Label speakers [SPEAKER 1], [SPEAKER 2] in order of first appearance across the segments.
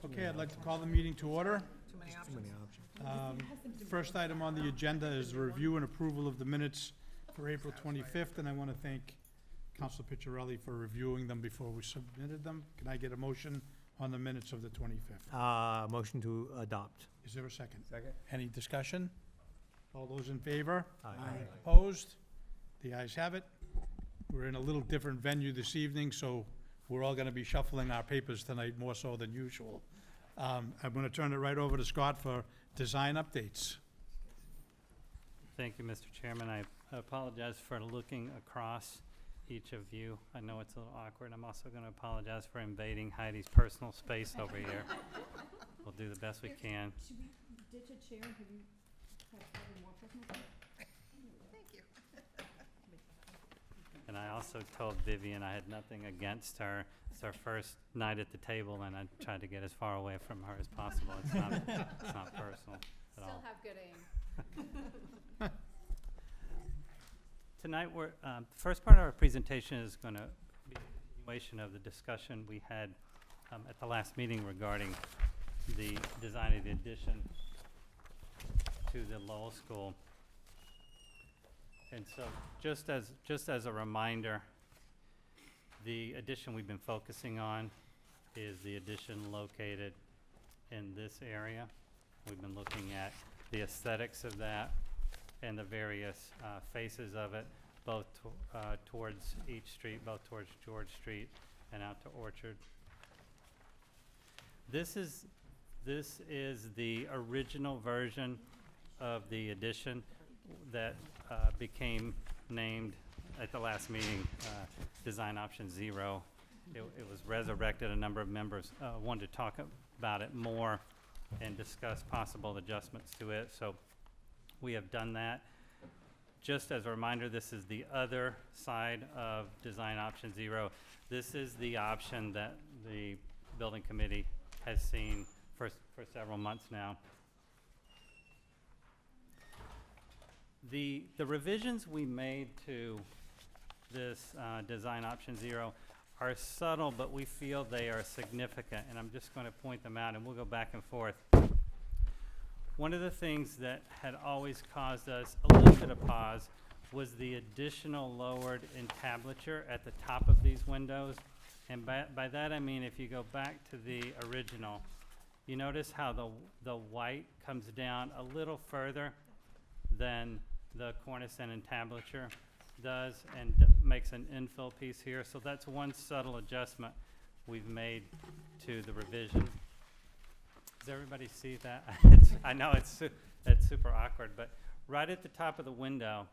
[SPEAKER 1] Okay, I'd like to call the meeting to order.
[SPEAKER 2] Too many options.
[SPEAKER 1] First item on the agenda is review and approval of the minutes for April 25th, and I want to thank Council Picciarelli for reviewing them before we submitted them. Can I get a motion on the minutes of the 25th?
[SPEAKER 3] Motion to adopt.
[SPEAKER 1] Is there a second?
[SPEAKER 2] Second.
[SPEAKER 1] Any discussion? All those in favor?
[SPEAKER 3] Aye.
[SPEAKER 1] Opposed? The ayes have it. We're in a little different venue this evening, so we're all going to be shuffling our papers tonight more so than usual. I'm going to turn it right over to Scott for design updates.
[SPEAKER 4] Thank you, Mr. Chairman. I apologize for looking across each of you. I know it's a little awkward. I'm also going to apologize for invading Heidi's personal space over here. We'll do the best we can.
[SPEAKER 5] Should we ditch a chair and have you have slightly more personal space?
[SPEAKER 2] Thank you.
[SPEAKER 4] And I also told Vivian I had nothing against her. It's our first night at the table, and I tried to get as far away from her as possible. It's not personal at all.
[SPEAKER 5] Still have good aim.
[SPEAKER 4] Tonight, the first part of our presentation is going to be a continuation of the discussion we had at the last meeting regarding the design of the addition to the Lowell School. And so, just as a reminder, the addition we've been focusing on is the addition located in this area. We've been looking at the aesthetics of that and the various faces of it, both towards each street, both towards George Street and out to Orchard. This is the original version of the addition that became named at the last meeting Design Option 0. It was resurrected. A number of members wanted to talk about it more and discuss possible adjustments to it. So we have done that. Just as a reminder, this is the other side of Design Option 0. This is the option that the building committee has seen for several months now. The revisions we made to this Design Option 0 are subtle, but we feel they are significant, and I'm just going to point them out, and we'll go back and forth. One of the things that had always caused us a little bit of pause was the additional lowered entablature at the top of these windows. And by that I mean, if you go back to the original, you notice how the white comes down a little further than the cornice and entablature does, and makes an infill piece here. So that's one subtle adjustment we've made to the revision. Does everybody see that? I know it's super awkward, but right at the top of the window,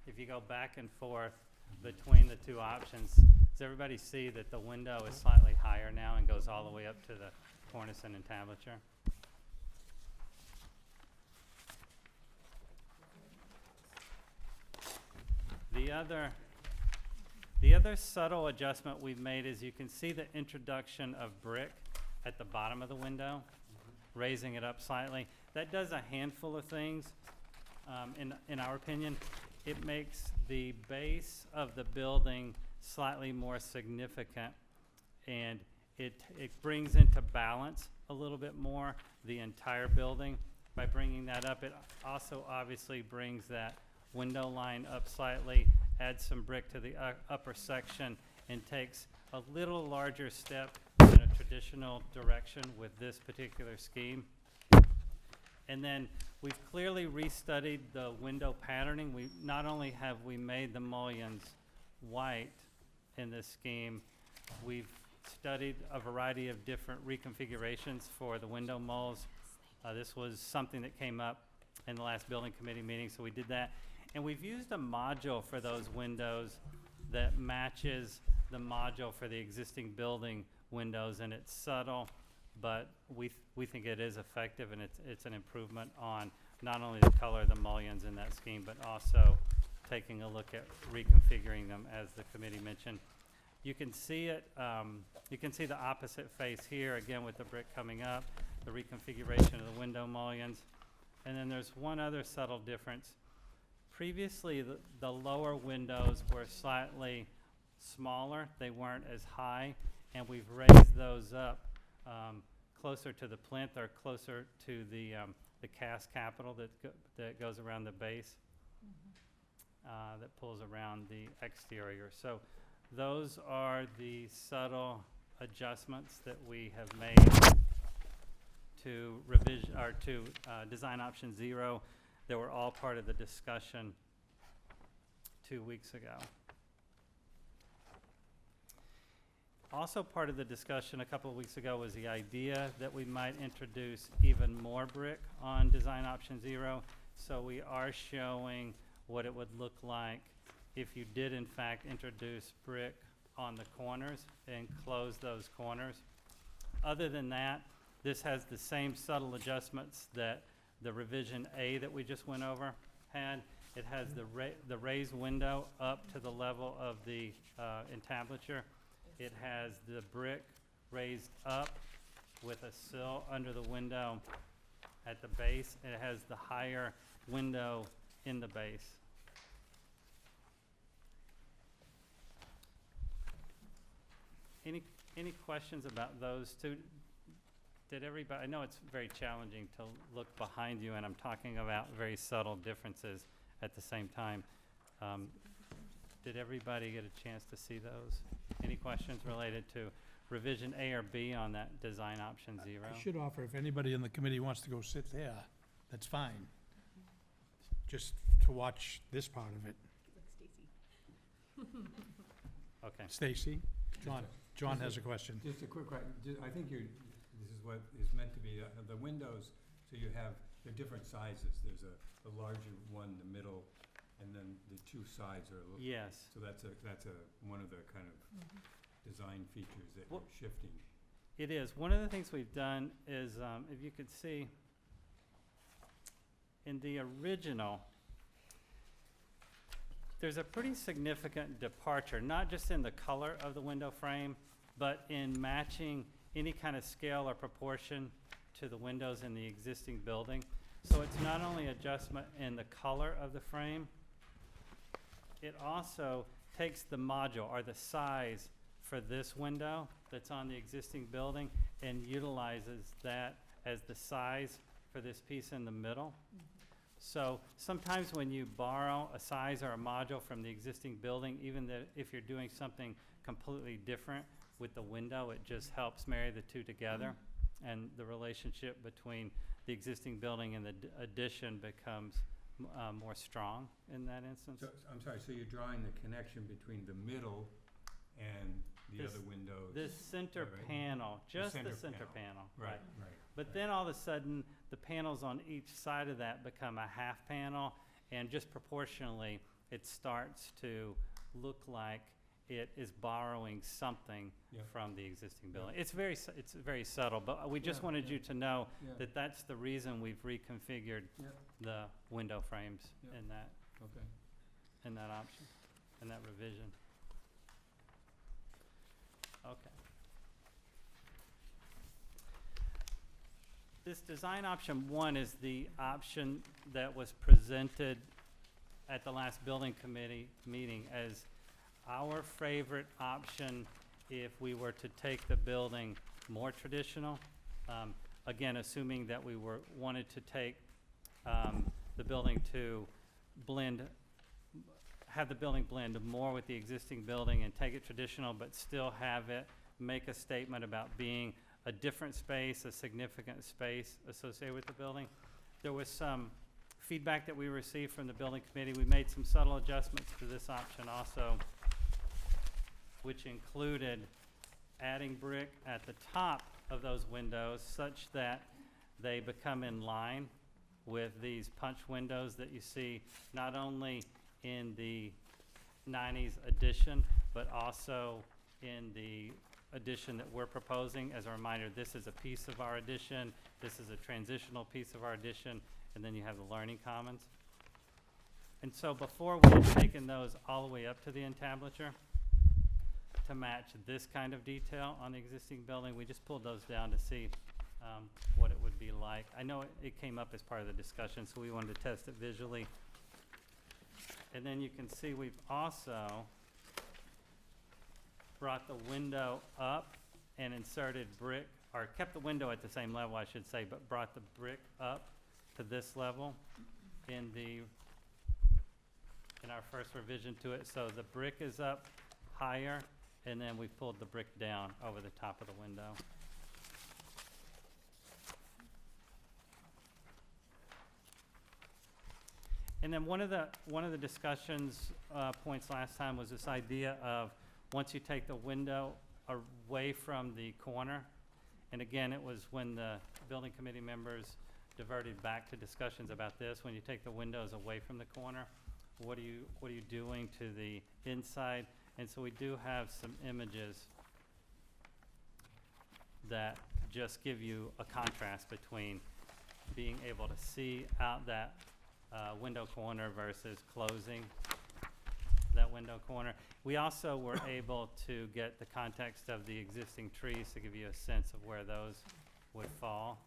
[SPEAKER 4] if you go back and forth between the two options, does everybody see that the window is slightly higher now and goes all the way up to the cornice and entablature? The other subtle adjustment we've made is you can see the introduction of brick at the bottom of the window, raising it up slightly. That does a handful of things. In our opinion, it makes the base of the building slightly more significant, and it brings into balance a little bit more the entire building. By bringing that up, it also obviously brings that window line up slightly, adds some brick to the upper section, and takes a little larger step in a traditional direction with this particular scheme. And then we've clearly restudied the window patterning. Not only have we made the mullions white in this scheme, we've studied a variety of different reconfigurations for the window moles. This was something that came up in the last building committee meeting, so we did that. And we've used a module for those windows that matches the module for the existing building windows, and it's subtle, but we think it is effective, and it's an improvement on not only the color of the mullions in that scheme, but also taking a look at reconfiguring them, as the committee mentioned. You can see it. You can see the opposite face here again with the brick coming up, the reconfiguration of the window mullions, and then there's one other subtle difference. Previously, the lower windows were slightly smaller. They weren't as high, and we've raised those up closer to the plinth or closer to the cast capital that goes around the base, that pulls around the exterior. So those are the subtle adjustments that we have made to revision, or to design option 0, that were all part of the discussion 2 weeks ago. Also part of the discussion a couple of weeks ago was the idea that we might introduce even more brick on design option 0. So we are showing what it would look like if you did in fact introduce brick on the corners and close those corners. Other than that, this has the same subtle adjustments that the revision A that we just went over had. It has the raised window up to the level of the entablature. It has the brick raised up with a sill under the window at the base. And it has the higher window in the base. Any questions about those two? Did everybody, I know it's very challenging to look behind you, and I'm talking about very subtle differences at the same time. Did everybody get a chance to see those? Any questions related to revision A or B on that design option 0?
[SPEAKER 1] I should offer, if anybody in the committee wants to go sit there, that's fine. Just to watch this part of it.
[SPEAKER 5] Like Stacy.
[SPEAKER 4] Okay.
[SPEAKER 1] Stacy? John has a question.
[SPEAKER 2] Just a quick question. I think this is what is meant to be, the windows, so you have, they're different sizes. There's a larger one in the middle, and then the two sides are a little.
[SPEAKER 4] Yes.
[SPEAKER 2] So that's one of the kind of design features that
[SPEAKER 4] Well,
[SPEAKER 2] you're shifting.
[SPEAKER 4] It is. One of the things we've done is, if you could see, in the original, there's a pretty significant departure, not just in the color of the window frame, but in matching any kind of scale or proportion to the windows in the existing building. So it's not only adjustment in the color of the frame, it also takes the module or the size for this window that's on the existing building and utilizes that as the size for this piece in the middle. So sometimes when you borrow a size or a module from the existing building, even if you're doing something completely different with the window, it just helps marry the two together. And the relationship between the existing building and the addition becomes more strong in that instance.
[SPEAKER 2] So, I'm sorry, so you're drawing the connection between the middle and the
[SPEAKER 4] This-
[SPEAKER 2] other windows?
[SPEAKER 4] This center
[SPEAKER 2] right.
[SPEAKER 4] panel, just the
[SPEAKER 2] center
[SPEAKER 4] center
[SPEAKER 2] panel.
[SPEAKER 4] panel.
[SPEAKER 2] Right, right.
[SPEAKER 4] But then all of a sudden, the panels on each side of that become a half panel, and just proportionally, it starts to look like it is borrowing something
[SPEAKER 2] Yeah.
[SPEAKER 4] from the existing
[SPEAKER 2] Yeah.
[SPEAKER 4] building. It's very subtle, but we just
[SPEAKER 2] Yeah,
[SPEAKER 4] wanted
[SPEAKER 2] yeah.
[SPEAKER 4] you to know
[SPEAKER 2] Yeah.
[SPEAKER 4] that that's the reason we've reconfigured
[SPEAKER 2] Yeah.
[SPEAKER 4] the window frames
[SPEAKER 2] Yeah.
[SPEAKER 4] in that
[SPEAKER 2] Okay.
[SPEAKER 4] option, in that revision. Okay. This design option 1 is the option that was presented at the last building committee meeting as our favorite option if we were to take the building more traditional. Again, assuming that we wanted to take the building to have the building blend more with the existing building and take it traditional, but still have it make a statement about being a different space, a significant space associated with the building. There was some feedback that we received from the building committee. We made some subtle adjustments to this option also, which included adding brick at the top of those windows such that they become in line with these punch windows that you see not only in the 90s addition, but also in the addition that we're proposing. As a reminder, this is a piece of our addition, this is a transitional piece of our addition, and then you have the learning commons. And so before we had taken those all the way up to the entablature to match this kind of detail on the existing building, we just pulled those down to see what it would be like. I know it came up as part of the discussion, so we wanted to test it visually. And then you can see we've also brought the window up and inserted brick or kept the window at the same level, I should say, but brought the brick up to this level in our first revision to it. So the brick is up higher, and then we pulled the brick down over the top of the window. And then one of the discussions points last time was this idea of once you take the window away from the corner, and again, it was when the building committee members diverted back to discussions about this, when you take the windows away from the corner, what are you doing to the inside? And so we do have some images that just give you a contrast between being able to see out that window corner versus closing that window corner. We also were able to get the context of the existing trees to give you a sense of where those would fall.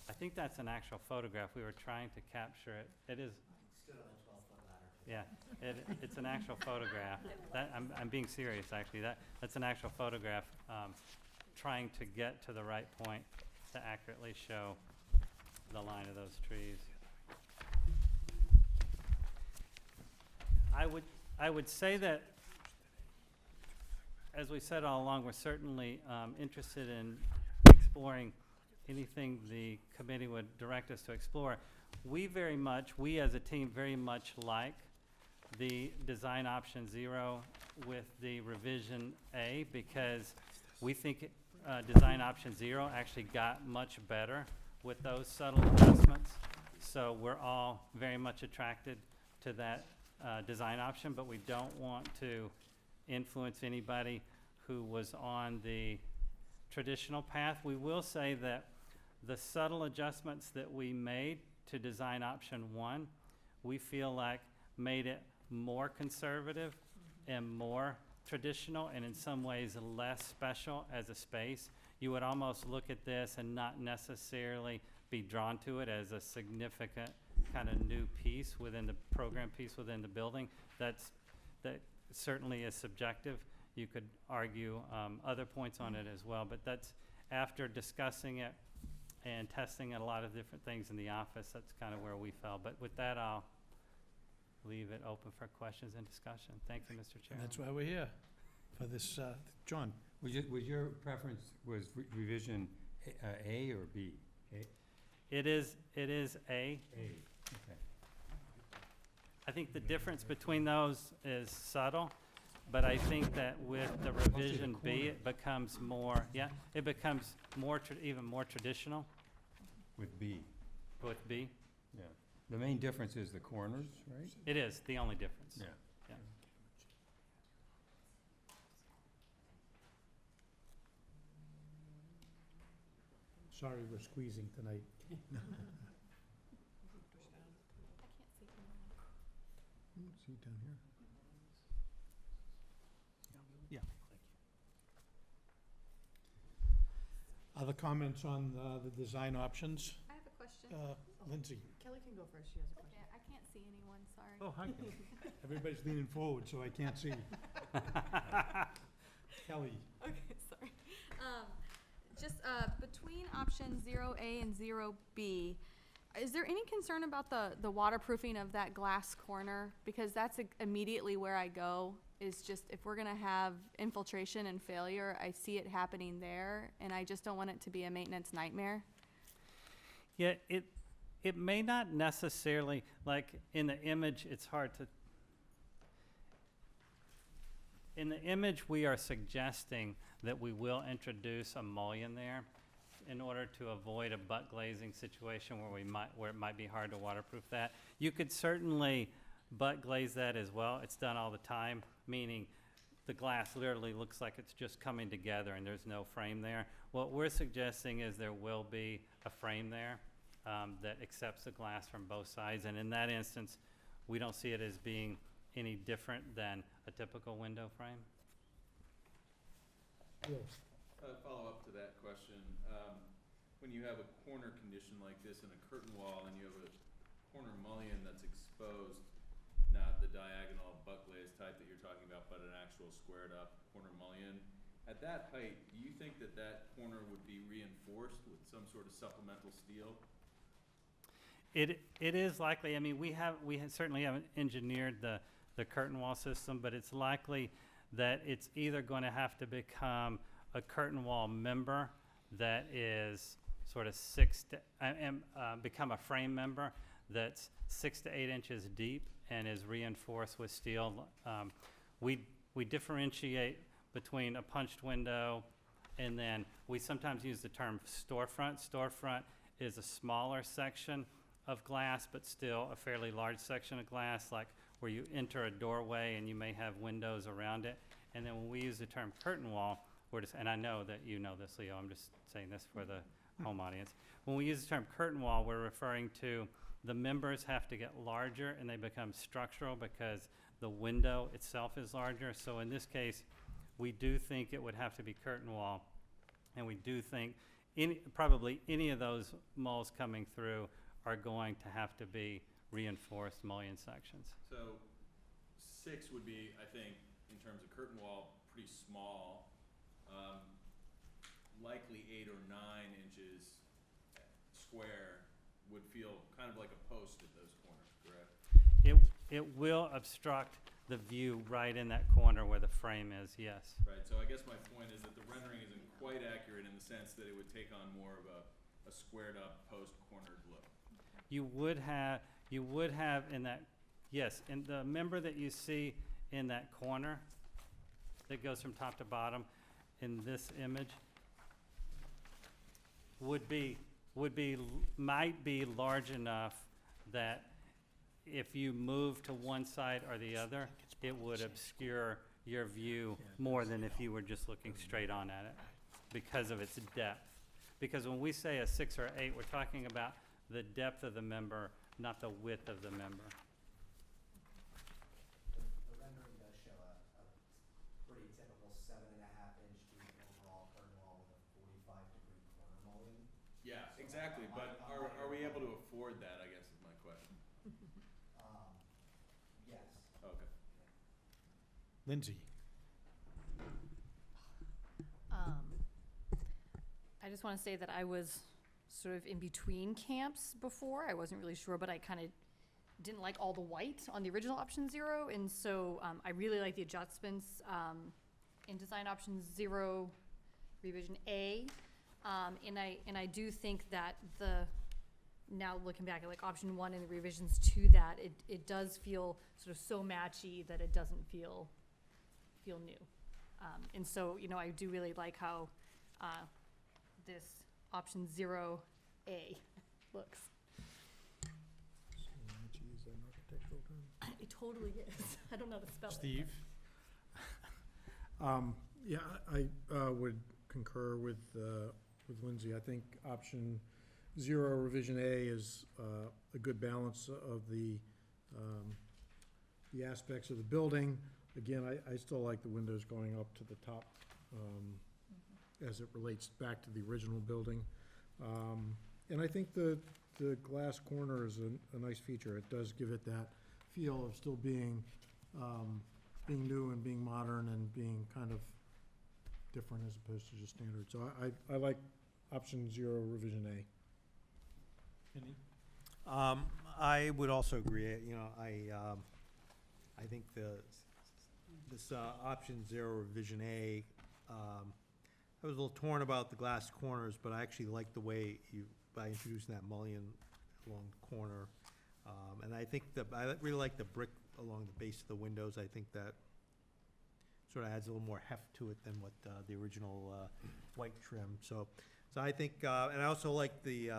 [SPEAKER 4] I think that's an actual photograph. We were trying to capture it. It is.
[SPEAKER 3] Stood on a 12-foot ladder.
[SPEAKER 4] Yeah, it's an actual photograph. I'm being serious, actually. That's an actual photograph, trying to get to the right point to accurately show the line of those trees. I would say that, as we said all along, we're certainly interested in exploring anything the committee would direct us to explore. We as a team very much like the design option 0 with the revision A, because we think design option 0 actually got much better with those subtle adjustments. So we're all very much attracted to that design option, but we don't want to influence anybody who was on the traditional path. We will say that the subtle adjustments that we made to design option 1, we feel like made it more conservative and more traditional, and in some ways less special as a space. You would almost look at this and not necessarily be drawn to it as a significant kind of new piece within the program piece within the building. That certainly is subjective. You could argue other points on it as well, but that's after discussing it and testing a lot of different things in the office, that's kind of where we fell. But with that, I'll leave it open for questions and discussion. Thank you, Mr.
[SPEAKER 1] And
[SPEAKER 4] Chairman.
[SPEAKER 1] that's why we're here, for this, John.
[SPEAKER 2] Was your preference, revision A or B?
[SPEAKER 4] It is A.
[SPEAKER 2] A, okay.
[SPEAKER 4] I think the difference between those is subtle, but I think that with the revision B,
[SPEAKER 2] corner.
[SPEAKER 4] it becomes more, it becomes more, even more traditional
[SPEAKER 2] With B,
[SPEAKER 4] with B.
[SPEAKER 2] yeah. The main difference is the corners, right?
[SPEAKER 4] It is the only difference.
[SPEAKER 2] Yeah.
[SPEAKER 4] Yeah.
[SPEAKER 1] Sorry, we're squeezing tonight.
[SPEAKER 5] I can't see from there.
[SPEAKER 2] See down here?
[SPEAKER 1] Yeah. Other comments on the design options?
[SPEAKER 5] I have a question.
[SPEAKER 1] Lindsay?
[SPEAKER 6] Kelly can go first, she has a question.
[SPEAKER 5] Okay, I can't see anyone, sorry.
[SPEAKER 1] Oh, hi. Everybody's leaning forward, so I can't see. Kelly?
[SPEAKER 5] Okay, sorry. Just between option 0A and 0B, is there any concern about the waterproofing of that glass corner? Because that's immediately where I go, is just if we're gonna have infiltration and failure, I see it happening there, and I just don't want it to be a maintenance nightmare.
[SPEAKER 4] Yeah, it may not necessarily, like in the image, it's hard to. In the image, we are suggesting that we will introduce a mullion there in order to avoid a butt glazing situation where it might be hard to waterproof that. You could certainly butt glaze that as well. It's done all the time, meaning the glass literally looks like it's just coming together and there's no frame there. What we're suggesting is there will be a frame there that accepts the glass from both sides, and in that instance, we don't see it as being any different than a typical window frame.
[SPEAKER 1] Yes.
[SPEAKER 7] Follow up to that question. When you have a corner condition like this in a curtain wall and you have a corner mullion that's exposed, not the diagonal butt glaze type that you're talking about, but an actual squared up corner mullion, At that height, do you think that that corner would be reinforced with some sort of supplemental steel?
[SPEAKER 4] It is likely, I mean, certainly haven't engineered the curtain wall system, but it's likely that it's either going to have to become a curtain wall member that is sort of become a frame member that's 6 to 8 inches deep and is reinforced with steel. We differentiate between a punched window, and then we sometimes use the term storefront. Storefront is a smaller section of glass, but still a fairly large section of glass, like where you enter a doorway and you may have windows around it. And then when we use the term curtain wall, and I know that you know this, Leo, I'm just saying this for the home audience. When we use the term curtain wall, we're referring to the members have to get larger and they become structural because the window itself is larger. So in this case, we do think it would have to be curtain wall, and we do think probably any of those mulls coming through are going to have to be reinforced mullion sections.
[SPEAKER 7] So 6 would be, I think, in terms of curtain wall, pretty small. Likely 8 or 9 inches square would feel kind of like a post at those corners, correct?
[SPEAKER 4] It will obstruct the view right in that corner where the frame is, yes.
[SPEAKER 7] Right, so I guess my point is that the rendering isn't quite accurate in the sense that it would take on more of a squared up post-cornered look.
[SPEAKER 4] You would have in that, yes, in the member that you see in that corner that goes from top to bottom in this image might be large enough that if you move to one side or the other, it would obscure your view more than if you were just looking straight on at it because of its depth. Because when we say a 6 or 8, we're talking about the depth of the member, not the width of the member.
[SPEAKER 3] The rendering does show a pretty typical 7.5-inch deep overall curtain wall with a 45-degree corner mullion.
[SPEAKER 7] Yeah, exactly, but are we able to afford that, I guess is my question.
[SPEAKER 3] Yes.
[SPEAKER 7] Okay.
[SPEAKER 1] Lindsay?
[SPEAKER 6] I just want to say that I was sort of in between camps before. I wasn't really sure, but I kind of didn't like all the white on the original option 0, and so I really like the adjustments in design option 0 revision A, and I do think that now looking back at like option 1 and the revisions to that, it does feel sort of so matchy that it doesn't feel new, and so I do really like how this option 0A looks. It totally is. I don't know how to spell it.
[SPEAKER 1] Steve?
[SPEAKER 8] Yeah, I would concur with Lindsay. I think option 0 revision A is a good balance of the aspects of the building. Again, I still like the windows going up to the top as it relates back to the original building. And I think the glass corner is a nice feature. It does give it that feel of still being new and being modern and being kind of different as opposed to just standard. So I like option 0 revision A.
[SPEAKER 1] Vinnie?
[SPEAKER 9] I would also agree. I think this option 0 revision A, I was a little torn about the glass corners, but I actually like the way by introducing that mullion along the corner. And I think I really like the brick along the base of the windows. I think that sort of adds a little more heft to it than what the original white trim. So I think, and I also like the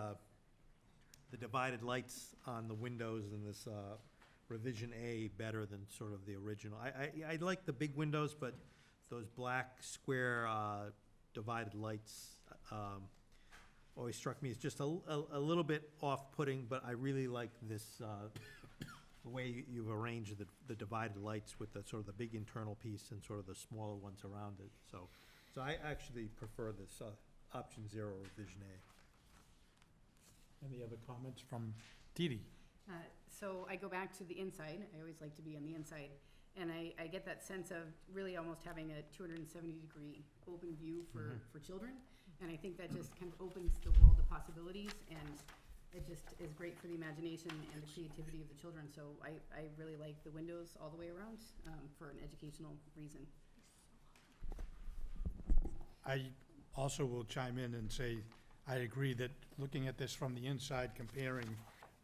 [SPEAKER 9] divided lights on the windows in this revision A better than sort of the original. I like the big windows, but those black square divided lights always struck me as just a little bit off-putting, but I really like this, the way you've arranged the divided lights with the sort of the big internal piece and sort of the smaller ones around it. So I actually prefer this option 0 revision A.
[SPEAKER 1] Any other comments from Dee Dee?
[SPEAKER 10] So I go back to the inside. I always like to be on the inside. And I get that sense of really almost having a 270-degree open view for children. And I think that just kind of opens the world of possibilities, and it just is great for the imagination and the creativity of the children. So I really like the windows all the way around for an educational reason.
[SPEAKER 1] I also will chime in and say, I agree that looking at this from the inside, comparing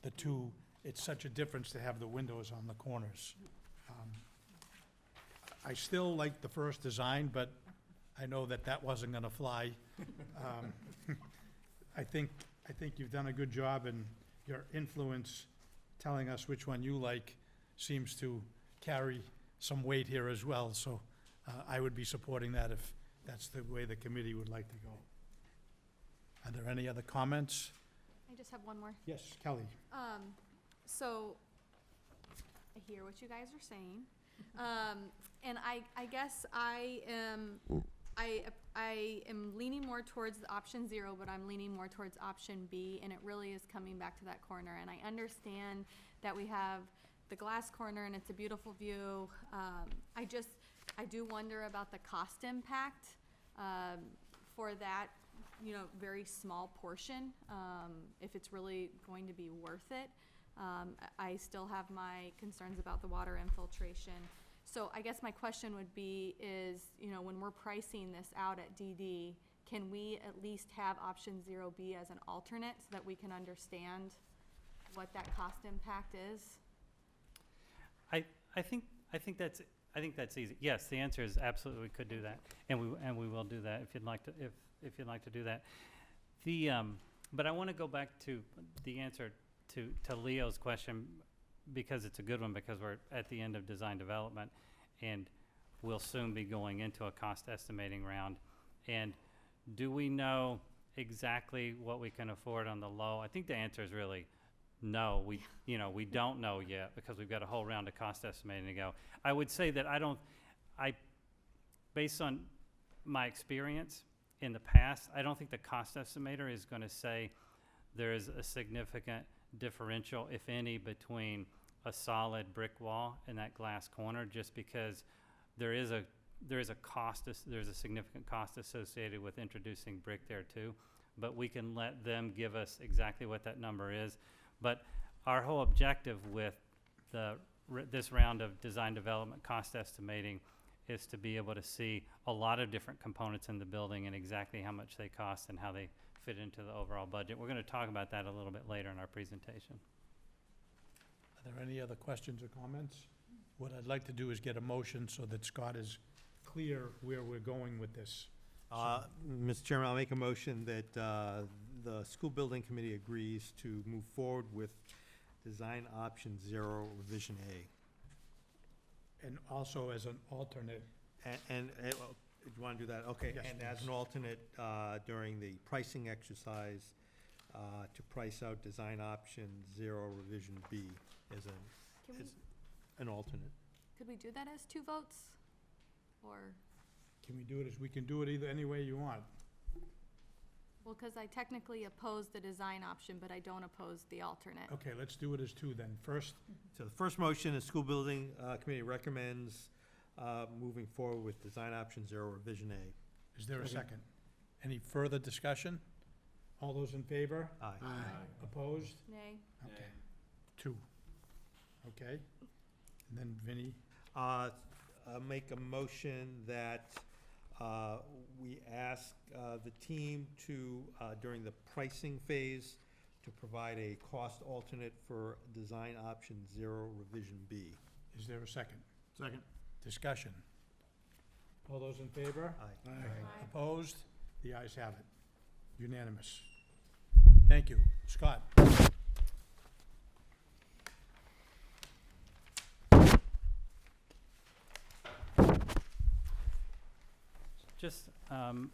[SPEAKER 1] the two, it's such a difference to have the windows on the corners. I still like the first design, but I know that that wasn't gonna fly. I think you've done a good job, and your influence, telling us which one you like, seems to carry some weight here as well, so I would be supporting that if that's the way the committee would like to go. Are there any other comments?
[SPEAKER 5] I just have one more.
[SPEAKER 1] Yes, Kelly?
[SPEAKER 5] So, I hear what you guys are saying. And I guess I am leaning more towards the option 0, but I'm leaning more towards option B, and it really is coming back to that corner. And I understand that we have the glass corner and it's a beautiful view. I do wonder about the cost impact for that, very small portion, if it's really going to be worth it. I still have my concerns about the water infiltration. So I guess my question would be is, when we're pricing this out at DD, can we at least have option 0B as an alternate so that we can understand what that cost impact is?
[SPEAKER 4] I think that's easy. Yes, the answer is absolutely we could do that, and we will do that if you'd like to do that. But I want to go back to the answer to Leo's question, because it's a good one, because we're at the end of design development and we'll soon be going into a cost estimating round. And do we know exactly what we can afford on the low? I think the answer is really no. We don't know yet, because we've got a whole round of cost estimating to go. I would say that based on my experience in the past, I don't think the cost estimator is going to say there is a significant differential, if any, between a solid brick wall and that glass corner, just because there is a significant cost associated with introducing brick there too. But we can let them give us exactly what that number is. But our whole objective with this round of design development cost estimating is to be able to see a lot of different components in the building and exactly how much they cost and how they fit into the overall budget. We're going to talk about that a little bit later in our presentation.
[SPEAKER 1] Are there any other questions or comments? What I'd like to do is get a motion so that Scott is clear where we're going with this.
[SPEAKER 9] Mr. Chairman, I'll make a motion that the school building committee agrees to move forward with design option 0, revision A.
[SPEAKER 1] And also as an alternate.
[SPEAKER 9] And if you want to do that, okay.
[SPEAKER 1] Yes,
[SPEAKER 9] And as
[SPEAKER 1] please.
[SPEAKER 9] an alternate, during the pricing exercise, to price out design option 0, revision B as an alternate.
[SPEAKER 5] Could we do that as 2 votes? Or,
[SPEAKER 1] Can we do it we can do it either any way you want.
[SPEAKER 5] well, because I technically oppose the design option, but I don't oppose the alternate.
[SPEAKER 1] Okay, let's do it as 2 then. First,
[SPEAKER 9] So the first motion is school building committee recommends moving forward with design option 0, revision A.
[SPEAKER 1] is there a second? Any further discussion? All those in favor?
[SPEAKER 9] Aye.
[SPEAKER 1] Opposed?
[SPEAKER 5] Nay?
[SPEAKER 1] Okay. 2. Okay. And then Vinnie?
[SPEAKER 9] Make a motion that we ask the team to, during the pricing phase, to provide a cost alternate for design option 0, revision B.
[SPEAKER 1] Is there a second?
[SPEAKER 8] Second.
[SPEAKER 1] Discussion? All those in favor?
[SPEAKER 9] Aye.
[SPEAKER 1] Opposed? The ayes have it. Unanimous. Thank you. Scott?
[SPEAKER 4] Just some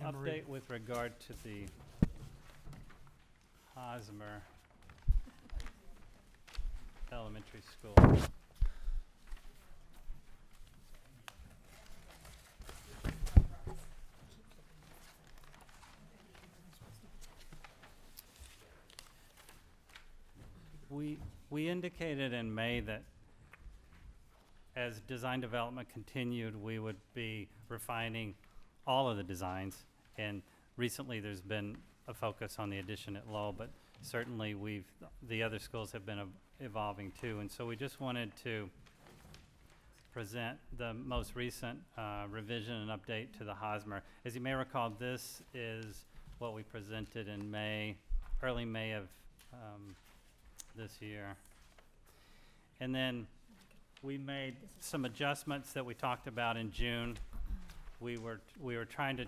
[SPEAKER 1] Anne Marie.
[SPEAKER 4] update with regard to the Hosmer Elementary School. We indicated in May that as design development continued, we would be refining all of the designs. And recently, there's been a focus on the addition at Lowell, but certainly the other schools have been evolving too. And so we just wanted to present the most recent revision and update to the Hosmer. As you may recall, this is what we presented in May, early May of this year. And then we made some adjustments that we talked about in June. We were trying to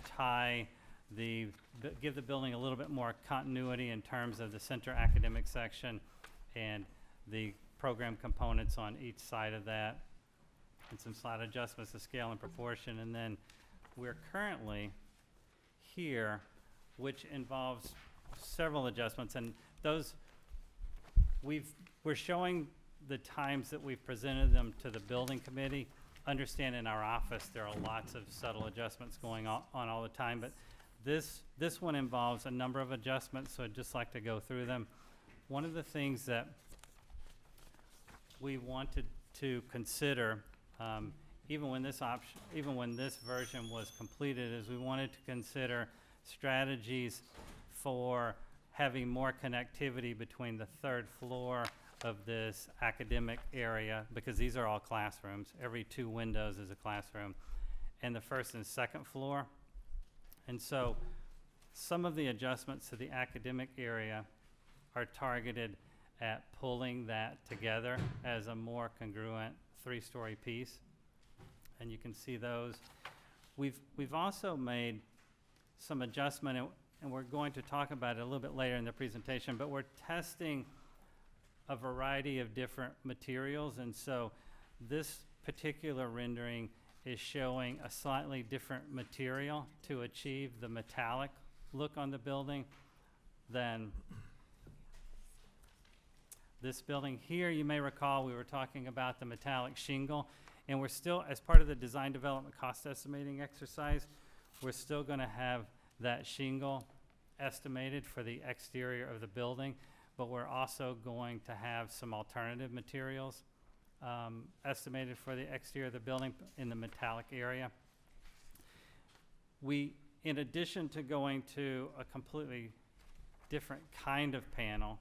[SPEAKER 4] give the building a little bit more continuity in terms of the center academic section and the program components on each side of that, and some slight adjustments to scale and proportion. And then we're currently here, which involves several adjustments, and those we're showing the times that we've presented them to the building committee. Understand in our office there are lots of subtle adjustments going on all the time, but this one involves a number of adjustments, so I'd just like to go through them. One of the things that we wanted to consider, even when this version was completed, is we wanted to consider strategies for having more connectivity between the third floor of this academic area, because these are all classrooms. Every 2 windows is a classroom, and the first and second floor. And so some of the adjustments to the academic area are targeted at pulling that together as a more congruent 3-story piece. And you can see those. We've also made some adjustment, and we're going to talk about it a little bit later in the presentation, but we're testing a variety of different materials. And so this particular rendering is showing a slightly different material to achieve the metallic look on the building than this building. Here, you may recall we were talking about the metallic shingle, and we're still, as part of the design development cost estimating exercise, we're still going to have that shingle estimated for the exterior of the building, but we're also going to have some alternative materials estimated for the exterior of the building in the metallic area. We, in addition to going to a completely different kind of panel,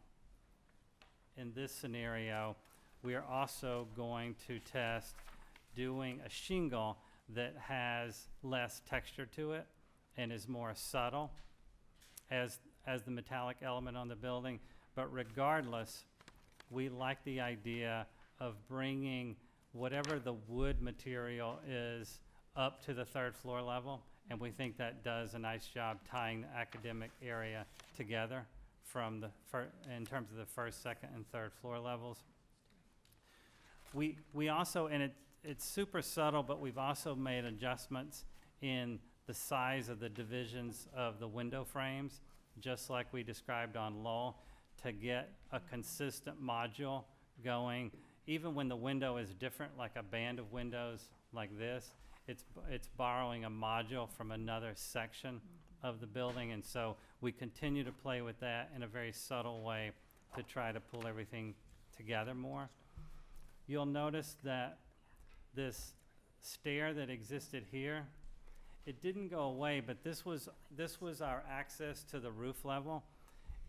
[SPEAKER 4] in this scenario, we are also going to test doing a shingle that has less texture to it and is more subtle as the metallic element on the building. But regardless, we like the idea of bringing whatever the wood material is up to the third floor level, and we think that does a nice job tying the academic area together from in terms of the first, second, and third floor levels. We also, and it's super subtle, but we've also made adjustments in the size of the divisions of the window frames, just like we described on Lowell, to get a consistent module going. Even when the window is different, like a band of windows like this, it's borrowing a module from another section of the building. And so we continue to play with that in a very subtle way to try to pull everything together more. You'll notice that this stair that existed here, it didn't go away, but this was our access to the roof level,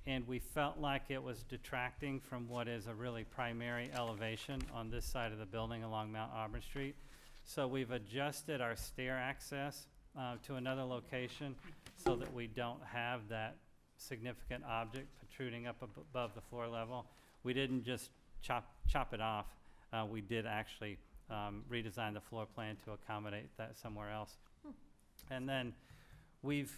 [SPEAKER 4] and we felt like it was detracting from what is a really primary elevation on this side of the building along Mount Auburn Street. So we've adjusted our stair access to another location so that we don't have that significant object protruding up above the floor level. We didn't just chop it off. We did actually redesign the floor plan to accommodate that somewhere else. And then we've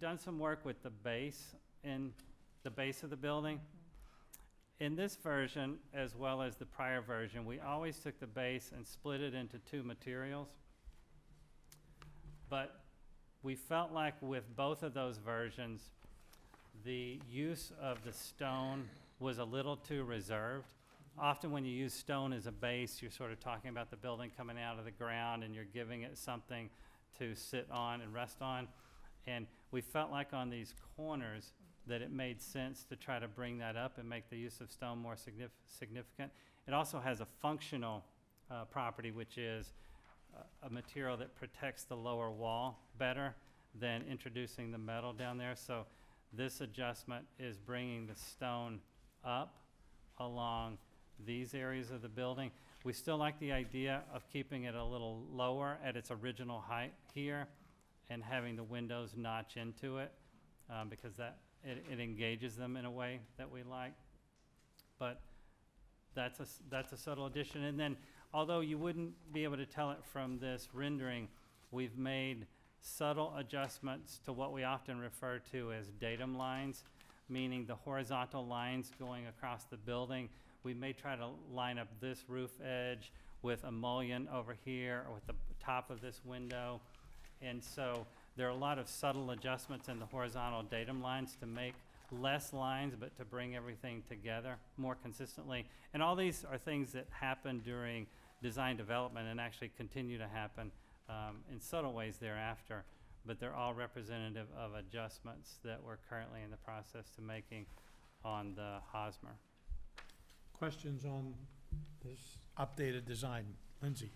[SPEAKER 4] done some work with the base of the building. In this version, as well as the prior version, we always took the base and split it into 2 materials. But we felt like with both of those versions, the use of the stone was a little too reserved. Often when you use stone as a base, you're sort of talking about the building coming out of the ground and you're giving it something to sit on and rest on. And we felt like on these corners that it made sense to try to bring that up and make the use of stone more significant. It also has a functional property, which is a material that protects the lower wall better than introducing the metal down there. So this adjustment is bringing the stone up along these areas of the building. We still like the idea of keeping it a little lower at its original height here and having the windows notch into it, because it engages them in a way that we like. But that's a subtle addition. And then, although you wouldn't be able to tell it from this rendering, we've made subtle adjustments to what we often refer to as datum lines, meaning the horizontal lines going across the building. We may try to line up this roof edge with a mullion over here, or with the top of this window. And so there are a lot of subtle adjustments in the horizontal datum lines to make less lines, but to bring everything together more consistently. And all these are things that happen during design development and actually continue to happen in subtle ways thereafter, but they're all representative of adjustments that we're currently in the process to making on the Hosmer.
[SPEAKER 1] Questions on this updated design? Lindsay?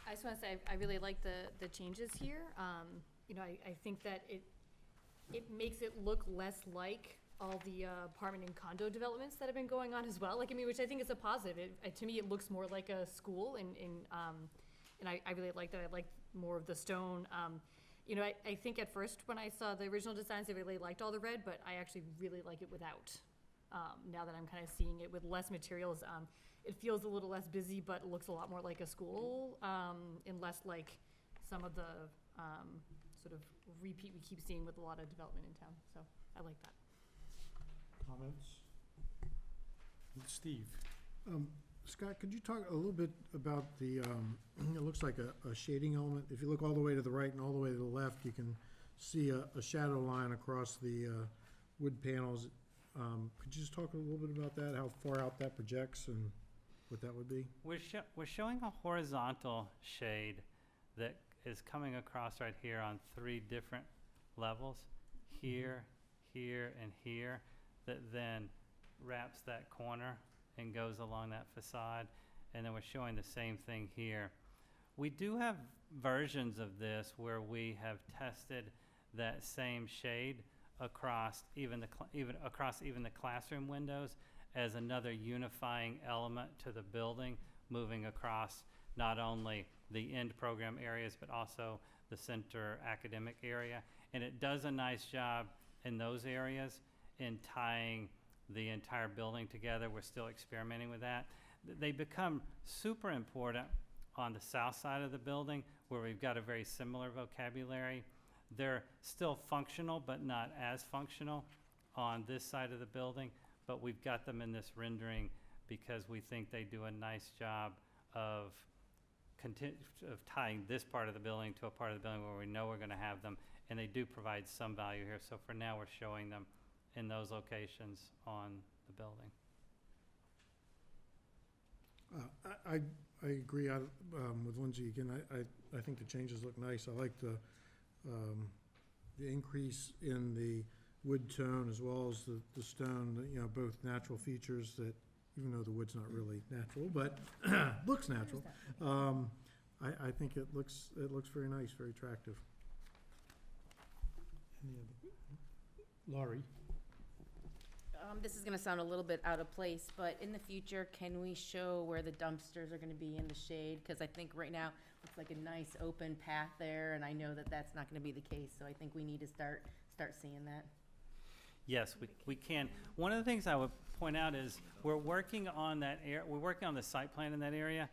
[SPEAKER 6] I just want to say, I really like the changes here. You know, I think that it makes it look less like all the apartment and condo developments that have been going on as well. Like, I mean, which I think is a positive. To me, it looks more like a school, and I really like that. I like more of the stone. You know, I think at first when I saw the original designs, I really liked all the red, but I actually really like it without. Now that I'm kind of seeing it with less materials, it feels a little less busy, but it looks a lot more like a school, and less like some of the sort of repeat we keep seeing with a lot of development in town. So I like that.
[SPEAKER 1] Comments? Steve?
[SPEAKER 8] Scott, could you talk a little bit about the, it looks like a shading element. If you look all the way to the right and all the way to the left, you can see a shadow line across the wood panels. Could you just talk a little bit about that, how far out that projects and what that would be?
[SPEAKER 4] We're showing a horizontal shade that is coming across right here on 3 different levels, here, here, and here, that then wraps that corner and goes along that facade. And then we're showing the same thing here. We do have versions of this where we have tested that same shade across even the classroom windows as another unifying element to the building, moving across not only the end program areas, but also the center academic area. And it does a nice job in those areas in tying the entire building together. We're still experimenting with that. They become super important on the south side of the building, where we've got a very similar vocabulary. They're still functional, but not as functional on this side of the building, but we've got them in this rendering because we think they do a nice job of tying this part of the building to a part of the building where we know we're going to have them, and they do provide some value here. So for now, we're showing them in those locations on the building.
[SPEAKER 8] I agree with Lindsay again. I think the changes look nice. I like the increase in the wood tone as well as the stone, you know, both natural features that, even though the wood's not really natural, but looks natural. I think it looks very nice, very attractive.
[SPEAKER 1] Any other? Laurie?
[SPEAKER 11] This is gonna sound a little bit out of place, but in the future, can we show where the dumpsters are gonna be in the shade? Because I think right now, it's like a nice open path there, and I know that that's not gonna be the case, so I think we need to start seeing that.
[SPEAKER 4] Yes, we can. One of the things I would point out is we're working on we're working on the site plan in that area,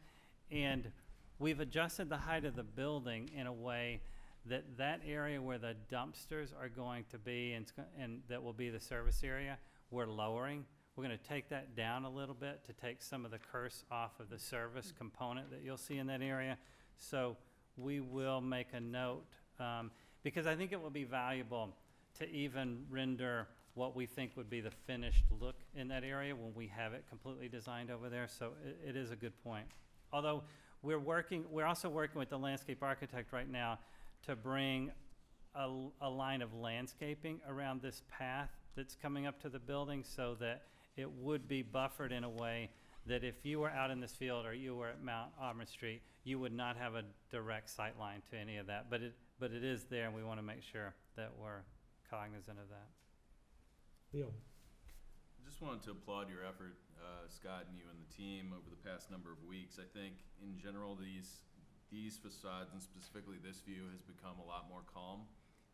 [SPEAKER 4] and we've adjusted the height of the building in a way that area where the dumpsters are going to be and that will be the service area, we're lowering. We're going to take that down a little bit to take some of the curse off of the service component that you'll see in that area. So we will make a note, because I think it will be valuable to even render what we think would be the finished look in that area when we have it completely designed over there. So it is a good point. Although we're also working with the landscape architect right now to bring a line of landscaping around this path that's coming up to the building, so that it would be buffered in a way that if you were out in this field or you were at Mount Auburn Street, you would not have a direct sight line to any of that. But it is there, and we want to make sure that we're cognizant of that.
[SPEAKER 8] Leo?
[SPEAKER 7] I just wanted to applaud your effort, Scott, and you and the team over the past number of weeks. I think in general, these facades, and specifically this view, has become a lot more calm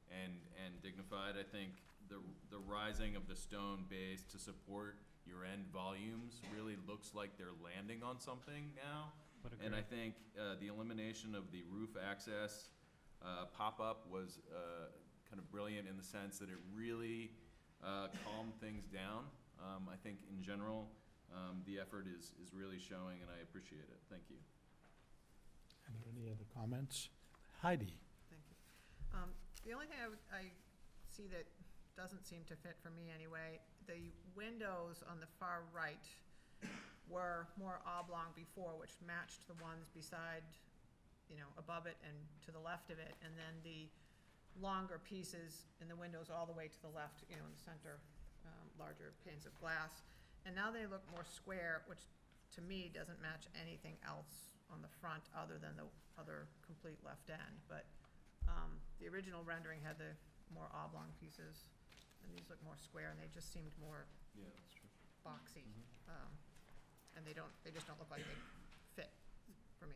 [SPEAKER 7] and dignified. I think the rising of the stone base to support your end volumes really looks like they're landing on something now. And I think the elimination of the roof access pop-up was kind of brilliant in the sense that it really calmed things down. I think in general, the effort is really showing, and I appreciate it. Thank you.
[SPEAKER 1] Are there any other comments? Heidi?
[SPEAKER 12] Thank you. The only thing I see that doesn't seem to fit for me anyway, the windows on the far right were more oblong before, which matched the ones beside, above it and to the left of it, and then the longer pieces in the windows all the way to the left, in the center, larger panes of glass. And now they look more square, which to me doesn't match anything else on the front other than the other complete left end. But the original rendering had the more oblong pieces, and these look more square, and they just seemed more
[SPEAKER 7] Yeah, that's true.
[SPEAKER 12] boxy. And they just don't look like they fit for me.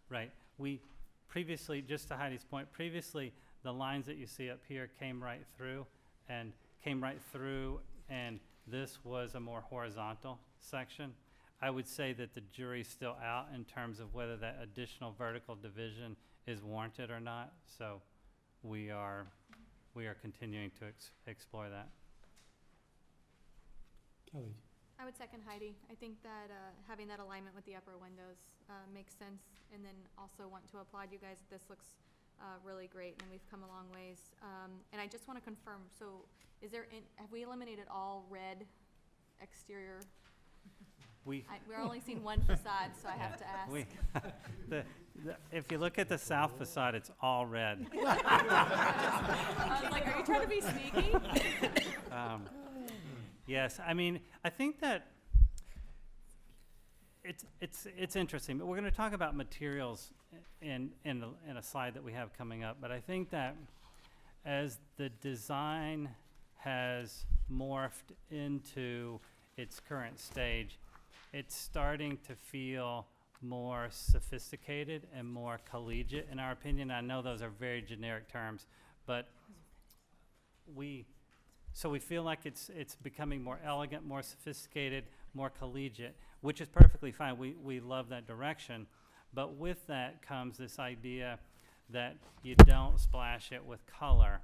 [SPEAKER 4] Right. We previously, just to Heidi's point, previously the lines that you see up here came right through, and this was a more horizontal section. I would say that the jury's still out in terms of whether that additional vertical division is warranted or not. So we are continuing to explore that.
[SPEAKER 8] Kelly?
[SPEAKER 5] I would second Heidi. I think that having that alignment with the upper windows makes sense, and then also want to applaud you guys. This looks really great, and we've come a long ways. And I just want to confirm, so have we eliminated all red exterior? We're only seeing one facade, so I have to ask.
[SPEAKER 4] If you look at the south facade, it's all red.
[SPEAKER 5] I was like, are you trying to be sneaky?
[SPEAKER 4] Yes, I mean, I think that it's interesting, but we're going to talk about materials in a slide that we have coming up. But I think that as the design has morphed into its current stage, it's starting to feel more sophisticated and more collegiate, in our opinion. I know those are very generic terms, but we feel like it's becoming more elegant, more sophisticated, more collegiate, which is perfectly fine. We love that direction. But with that comes this idea that you don't splash it with color,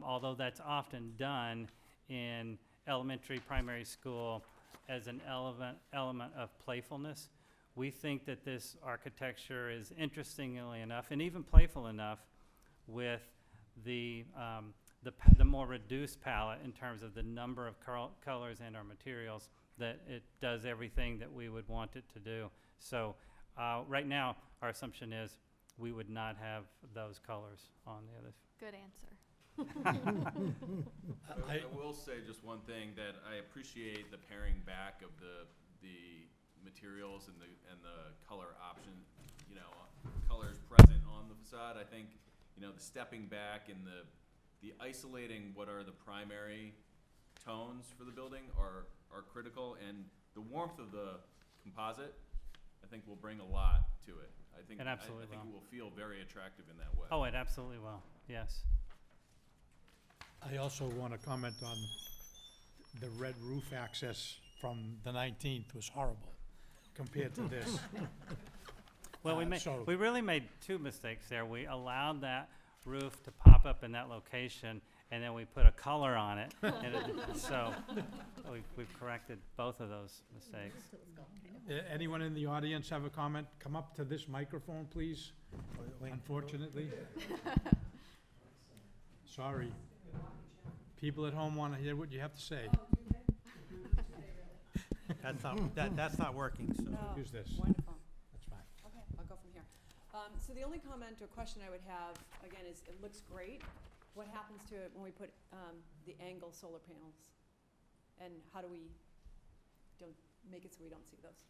[SPEAKER 4] although that's often done in elementary, primary school as an element of playfulness. We think that this architecture is, interestingly enough, and even playful enough, with the more reduced palette in terms of the number of colors and our materials, that it does everything that we would want it to do. So right now, our assumption is we would not have those colors on the other.
[SPEAKER 5] Good answer.
[SPEAKER 7] I will say just one thing, that I appreciate the paring back of the materials and the color option, colors present on the facade. I think, the stepping back and the isolating what are the primary tones for the building are critical, and the warmth of the composite, I think, will bring a lot to it. I think
[SPEAKER 4] It absolutely
[SPEAKER 7] I think
[SPEAKER 4] will.
[SPEAKER 7] it will feel very attractive in that way.
[SPEAKER 4] Oh, it absolutely will, yes.
[SPEAKER 1] I also want to comment on the red roof access from the 19th was horrible compared to this.
[SPEAKER 4] Well,
[SPEAKER 1] so-
[SPEAKER 4] we really made two mistakes there. We allowed that roof to pop up in that location, and then we put a color on it. So we've corrected both of those mistakes.
[SPEAKER 1] Anyone in the audience have a comment? Come up to this microphone, please. Unfortunately. Sorry. People at home want to hear what you have to say.
[SPEAKER 9] That's not working, so.
[SPEAKER 1] Use this.
[SPEAKER 13] Wonderful.
[SPEAKER 1] That's fine.
[SPEAKER 13] Okay, I'll go from here. So the only comment or question I would have, again, is it looks great. What happens to it when we put the angle solar panels? And how do we, make it so we don't see those.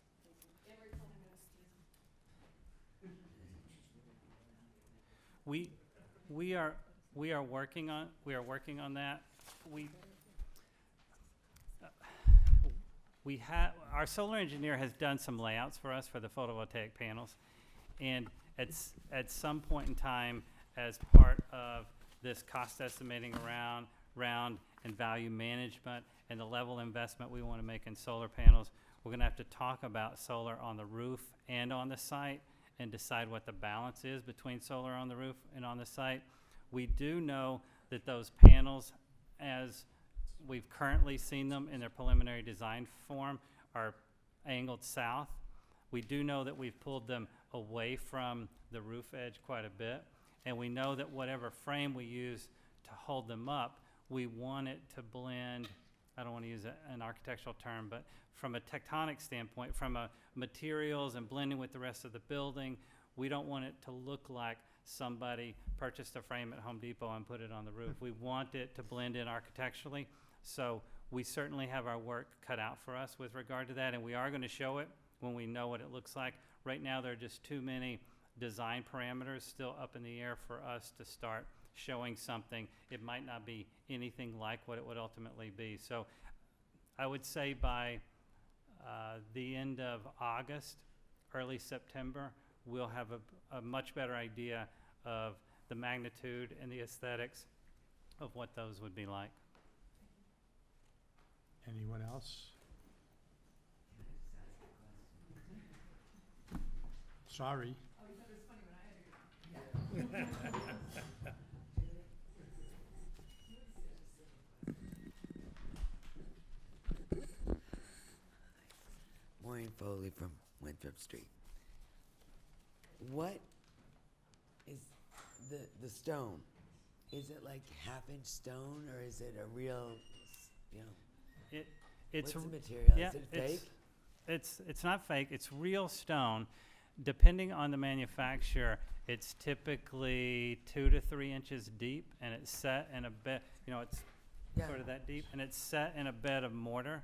[SPEAKER 4] We are working on that. Our solar engineer has done some layouts for us for the photovoltaic panels. And at some point in time, as part of this cost estimating round and value management and the level of investment we want to make in solar panels, we're going to have to talk about solar on the roof and on the site and decide what the balance is between solar on the roof and on the site. We do know that those panels, as we've currently seen them in their preliminary design form, are angled south. We do know that we've pulled them away from the roof edge quite a bit, and we know that whatever frame we use to hold them up, we want it to blend, I don't want to use an architectural term, but from a tectonic standpoint, from a materials and blending with the rest of the building, we don't want it to look like somebody purchased a frame at Home Depot and put it on the roof. We want it to blend in architecturally, so we certainly have our work cut out for us with regard to that, and we are going to show it when we know what it looks like. Right now, there are just too many design parameters still up in the air for us to start showing something. It might not be anything like what it would ultimately be. So I would say by the end of August, early September, we'll have a much better idea of the magnitude and the aesthetics of what those would be like.
[SPEAKER 1] Anyone else? Sorry.
[SPEAKER 14] Maureen Foley from Winthrop Street. What is the stone? Is it like half-inch stone, or is it a real, you know?
[SPEAKER 4] It's
[SPEAKER 14] what's the material?
[SPEAKER 4] yeah,
[SPEAKER 14] Is it fake?
[SPEAKER 4] It's not fake. It's real stone. Depending on the manufacturer, it's typically 2 to 3 inches deep, and it's set in a bed. You know, it's sort of that deep, and it's set in a bed of mortar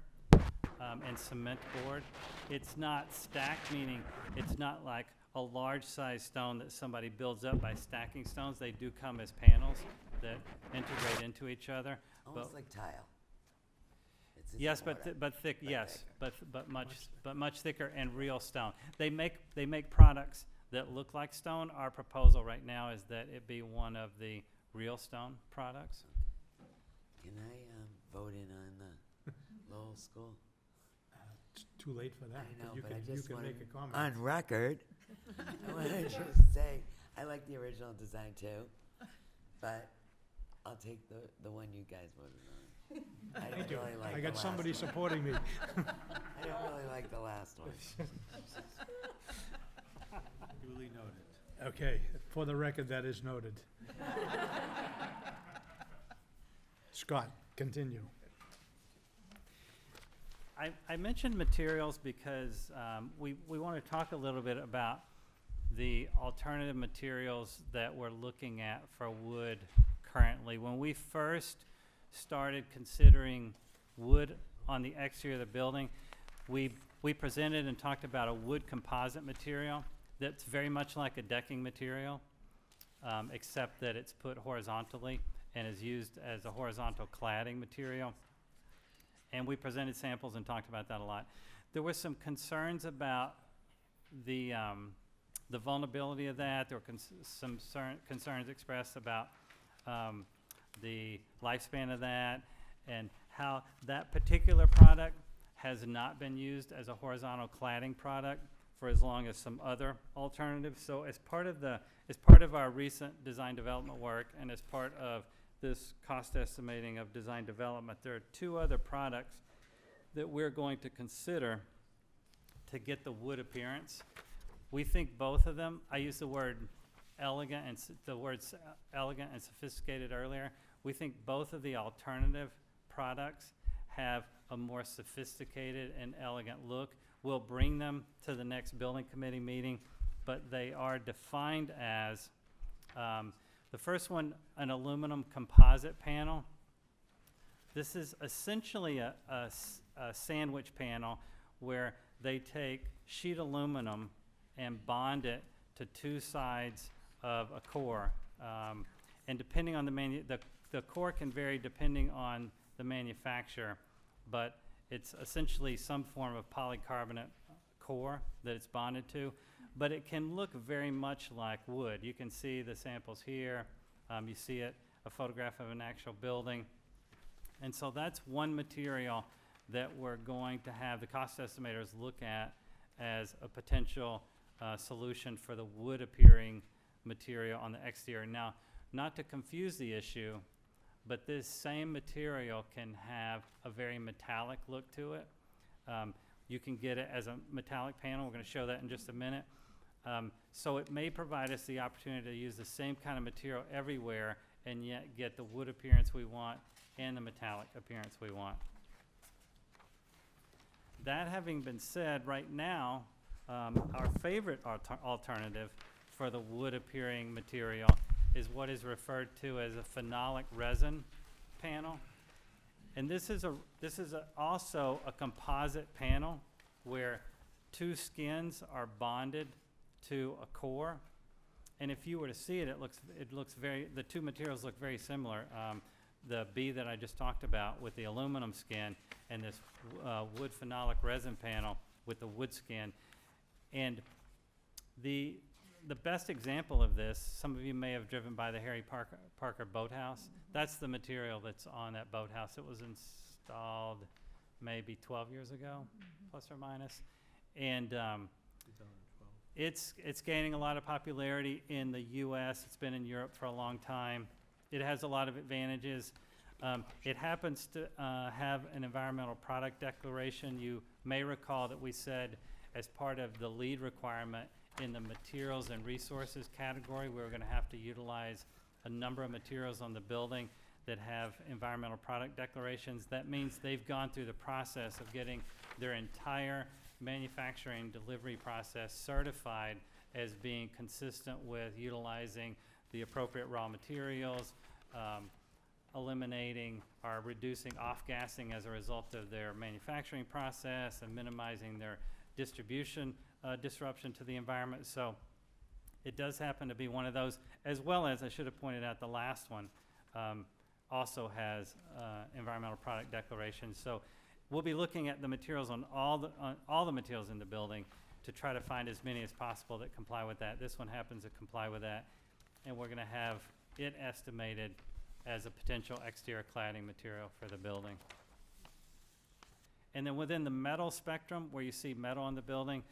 [SPEAKER 4] and cement board. It's not stacked, meaning it's not like a large size stone that somebody builds up by stacking stones. They do come as panels that integrate into each other.
[SPEAKER 14] Almost like tile.
[SPEAKER 4] Yes, but thick. Yes, but much thicker and real stone. They make products that look like stone. Our proposal right now is that it be one of the real stone products.
[SPEAKER 14] Can I vote in on the Lowell School?
[SPEAKER 1] It's too late for that.
[SPEAKER 14] I know,
[SPEAKER 1] You
[SPEAKER 14] but I
[SPEAKER 1] can
[SPEAKER 14] just want
[SPEAKER 1] make a comment.
[SPEAKER 14] on record. I want to just say I like the original design too, but I'll take the one you guys voted on. I don't really like
[SPEAKER 1] I
[SPEAKER 14] the
[SPEAKER 1] got
[SPEAKER 14] last
[SPEAKER 1] somebody
[SPEAKER 14] one.
[SPEAKER 1] supporting me.
[SPEAKER 14] I don't really like the last one.
[SPEAKER 2] Duly noted.
[SPEAKER 1] Okay, for the record, that is noted. Scott, continue.
[SPEAKER 4] I mentioned materials because we want to talk a little bit about the alternative materials that we're looking at for wood currently. When we first started considering wood on the exterior of the building, we presented and talked about a wood composite material that's very much like a decking material, except that it's put horizontally and is used as a horizontal cladding material. And we presented samples and talked about that a lot. There were some concerns about the vulnerability of that. There were some concerns expressed about the lifespan of that and how that particular product has not been used as a horizontal cladding product for as long as some other alternatives. So as part of our recent design development work and as part of this cost estimating of design development, there are 2 other products that we're going to consider to get the wood appearance. We think both of them, I used the word elegant and elegant and sophisticated earlier. We think both of the alternative products have a more sophisticated and elegant look. We'll bring them to the next building committee meeting, but they are defined as the first one, an aluminum composite panel. This is essentially a sandwich panel where they take sheet aluminum and bond it to two sides of a core. And depending on the core can vary depending on the manufacturer, but it's essentially some form of polycarbonate core that it's bonded to, but it can look very much like wood. You can see the samples here. You see a photograph of an actual building. And so that's one material that we're going to have the cost estimators look at as a potential solution for the wood-appearing material on the exterior. Now, not to confuse the issue, but this same material can have a very metallic look to it. You can get it as a metallic panel. We're going to show that in just a minute. So it may provide us the opportunity to use the same kind of material everywhere and yet get the wood appearance we want and the metallic appearance we want. That having been said, right now, our favorite alternative for the wood appearing material is what is referred to as a phenolic resin panel. And this is also a composite panel where two skins are bonded to a core. And if you were to see it, the two materials look very similar. The B that I just talked about with the aluminum skin and this wood phenolic resin panel with the wood skin. And the best example of this, some of you may have driven by the Harry Parker boathouse. That's the material that's on that boathouse. It was installed maybe 12 years ago, plus or minus. And it's gaining a lot of popularity in the US. It's been in Europe for a long time. It has a lot of advantages. It happens to have an environmental product declaration. You may recall that we said as part of the lead requirement in the materials and resources category, we're going to have to utilize a number of materials on the building that have environmental product declarations. That means they've gone through the process of getting their entire manufacturing delivery process certified as being consistent with utilizing the appropriate raw materials, eliminating or reducing off-gassing as a result of their manufacturing process, and minimizing their distribution disruption to the environment. So it does happen to be one of those, as well as I should have pointed out the last one also has environmental product declarations. So we'll be looking at the materials on all the materials in the building to try to find as many as possible that comply with that. This one happens to comply with that, and we're going to have it estimated as a potential exterior cladding material for the building. And then within the metal spectrum, where you see metal on the building,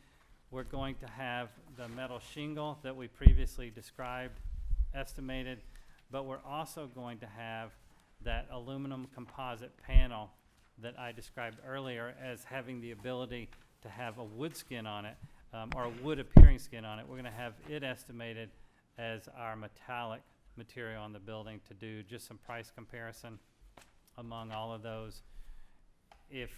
[SPEAKER 4] we're going to have the metal shingle that we previously described estimated, but we're also going to have that aluminum composite panel that I described earlier as having the ability to have a wood skin on it, or a wood appearing skin on it. We're going to have it estimated as our metallic material on the building to do just some price comparison among all of those. If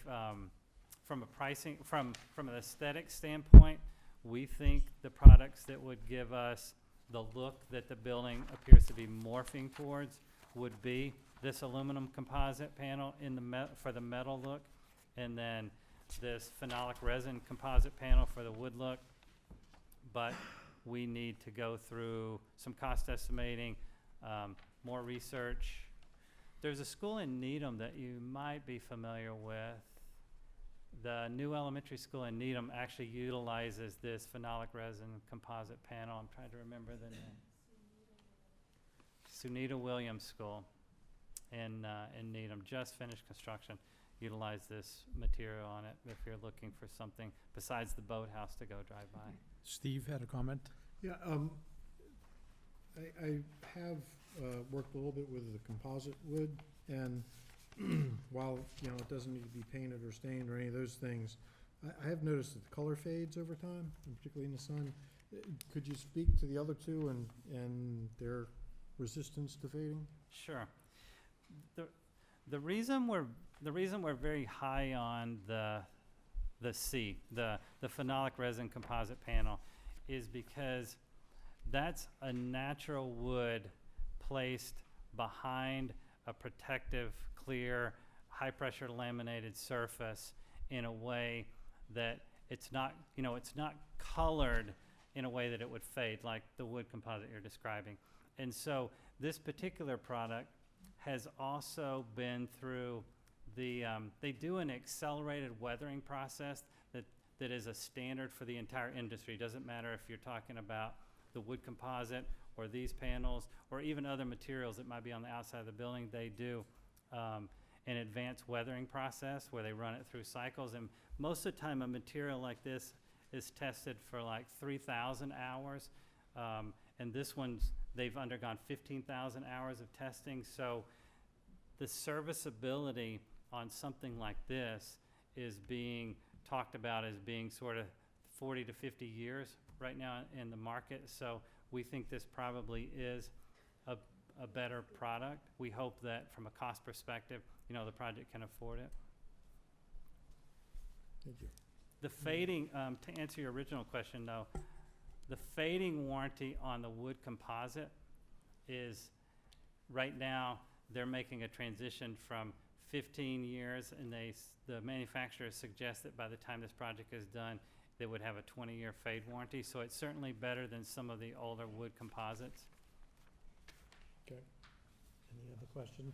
[SPEAKER 4] from a pricing, from an aesthetic standpoint, we think the products that would give us the look that the building appears to be morphing towards would be this aluminum composite panel in the for the metal look, and then this phenolic resin composite panel for the wood look. But we need to go through some cost estimating, more research. There's a school in Needham that you might be familiar with. The new elementary school in Needham actually utilizes this phenolic resin composite panel. I'm trying to remember the name. Sunita Williams School in Needham, just finished construction, utilized this material on it if you're looking for something besides the boathouse to go drive by.
[SPEAKER 1] Steve had a comment?
[SPEAKER 8] Yeah, I have worked a little bit with the composite wood, and while, you know, it doesn't need to be painted or stained or any of those things, I have noticed that the color fades over time, and particularly in the sun. Could you speak to the other two and their resistance to fading?
[SPEAKER 4] Sure. The reason we're very high on the C, the phenolic resin composite panel, is because that's a natural wood placed behind a protective, clear, high-pressure laminated surface in a way that it's not, you know, it's not colored in a way that it would fade, like the wood composite you're describing. And so this particular product has also been through the, they do an accelerated weathering process that is a standard for the entire industry. Doesn't matter if you're talking about the wood composite or these panels or even other materials that might be on the outside of the building. They do an advanced weathering process where they run it through cycles. And most of the time a material like this is tested for like 3,000 hours. And this one's, they've undergone 15,000 hours of testing. So the serviceability on something like this is being talked about as being sort of 40 to 50 years right now in the market. So we think this probably is a better product. We hope that from a cost perspective, you know, the project can afford it.
[SPEAKER 8] Thank you.
[SPEAKER 4] The fading, to answer your original question though, the fading warranty on the wood composite is, right now, they're making a transition from 15 years, and the manufacturers suggest that by the time this project is done, they would have a 20-year fade warranty. So it's certainly better than some of the older wood composites.
[SPEAKER 8] Okay. Any other questions?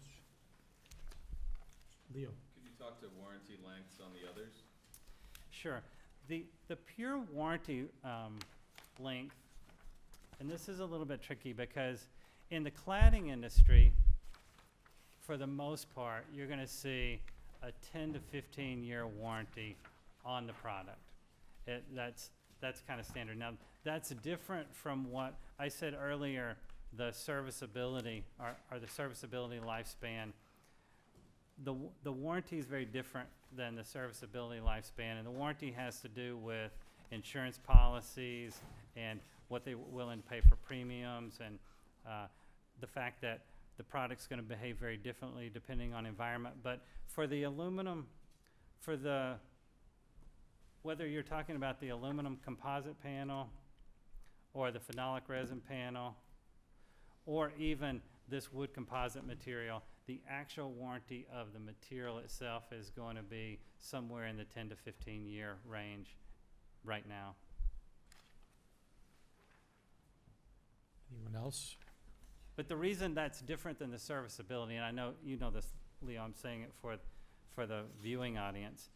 [SPEAKER 8] Leo?
[SPEAKER 7] Could you talk to warranty lengths on the others?
[SPEAKER 4] Sure. The pure warranty length, and this is a little bit tricky because in the cladding industry, for the most part, you're going to see a 10 to 15 year warranty on the product. That's kind of standard. Now, that's different from what I said earlier, the serviceability or the serviceability lifespan. The warranty is very different than the serviceability lifespan, and the warranty has to do with insurance policies and what they're willing to pay for premiums, and the fact that the product's going to behave very differently depending on environment. But for the aluminum, whether you're talking about the aluminum composite panel or the phenolic resin panel or even this wood composite material, the actual warranty of the material itself is going to be somewhere in the 10 to 15 year range right now.
[SPEAKER 1] Anyone else?
[SPEAKER 4] But the reason that's different than the serviceability, and I know you know this, Leo, I'm saying it for the viewing audience.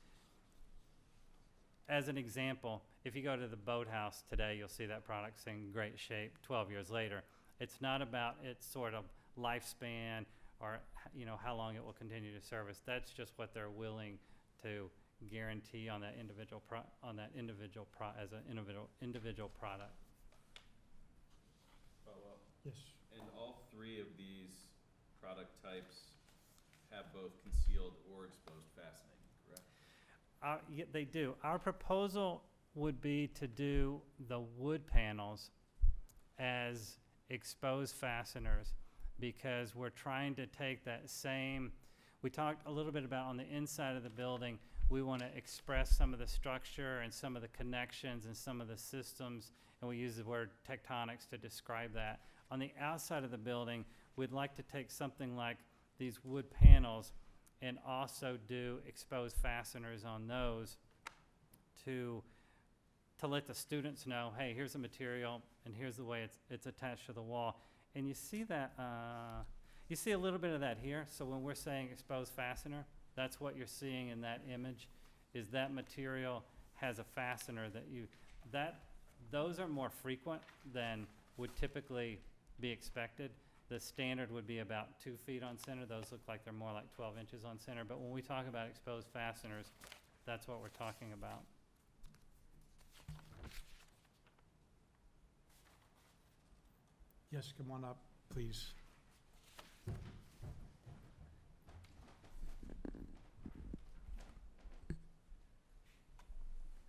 [SPEAKER 4] As an example, if you go to the boathouse today, you'll see that product's in great shape 12 years later. It's not about its sort of lifespan or, you know, how long it will continue to service. That's just what they're willing to guarantee on that individual as an individual product.
[SPEAKER 7] Follow up.
[SPEAKER 8] Yes.
[SPEAKER 7] And all three of these product types have both concealed or exposed fastening, correct?
[SPEAKER 4] Yeah, they do. Our proposal would be to do the wood panels as exposed fasteners because we're trying to take that same, we talked a little bit about on the inside of the building, we want to express some of the structure and some of the connections and some of the systems, and we use the word tectonics to describe that. On the outside of the building, we'd like to take something like these wood panels and also do exposed fasteners on those to let the students know, hey, here's the material and here's the way it's attached to the wall. And you see that, you see a little bit of that here. So when we're saying exposed fastener, that's what you're seeing in that image, is that material has a fastener those are more frequent than would typically be expected. The standard would be about 2 feet on center. Those look like they're more like 12 inches on center. But when we talk about exposed fasteners, that's what we're talking about.
[SPEAKER 1] Yes, come on up, please.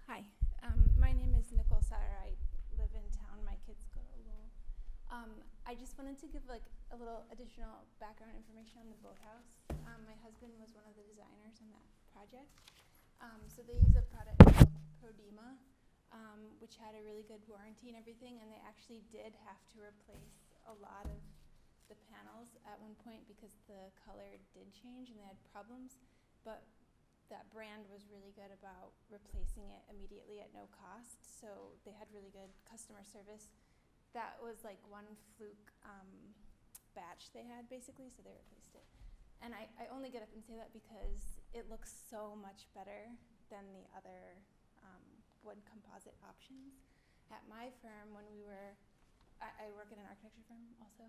[SPEAKER 15] Hi, my name is Nicole Sauer. I live in town. My kids go to Lowell. I just wanted to give like a little additional background information on the boathouse. My husband was one of the designers on that project. So they use a product called Prodema, which had a really good warranty and everything, and they actually did have to replace a lot of the panels at one point because the color did change and they had problems. But that brand was really good about replacing it immediately at no cost. So they had really good customer service. That was like one fluke batch they had basically, so they replaced it. And I only get up and say that because it looks so much better than the other wood composite options. At my firm, when we were, I work at an architecture firm also,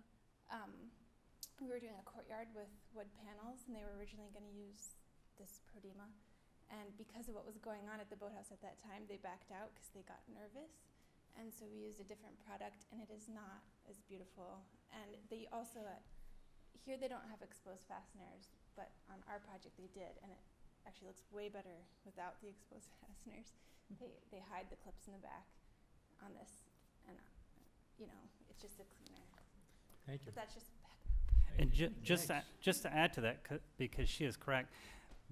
[SPEAKER 15] we were doing a courtyard with wood panels, and they were originally going to use this Prodema. And because of what was going on at the boathouse at that time, they backed out because they got nervous. And so we used a different product, and it is not as beautiful. And they also, here they don't have exposed fasteners, but on our project they did, and it actually looks way better without the exposed fasteners. They hide the clips in the back on this, and you know, it's just a cleaner.
[SPEAKER 1] Thank you.
[SPEAKER 15] But that's just background.
[SPEAKER 4] And just to add to that, because she is correct,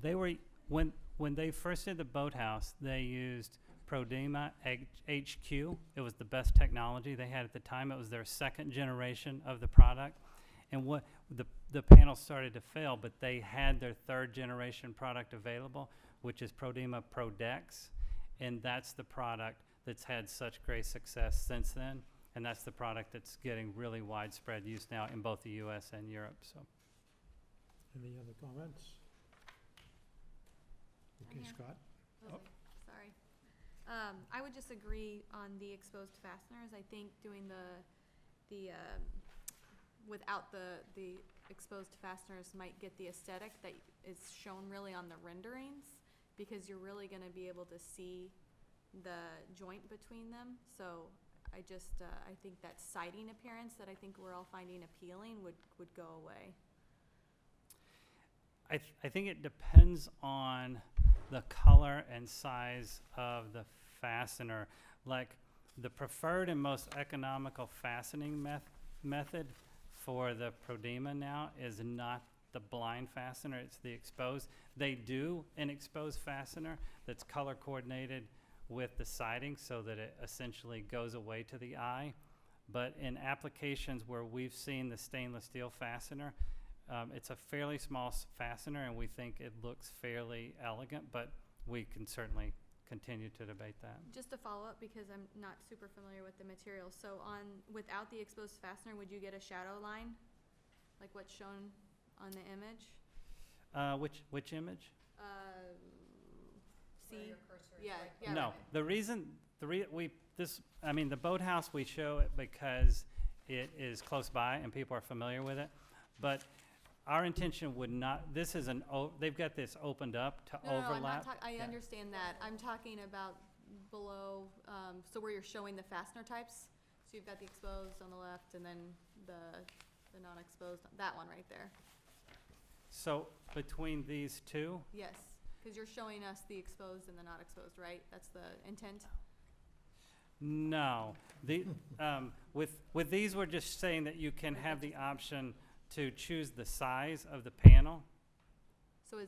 [SPEAKER 4] they were, when they first did the boathouse, they used Prodema HQ. It was the best technology they had at the time. It was their second generation of the product. And what the panels started to fail, but they had their third generation product available, which is Prodema Prodex. And that's the product that's had such great success since then. And that's the product that's getting really widespread use now in both the US and Europe. So,
[SPEAKER 1] Any other comments? Okay,
[SPEAKER 5] here.
[SPEAKER 1] Scott?
[SPEAKER 5] Oh, sorry. I would just agree on the exposed fasteners. I think doing the without the exposed fasteners might get the aesthetic that is shown really on the renderings, because you're really going to be able to see the joint between them. So I just I think that siding appearance that I think we're all finding appealing would go away.
[SPEAKER 4] I think it depends on the color and size of the fastener. Like, the preferred and most economical fastening method for the Prodema now is not the blind fastener, it's the exposed. They do an exposed fastener that's color coordinated with the siding so that it essentially goes away to the eye. But in applications where we've seen the stainless steel fastener, it's a fairly small fastener, and we think it looks fairly elegant, but we can certainly continue to debate that.
[SPEAKER 5] Just to follow up, because I'm not super familiar with the material. So without the exposed fastener, would you get a shadow line, like what's shown on the image?
[SPEAKER 4] Which image?
[SPEAKER 5] See?
[SPEAKER 6] Where your cursor is
[SPEAKER 5] Yeah,
[SPEAKER 6] right
[SPEAKER 5] yeah.
[SPEAKER 4] No,
[SPEAKER 5] right.
[SPEAKER 4] the boathouse, we show it because it is close by and people are familiar with it. But our intention would not, they've got this opened up to
[SPEAKER 5] No, I'm
[SPEAKER 4] overlap.
[SPEAKER 5] not I
[SPEAKER 4] Yeah.
[SPEAKER 5] understand that. I'm talking about below, so where you're showing the fastener types. So you've got the exposed on the left, and then the non-exposed, that one right there.
[SPEAKER 4] So between these two,
[SPEAKER 5] Yes, because you're showing us the exposed and the not exposed, right? That's the intent?
[SPEAKER 4] no. With these, we're just saying that you can have the option to choose the size of the panel.
[SPEAKER 5] So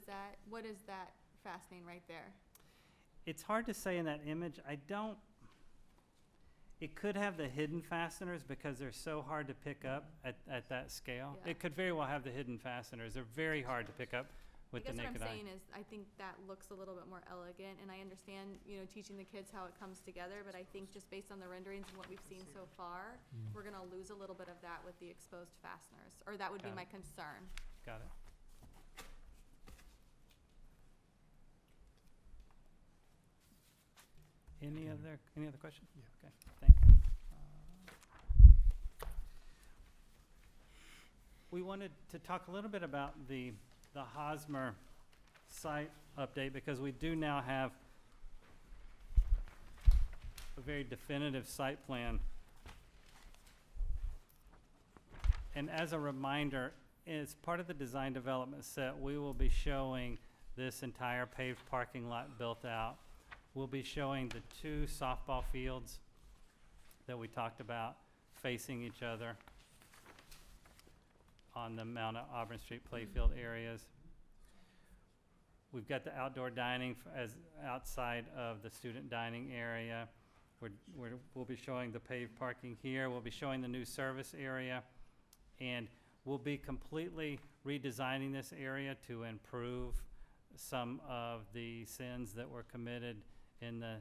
[SPEAKER 5] what is that fastening right there?
[SPEAKER 4] It's hard to say in that image. It could have the hidden fasteners because they're so hard to pick up at that scale.
[SPEAKER 5] Yeah.
[SPEAKER 4] It could very well have the hidden fasteners. They're very hard to pick up with the
[SPEAKER 5] I guess
[SPEAKER 4] naked
[SPEAKER 5] what I'm
[SPEAKER 4] eye.
[SPEAKER 5] saying is, I think that looks a little bit more elegant, and I understand, teaching the kids how it comes together, but I think just based on the renderings and what we've seen so far, we're gonna lose a little bit of that with the exposed fasteners, or that would be
[SPEAKER 4] Got
[SPEAKER 5] my
[SPEAKER 4] it.
[SPEAKER 5] concern.
[SPEAKER 4] Got it. Any other questions?
[SPEAKER 1] Yeah.
[SPEAKER 4] Okay, thank you. We wanted to talk a little bit about the Hosmer site update, because we do now have a very definitive site plan. And as a reminder, as part of the design development set, we will be showing this entire paved parking lot built out. We'll be showing the two softball fields that we talked about facing each other on the Mount Auburn Street playfield areas. We've got the outdoor dining as outside of the student dining area. We'll be showing the paved parking here. We'll be showing the new service area. And we'll be completely redesigning this area to improve some of the sins that were committed in the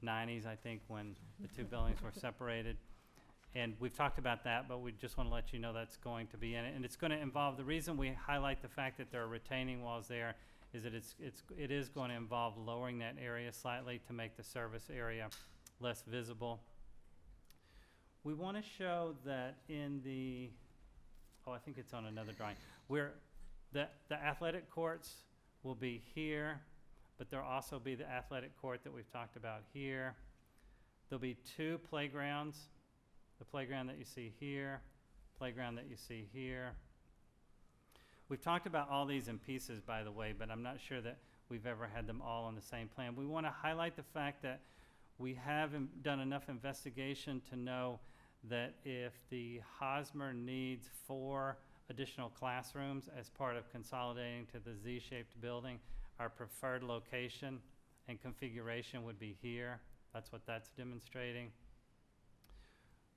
[SPEAKER 4] 90s, I think, when the two buildings were separated. And we've talked about that, but we just want to let you know that's going to be in it. And it's going to involve, the reason we highlight the fact that there are retaining walls there is that it is going to involve lowering that area slightly to make the service area less visible. We want to show that in the, I think it's on another drawing, where the athletic courts will be here, but there'll also be the athletic court that we've talked about here. There'll be two playgrounds, the playground that you see here, playground that you see here. We've talked about all these in pieces, by the way, but I'm not sure that we've ever had them all on the same plan. We want to highlight the fact that we have done enough investigation to know that if the Hosmer needs 4 additional classrooms as part of consolidating to the Z-shaped building, our preferred location and configuration would be here. That's what that's demonstrating.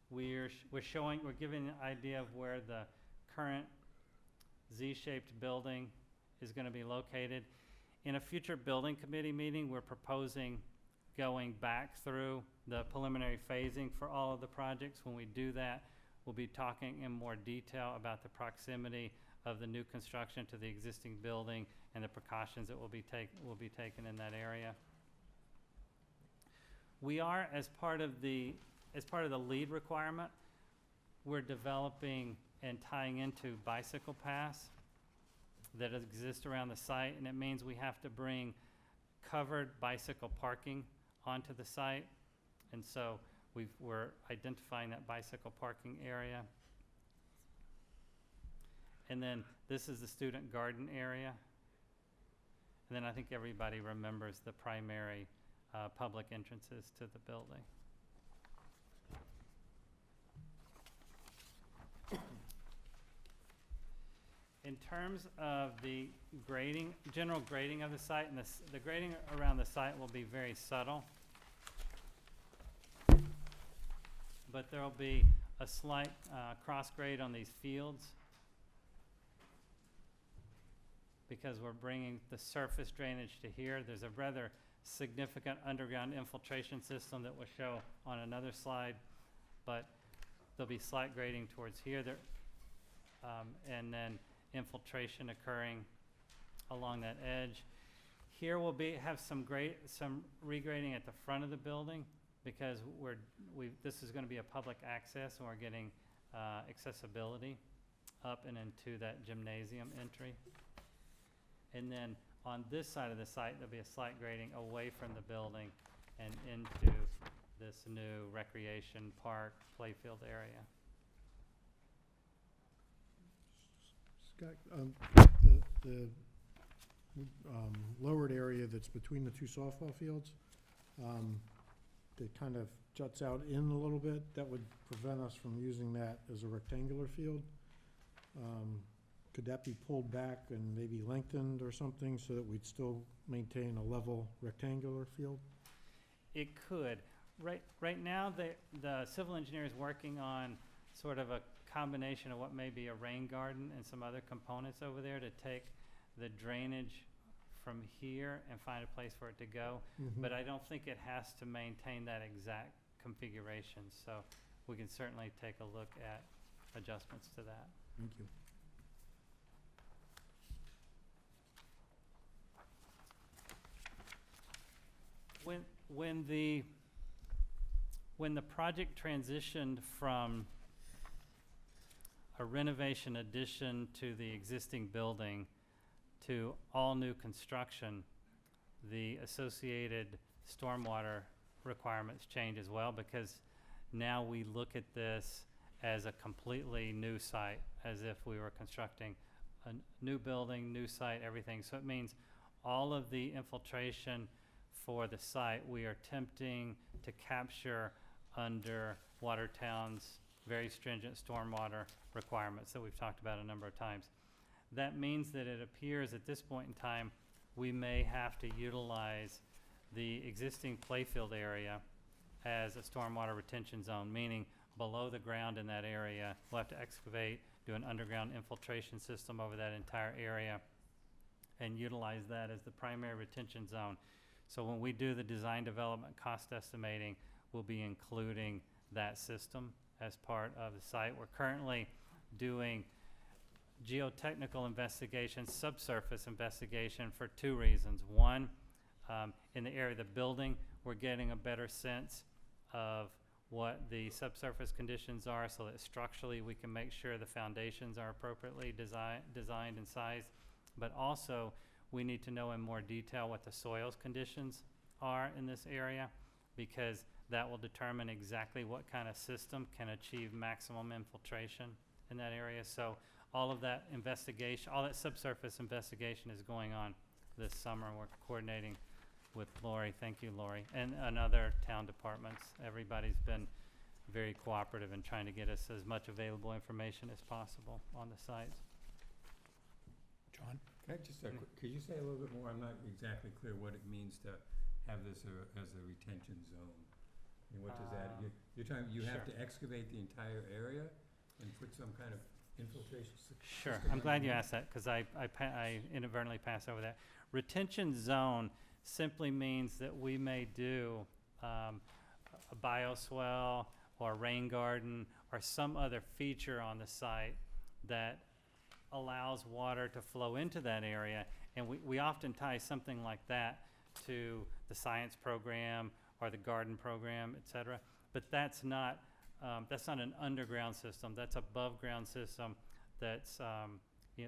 [SPEAKER 4] We're giving an idea of where the current Z-shaped building is going to be located. In a future building committee meeting, we're proposing going back through the preliminary phasing for all of the projects. When we do that, we'll be talking in more detail about the proximity of the new construction to the existing building and the precautions that will be taken in that area. We are, as part of the lead requirement, we're developing and tying into bicycle paths that exist around the site, and it means we have to bring covered bicycle parking onto the site, and so we're identifying that bicycle parking area. And then this is the student garden area. And then I think everybody remembers the primary public entrances to the building. In terms of the grading, general grading of the site, and the grading around the site will be very subtle. But there will be a slight cross grade on these fields because we're bringing the surface drainage to here. There's a rather significant underground infiltration system that we'll show on another slide, but there'll be slight grading towards here, and then infiltration occurring along that edge. Here we'll have some regrading at the front of the building because this is going to be a public access, and we're getting accessibility up and into that gymnasium entry. And then on this side of the site, there'll be a slight grading away from the building and into this new recreation park playfield area.
[SPEAKER 8] Scott, the lowered area that's between the two softball fields, that kind of juts out in a little bit, that would prevent us from using that as a rectangular field. Could that be pulled back and maybe lengthened or something so that we'd still maintain a level rectangular field?
[SPEAKER 4] It could. Right now, the civil engineer is working on sort of a combination of what may be a rain garden and some other components over there to take the drainage from here and find a place for it to go.
[SPEAKER 8] Mm-hmm.
[SPEAKER 4] But I don't think it has to maintain that exact configuration. So we can certainly take a look at adjustments to that.
[SPEAKER 8] Thank you.
[SPEAKER 4] When the project transitioned from a renovation addition to the existing building to all new construction, the associated stormwater requirements change as well, because now we look at this as a completely new site, as if we were constructing a new building, new site, everything. So it means all of the infiltration for the site we are attempting to capture under Watertown's very stringent stormwater requirements that we've talked about a number of times. That means that it appears at this point in time we may have to utilize the existing playfield area as a stormwater retention zone, meaning below the ground in that area we'll have to excavate, do an underground infiltration system over that entire area, and utilize that as the primary retention zone. So when we do the design development cost estimating, we'll be including that system as part of the site. We're currently doing geotechnical investigation, subsurface investigation for two reasons. One, in the area of the building, we're getting a better sense of what the subsurface conditions are so that structurally we can make sure the foundations are appropriately designed and sized. But also, we need to know in more detail what the soils conditions are in this area, because that will determine exactly what kind of system can achieve maximum infiltration in that area. So all of that investigation, all that subsurface investigation is going on this summer. We're coordinating with Lori, thank you, Lori, and other town departments. Everybody's been very cooperative in trying to get us as much available information as possible on the sites.
[SPEAKER 1] John?
[SPEAKER 2] Can I just, could you say a little bit more? I'm not exactly clear what it means to have this as a retention zone. I mean, what does that, you're talking, you have to excavate the entire area and put some kind of infiltration
[SPEAKER 4] Sure,
[SPEAKER 2] system
[SPEAKER 4] I'm glad you
[SPEAKER 2] underneath?
[SPEAKER 4] asked that, because I inadvertently passed over that. Retention zone simply means that we may do a bioswale or a rain garden or some other feature on the site that allows water to flow into that area. And we often tie something like that to the science program or the garden program, et cetera. But that's not an underground system. That's above ground system that's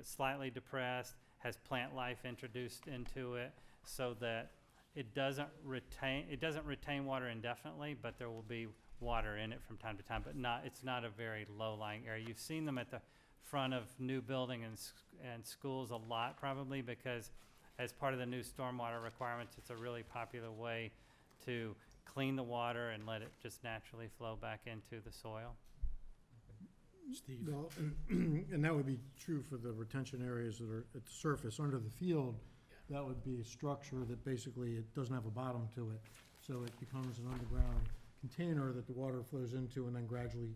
[SPEAKER 4] slightly depressed, has plant life introduced into it, so that it doesn't retain water indefinitely, but there will be water in it from time to time. But it's not a very low-lying area. You've seen them at the front of new building and schools a lot, probably, because as part of the new stormwater requirements, it's a really popular way to clean the water and let it just naturally flow back into the soil.
[SPEAKER 1] Steve?
[SPEAKER 8] Well, and that would be true for the retention areas that are at the surface. Under the field, that would be a structure that basically it doesn't have a bottom to it. So it becomes an underground container that the water flows into and then gradually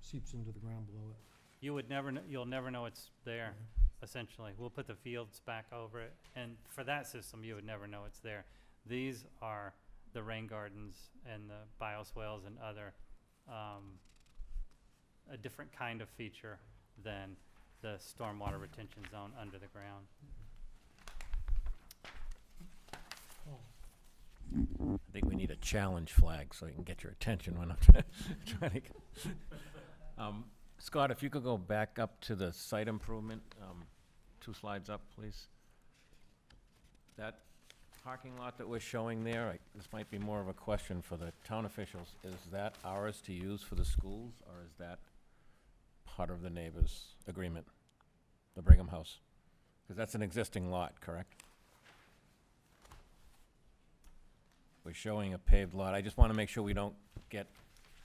[SPEAKER 8] seeps into the ground below it.
[SPEAKER 4] You'll never know it's there, essentially. We'll put the fields back over it, and for that system, you would never know it's there. These are the rain gardens and the bioswales and other, a different kind of feature than the stormwater retention zone under the ground.
[SPEAKER 16] I think we need a challenge flag so you can get your attention when I'm trying to. Scott, if you could go back up to the site improvement, 2 slides up, please. That parking lot that we're showing there, this might be more of a question for the town officials. Is that ours to use for the schools, or is that part of the neighbor's agreement, the Brigham House? Because that's an existing lot, correct? We're showing a paved lot. I just want to make sure we don't get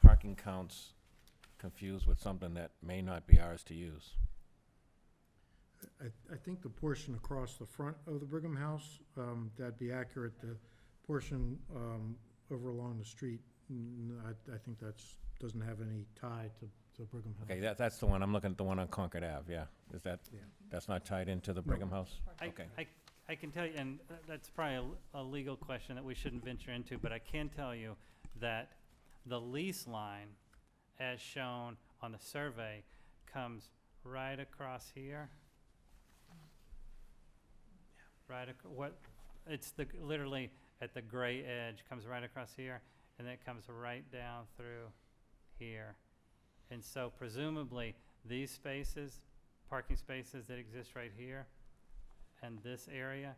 [SPEAKER 16] parking counts confused with something that may not be ours to use.
[SPEAKER 8] I think the portion across the front of the Brigham House, that'd be accurate. The portion over along the street, I think doesn't have any tie to Brigham House.
[SPEAKER 16] Okay, that's the one. I'm looking at the one on Concord Ave, yeah. Is that,
[SPEAKER 8] Yeah.
[SPEAKER 16] that's not tied into the Brigham House? Okay.
[SPEAKER 4] I can tell you, and that's probably a legal question that we shouldn't venture into, but I can tell you that the lease line, as shown on the survey, comes right across here. It's literally at the gray edge, comes right across here, and then it comes right down through here. And so presumably, these spaces, parking spaces that exist right here, and this area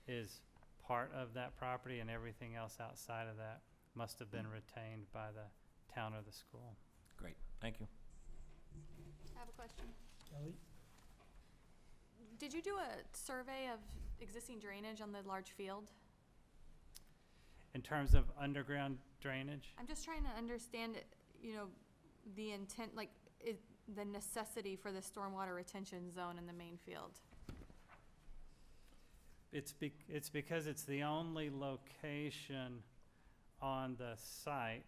[SPEAKER 4] is part of that property, and everything else outside of that must have been retained by the town or the school.
[SPEAKER 16] Great, thank you.
[SPEAKER 5] I have a question.
[SPEAKER 1] Kelly?
[SPEAKER 5] Did you do a survey of existing drainage on the large field?
[SPEAKER 4] In terms of underground drainage,
[SPEAKER 5] I'm just trying to understand, the intent, the necessity for the stormwater retention zone in the main field.
[SPEAKER 4] it's because it's the only location on the site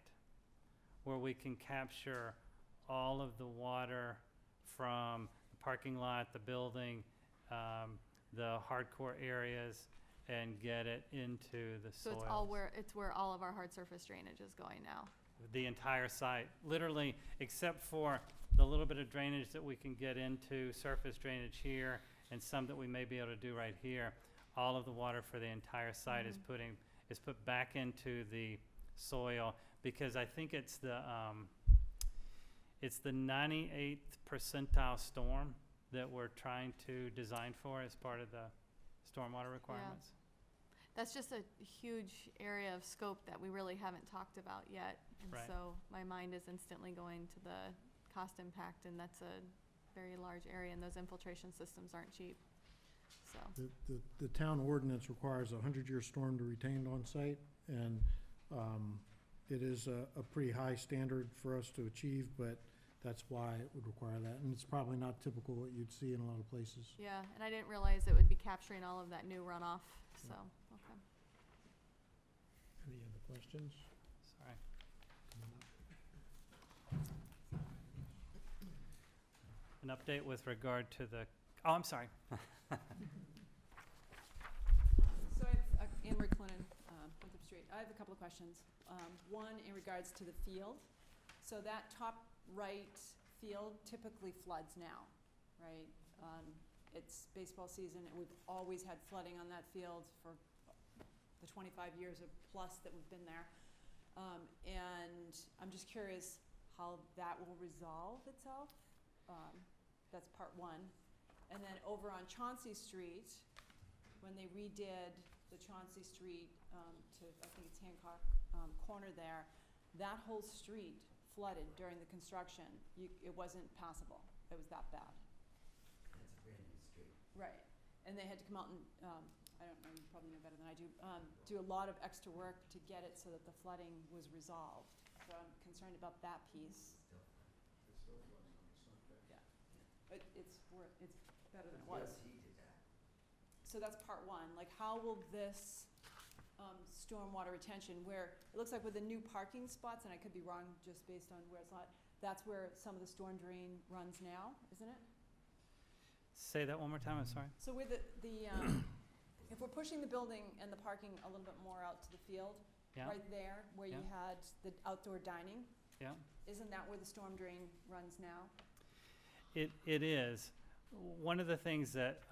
[SPEAKER 4] where we can capture all of the water from the parking lot, the building, the hardcore areas and get it into the
[SPEAKER 5] So
[SPEAKER 4] soil.
[SPEAKER 5] it's where all of our hard surface drainage is going now.
[SPEAKER 4] The entire site, literally, except for the little bit of drainage that we can get into, surface drainage here, and some that we may be able to do right here. All of the water for the entire site is put back into the soil, because I think it's the 98th percentile storm that we're trying to design for as part of the stormwater requirements.
[SPEAKER 5] That's just a huge area of scope that we really haven't talked about yet. And
[SPEAKER 4] Right.
[SPEAKER 5] so my mind is instantly going to the cost impact, and that's a very large area, and those infiltration systems aren't cheap. So,
[SPEAKER 8] The town ordinance requires a 100-year storm to be retained on site, and it is a pretty high standard for us to achieve, but that's why it would require that. And it's probably not typical what you'd see in a lot of places.
[SPEAKER 5] yeah, and I didn't realize it would be capturing all of that new runoff, so, okay.
[SPEAKER 8] Any other questions?
[SPEAKER 4] Sorry. An update with regard to the, oh, I'm sorry.
[SPEAKER 13] So I have, Anne Marie Clinton, Winthrop Street. I have a couple of questions. One in regards to the field. So that top right field typically floods now, right? It's baseball season, and we've always had flooding on that field for the 25 years or plus that we've been there. And I'm just curious how that will resolve itself. That's part one. And then over on Chauncey Street, when they redid the Chauncey Street to, I think it's Hancock corner there, that whole street flooded during the construction. It wasn't passable. It was that bad.
[SPEAKER 14] That's a brand new street.
[SPEAKER 13] Right. And they had to come out and, I don't know, you probably know better than I do a lot of extra work to get it so that the flooding was resolved. So I'm concerned about that piece. Yeah. It's better than it was.
[SPEAKER 14] DOT did that.
[SPEAKER 13] So that's part one. Like, how will this stormwater retention, where it looks like with the new parking spots, and I could be wrong just based on where it's not, that's where some of the storm drain runs now, isn't it?
[SPEAKER 4] Say that one more time, I'm sorry.
[SPEAKER 13] So with if we're pushing the building and the parking a little bit more out to the field,
[SPEAKER 4] Yeah.
[SPEAKER 13] right there where you
[SPEAKER 4] Yeah.
[SPEAKER 13] had the outdoor dining,
[SPEAKER 4] Yeah.
[SPEAKER 13] isn't that where the storm drain runs now?
[SPEAKER 4] It is. One of the things that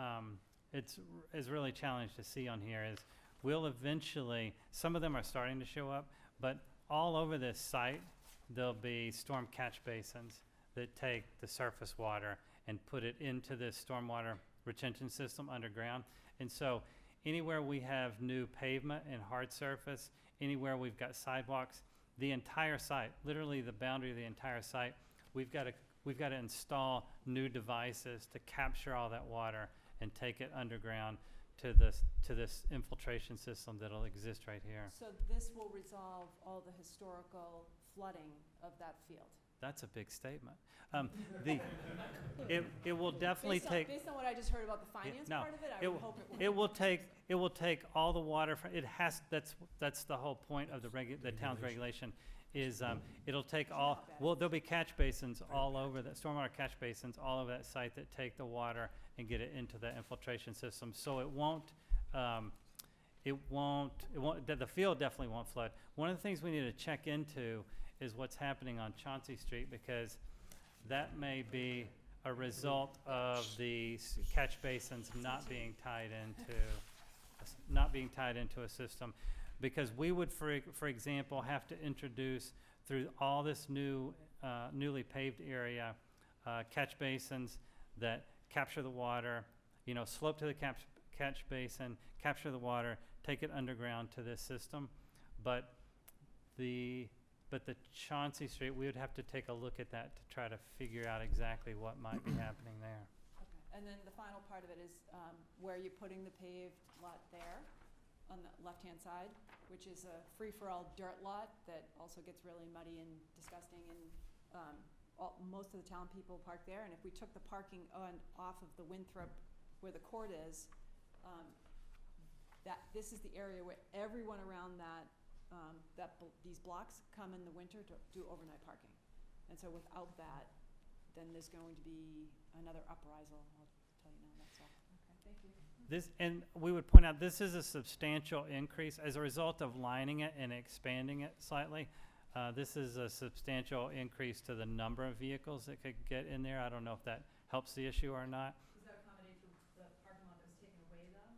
[SPEAKER 4] is really challenged to see on here is we'll eventually, some of them are starting to show up, but all over this site, there'll be storm catch basins that take the surface water and put it into this stormwater retention system underground. And so anywhere we have new pavement and hard surface, anywhere we've got sidewalks, the entire site, literally the boundary of the entire site, we've got to install new devices to capture all that water and take it underground to this infiltration system that'll exist right here.
[SPEAKER 13] So this will resolve all the historical flooding of that field?
[SPEAKER 4] That's a big statement. It will definitely take.
[SPEAKER 13] Based on what I just heard about the finance
[SPEAKER 4] no,
[SPEAKER 13] part of it, I would hope it would.
[SPEAKER 4] It will take all the water from, that's the whole point of the town's regulation, is, it'll take all, well, there'll be catch basins all over, stormwater catch basins all over that site that take the water and get it into the infiltration system. So the field definitely won't flood. One of the things we need to check into is what's happening on Chauncey Street, because that may be a result of the catch basins not being tied into a system. Because we would, for example, have to introduce through all this newly paved area, catch basins that capture the water, slope to the catch basin, capture the water, take it underground to this system. But the Chauncey Street, we would have to take a look at that to try to figure out exactly what might be happening there.
[SPEAKER 13] Okay, and then the final part of it is where you're putting the paved lot there on the left-hand side, which is a free-for-all dirt lot that also gets really muddy and disgusting, and most of the town people park there. And if we took the parking off of the Winthrop where the court is, this is the area where everyone around these blocks come in the winter to do overnight parking. And so without that, then there's going to be another uprisal, I'll tell you now, that's all. Okay. thank you.
[SPEAKER 4] This, and we would point out, this is a substantial increase as a result of lining it and expanding it slightly. This is a substantial increase to the number of vehicles that could get in there. I don't know if that helps the issue or not.
[SPEAKER 13] Does that accommodate the parking lot that was taken away, though?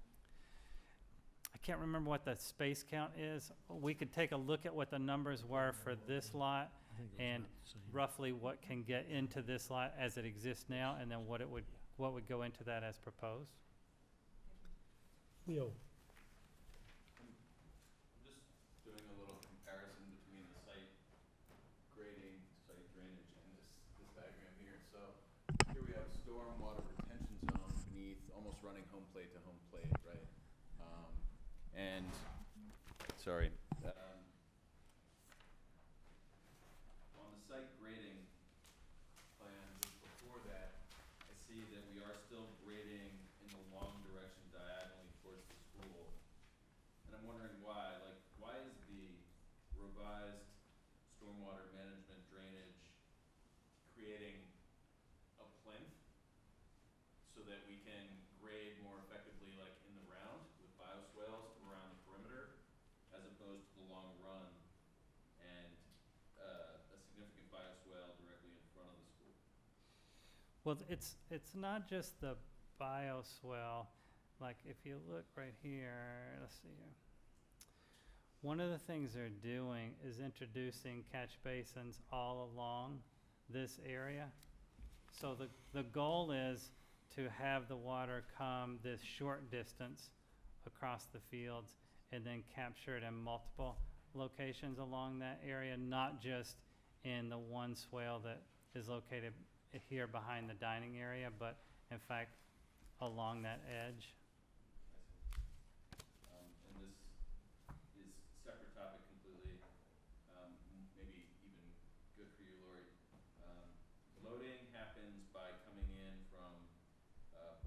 [SPEAKER 4] I can't remember what the space count is. We could take a look at what the numbers were for this lot and roughly what can get into this lot as it exists now, and then what would go into that as proposed.
[SPEAKER 8] Leo?
[SPEAKER 7] I'm just doing a little comparison between the site grading, site drainage, and this diagram here. So here we have a stormwater retention zone beneath, almost running home plate to home plate, right? And, sorry. On the site grading plan just before that, I see that we are still grading in the long direction diagonally towards the school. And I'm wondering why, like, why is the revised stormwater management drainage creating a plinth so that we can grade more effectively, like in the round with bioswales around the perimeter, as opposed to the long run and a significant bioswale directly in front of the school?
[SPEAKER 4] Well, it's not just the bioswale. Like if you look right here, let's see here. One of the things they're doing is introducing catch basins all along this area. So the goal is to have the water come this short distance across the fields and then capture it in multiple locations along that area, not just in the one swale that is located here behind the dining area, but in fact along that edge.
[SPEAKER 7] And this is separate topic completely, maybe even good for you, Lori. Loading happens by coming in from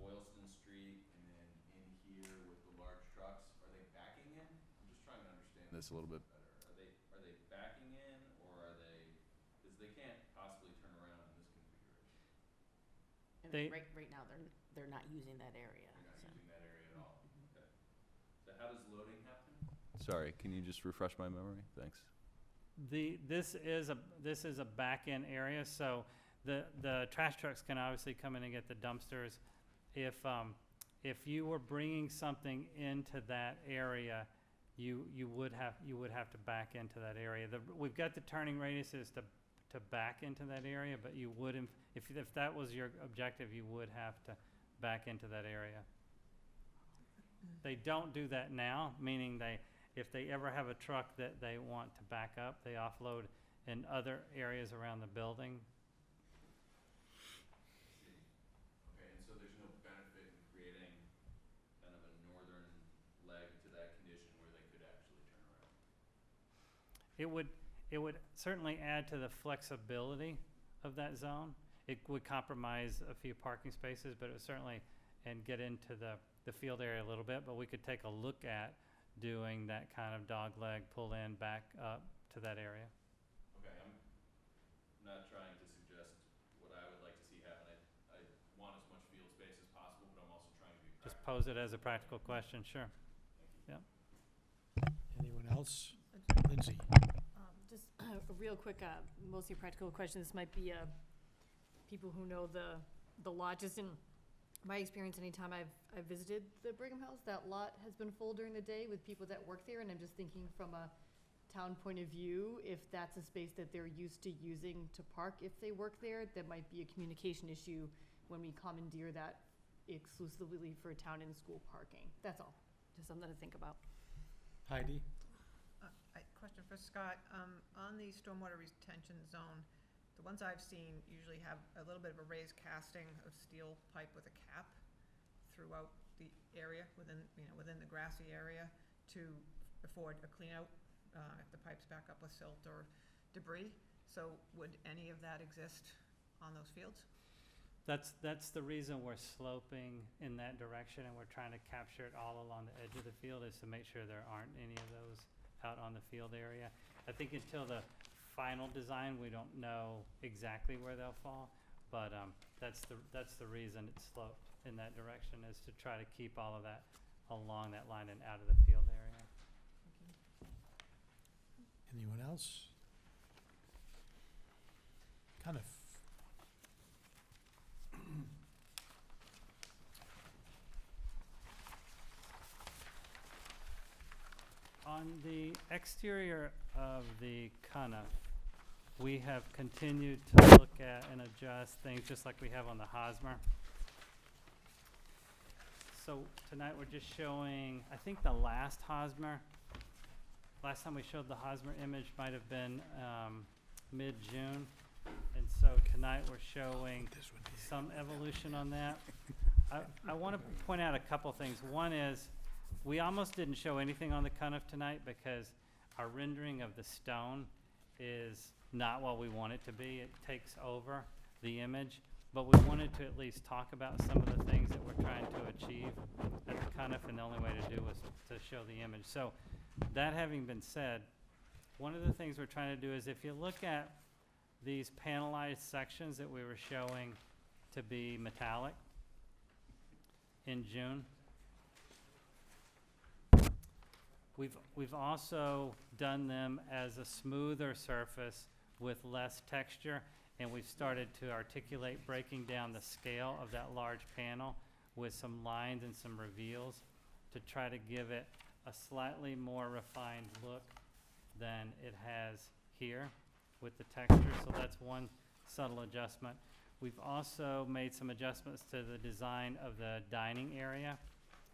[SPEAKER 7] Boylston Street and then in here with the large trucks. Are they backing in? I'm just trying to understand this a little bit better. Are they backing in, or are they, because they can't possibly turn around in this configuration.
[SPEAKER 11] And
[SPEAKER 4] They-
[SPEAKER 11] right now, they're not using that area.
[SPEAKER 7] They're not
[SPEAKER 11] so.
[SPEAKER 7] using that area at all. Okay. So how does loading happen? Sorry, can you just refresh my memory? Thanks.
[SPEAKER 4] This is a back-end area, so the trash trucks can obviously come in and get the dumpsters. If you were bringing something into that area, you would have to back into that area. We've got the turning radiuses to back into that area, but you wouldn't, if that was your objective, you would have to back into that area. They don't do that now, meaning if they ever have a truck that they want to back up, they offload in other areas around the building.
[SPEAKER 7] Okay, and so there's no benefit in creating kind of a northern leg to that condition where they could actually turn around?
[SPEAKER 4] It would certainly add to the flexibility of that zone. It would compromise a few parking spaces, but it would certainly, and get into the field area a little bit, but we could take a look at doing that kind of dog leg pull in back up to that area.
[SPEAKER 7] Okay, I'm not trying to suggest what I would like to see happen. I want as much field space as possible, but I'm also trying to be practical.
[SPEAKER 4] Just pose it as a practical question, sure. Yeah.
[SPEAKER 8] Anyone else? Lindsay?
[SPEAKER 6] Just a real quick, mostly practical question. This might be people who know the lot. Just in my experience, anytime I've visited the Brigham House, that lot has been full during the day with people that work there, and I'm just thinking from a town point of view, if that's a space that they're used to using to park if they work there, that might be a communication issue when we commandeer that exclusively for town and school parking. That's all. Just something to think about.
[SPEAKER 8] Heidi?
[SPEAKER 12] Question for Scott. On the stormwater retention zone, the ones I've seen usually have a little bit of a raised casting of steel pipe with a cap throughout the area, within the grassy area, to afford a clean out if the pipe's back up with silt or debris. So would any of that exist on those fields?
[SPEAKER 4] That's the reason we're sloping in that direction, and we're trying to capture it all along the edge of the field, is to make sure there aren't any of those out on the field area. I think until the final design, we don't know exactly where they'll fall, but that's the reason it's sloped. in that direction, is to try to keep all of that along that line and out of the field area.
[SPEAKER 1] Anyone else? Kind of.
[SPEAKER 4] On the exterior of the Cuniff, we have continued to look at and adjust things just like we have on the Hosmer. So tonight we're just showing, I think the last Hosmer, last time we showed the Hosmer image might have been mid-June. And so tonight we're showing some evolution on that. I want to point out a couple things. One is, we almost didn't show anything on the Cuniff tonight because our rendering of the stone is not what we want it to be. It takes over the image, but we wanted to at least talk about some of the things that we're trying to achieve at the Cuniff, and the only way to do was to show the image. So that having been said, one of the things we're trying to do is, if you look at these panelized sections that we were showing to be metallic in June, we've also done them as a smoother surface with less texture, and we've started to articulate breaking down the scale of that large panel with some lines and some reveals to try to give it a slightly more refined look than it has here with the texture. So that's one subtle adjustment. We've also made some adjustments to the design of the dining area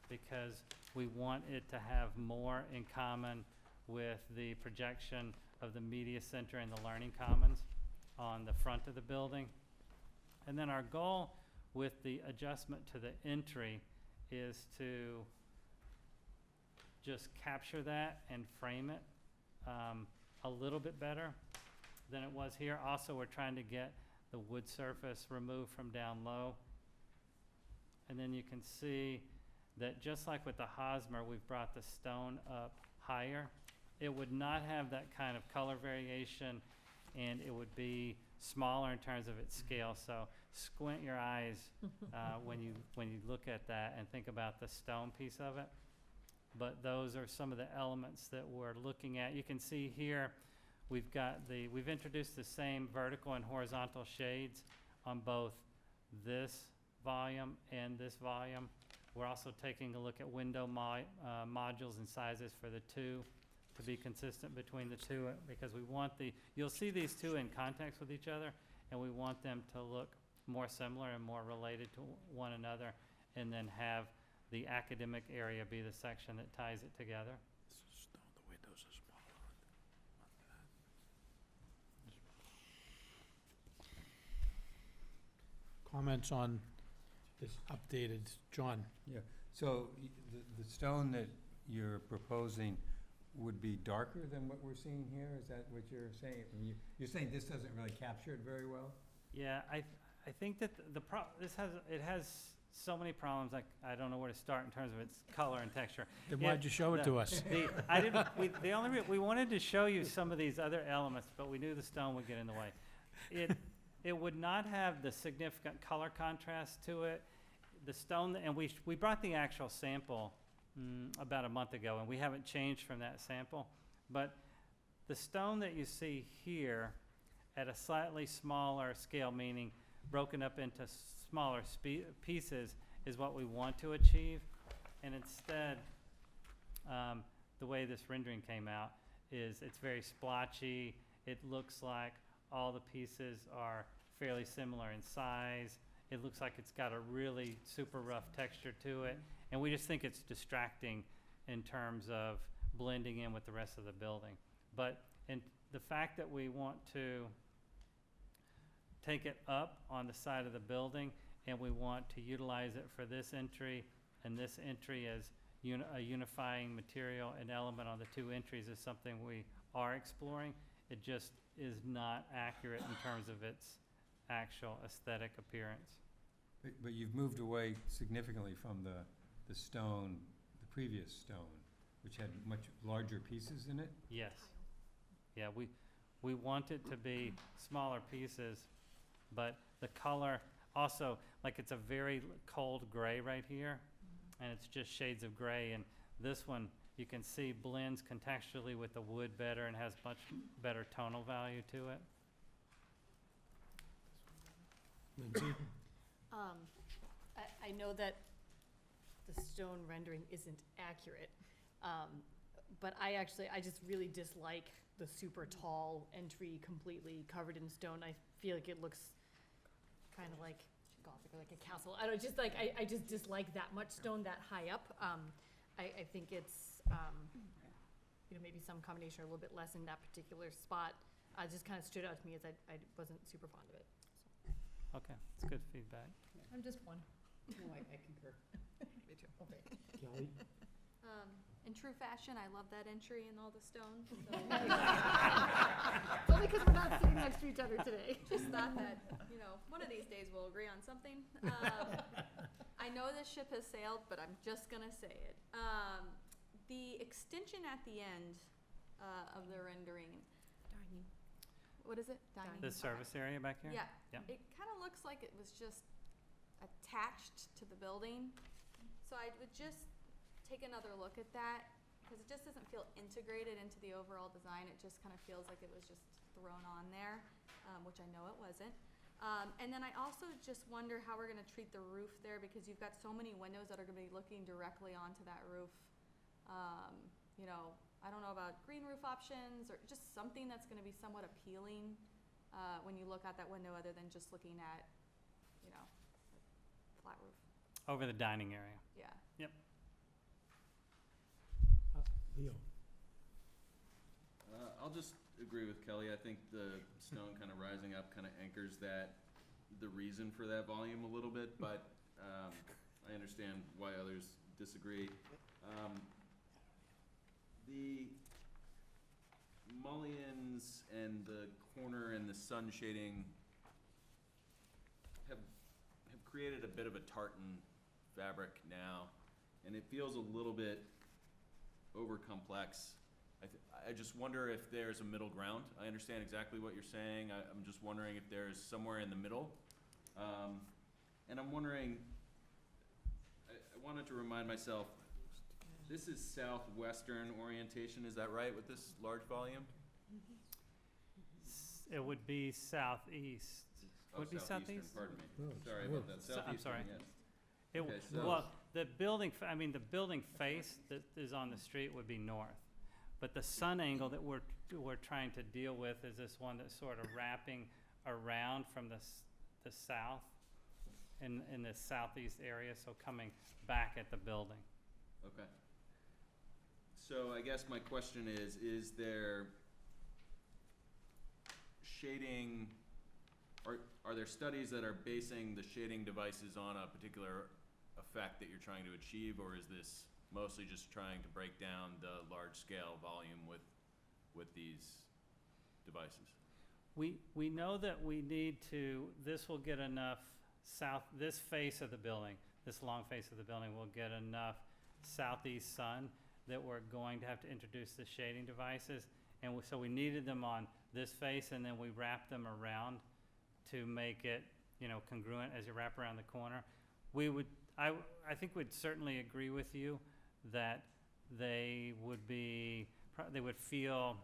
[SPEAKER 4] because we want it to have more in common with the projection of the media center and the learning commons on the front of the building. And then our goal with the adjustment to the entry is to just capture that and frame it a little bit better than it was here. Also, we're trying to get the wood surface removed from down low. And then you can see that just like with the Hosmer, we've brought the stone up higher. It would not have that kind of color variation, and it would be smaller in terms of its scale. So squint your eyes when you look at that and think about the stone piece of it. But those are some of the elements that we're looking at. You can see here we've introduced the same vertical and horizontal shades on both this volume and this volume. We're also taking a look at window modules and sizes for the two to be consistent between the two, because we want you'll see these two in context with each other, and we want them to look more similar and more related to one another, and then have the academic area be the section that ties it together.
[SPEAKER 1] The windows are smaller on that. Comments on this updated, John?
[SPEAKER 2] Yeah, so the stone that you're proposing would be darker than what we're seeing here? Is that what you're saying? I mean, you're saying this doesn't really capture it very well?
[SPEAKER 4] Yeah, I think that it has so many problems, like I don't know where to start in terms of its color and texture.
[SPEAKER 1] Then why'd you show it to us?
[SPEAKER 4] We wanted to show you some of these other elements, but we knew the stone would get in the way. It would not have the significant color contrast to it. The stone, and we brought the actual sample about a month ago, and we haven't changed from that sample. But the stone that you see here at a slightly smaller scale, meaning broken up into smaller pieces, is what we want to achieve. And instead, the way this rendering came out is it's very splotchy. It looks like all the pieces are fairly similar in size. It looks like it's got a really super rough texture to it. And we just think it's distracting in terms of blending in with the rest of the building. But the fact that we want to take it up on the side of the building, and we want to utilize it for this entry and this entry as a unifying material and element on the two entries, is something we are exploring. It just is not accurate in terms of its actual aesthetic appearance.
[SPEAKER 2] But you've moved away significantly from the stone, the previous stone, which had much larger pieces in it?
[SPEAKER 4] Yes. Yeah, we want it to be smaller pieces, but the color also, like it's a very cold gray right here, and it's just shades of gray, and this one, you can see blends contextually with the wood better and has much better tonal value to it.
[SPEAKER 8] Lindsay?
[SPEAKER 6] I know that the stone rendering isn't accurate, but I just really dislike the super tall entry completely covered in stone. I feel like it looks kind of like Gothic or like a castle. I don't just like, I just dislike that much stone that high up. I think it's, you know, maybe some combination or a little bit less in that particular spot. Just kind of stood out to me as I wasn't super fond of it.
[SPEAKER 4] Okay, it's good feedback.
[SPEAKER 6] I'm just one.
[SPEAKER 10] No, I concur.
[SPEAKER 12] Me too.
[SPEAKER 6] Okay.
[SPEAKER 8] Kelly?
[SPEAKER 5] In true fashion, I love that entry and all the stone, so.
[SPEAKER 6] It's only because we're not sitting next to each other today.
[SPEAKER 5] Just thought that, you know, one of these days we'll agree on something. I know this ship has sailed, but I'm just gonna say it. The extension at the end, of the rendering,
[SPEAKER 6] Dining.
[SPEAKER 5] what is it? Dining?
[SPEAKER 4] The service area back here?
[SPEAKER 5] Yeah.
[SPEAKER 4] Yeah.
[SPEAKER 5] It kinda looks like it was just attached to the building. So I would just take another look at that, because it just doesn't feel integrated into the overall design. It just kind of feels like it was just thrown on there, which I know it wasn't. And then I also just wonder how we're gonna treat the roof there, because you've got so many windows that are gonna be looking directly onto that roof. You know, I don't know about green roof options, or just something that's gonna be somewhat appealing, when you look out that window, other than just looking at, you know, flat roof.
[SPEAKER 4] Over the dining area.
[SPEAKER 5] Yeah.
[SPEAKER 4] Yep.
[SPEAKER 8] Leo?
[SPEAKER 7] I'll just agree with Kelly. I think the stone kind of rising up kind of anchors the reason for that volume a little bit, but I understand why others disagree. The mullions and the corner and the sun shading have created a bit of a tartan fabric now, and it feels a little bit over complex. I just wonder if there's a middle ground. I understand exactly what you're saying. I'm just wondering if there's somewhere in the middle. And I'm wondering, I wanted to remind myself, this is southwestern orientation, is that right, with this large volume?
[SPEAKER 4] It would be southeast.
[SPEAKER 7] Oh,
[SPEAKER 4] Would it be
[SPEAKER 7] southeastern,
[SPEAKER 4] southeast?
[SPEAKER 7] pardon me.
[SPEAKER 8] No, it's
[SPEAKER 7] Sorry about
[SPEAKER 8] north.
[SPEAKER 7] that.
[SPEAKER 4] I'm sorry.
[SPEAKER 7] Southeastern, yes.
[SPEAKER 4] It,
[SPEAKER 7] Okay, so-
[SPEAKER 4] well, the building, the building face that is on the street would be north. But the sun angle that we're trying to deal with is this one that's sort of wrapping around from the south in the southeast area, so coming back at the building.
[SPEAKER 7] Okay. So I guess my question is there shading, are there studies that are basing the shading devices on a particular effect that you're trying to achieve, or is this mostly just trying to break down the large-scale volume with these devices?
[SPEAKER 4] We know that we need to, this will get enough this face of the building, this long face of the building will get enough southeast sun that we're going to have to introduce the shading devices. And so we needed them on this face, and then we wrapped them around to make it, you know, congruent as you wrap around the corner. I think we'd certainly agree with you that they would feel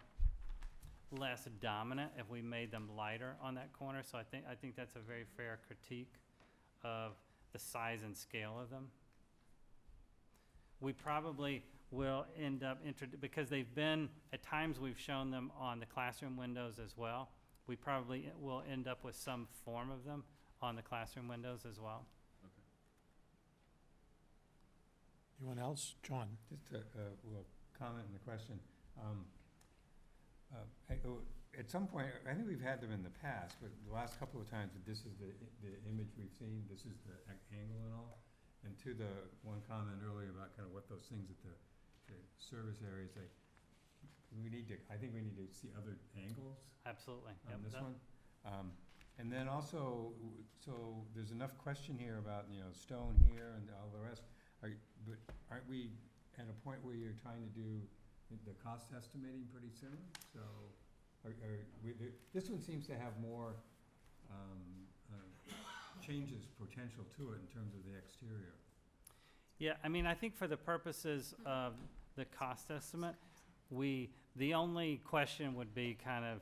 [SPEAKER 4] less dominant if we made them lighter on that corner. So I think that's a very fair critique of the size and scale of them. We probably will end up, because they've been, at times we've shown them on the classroom windows as well. We probably will end up with some form of them on the classroom windows as well.
[SPEAKER 1] Anyone else? John?
[SPEAKER 2] Just a little comment on the question. At some point, I think we've had them in the past, but the last couple of times, this is the image we've seen, this is the angle and all. And to the one comment earlier about kind of what those things at the service areas, like, I think we need to see other angles
[SPEAKER 4] Absolutely.
[SPEAKER 2] on
[SPEAKER 4] Yep,
[SPEAKER 2] this
[SPEAKER 4] that-
[SPEAKER 2] one. And then also, so there's enough question here about, you know, stone here and all the rest. But aren't we at a point where you're trying to do the cost estimating pretty soon? So, this one seems to have more changes potential to it in terms of the exterior.
[SPEAKER 4] Yeah, I mean, I think for the purposes of the cost estimate, the only question would be kind of,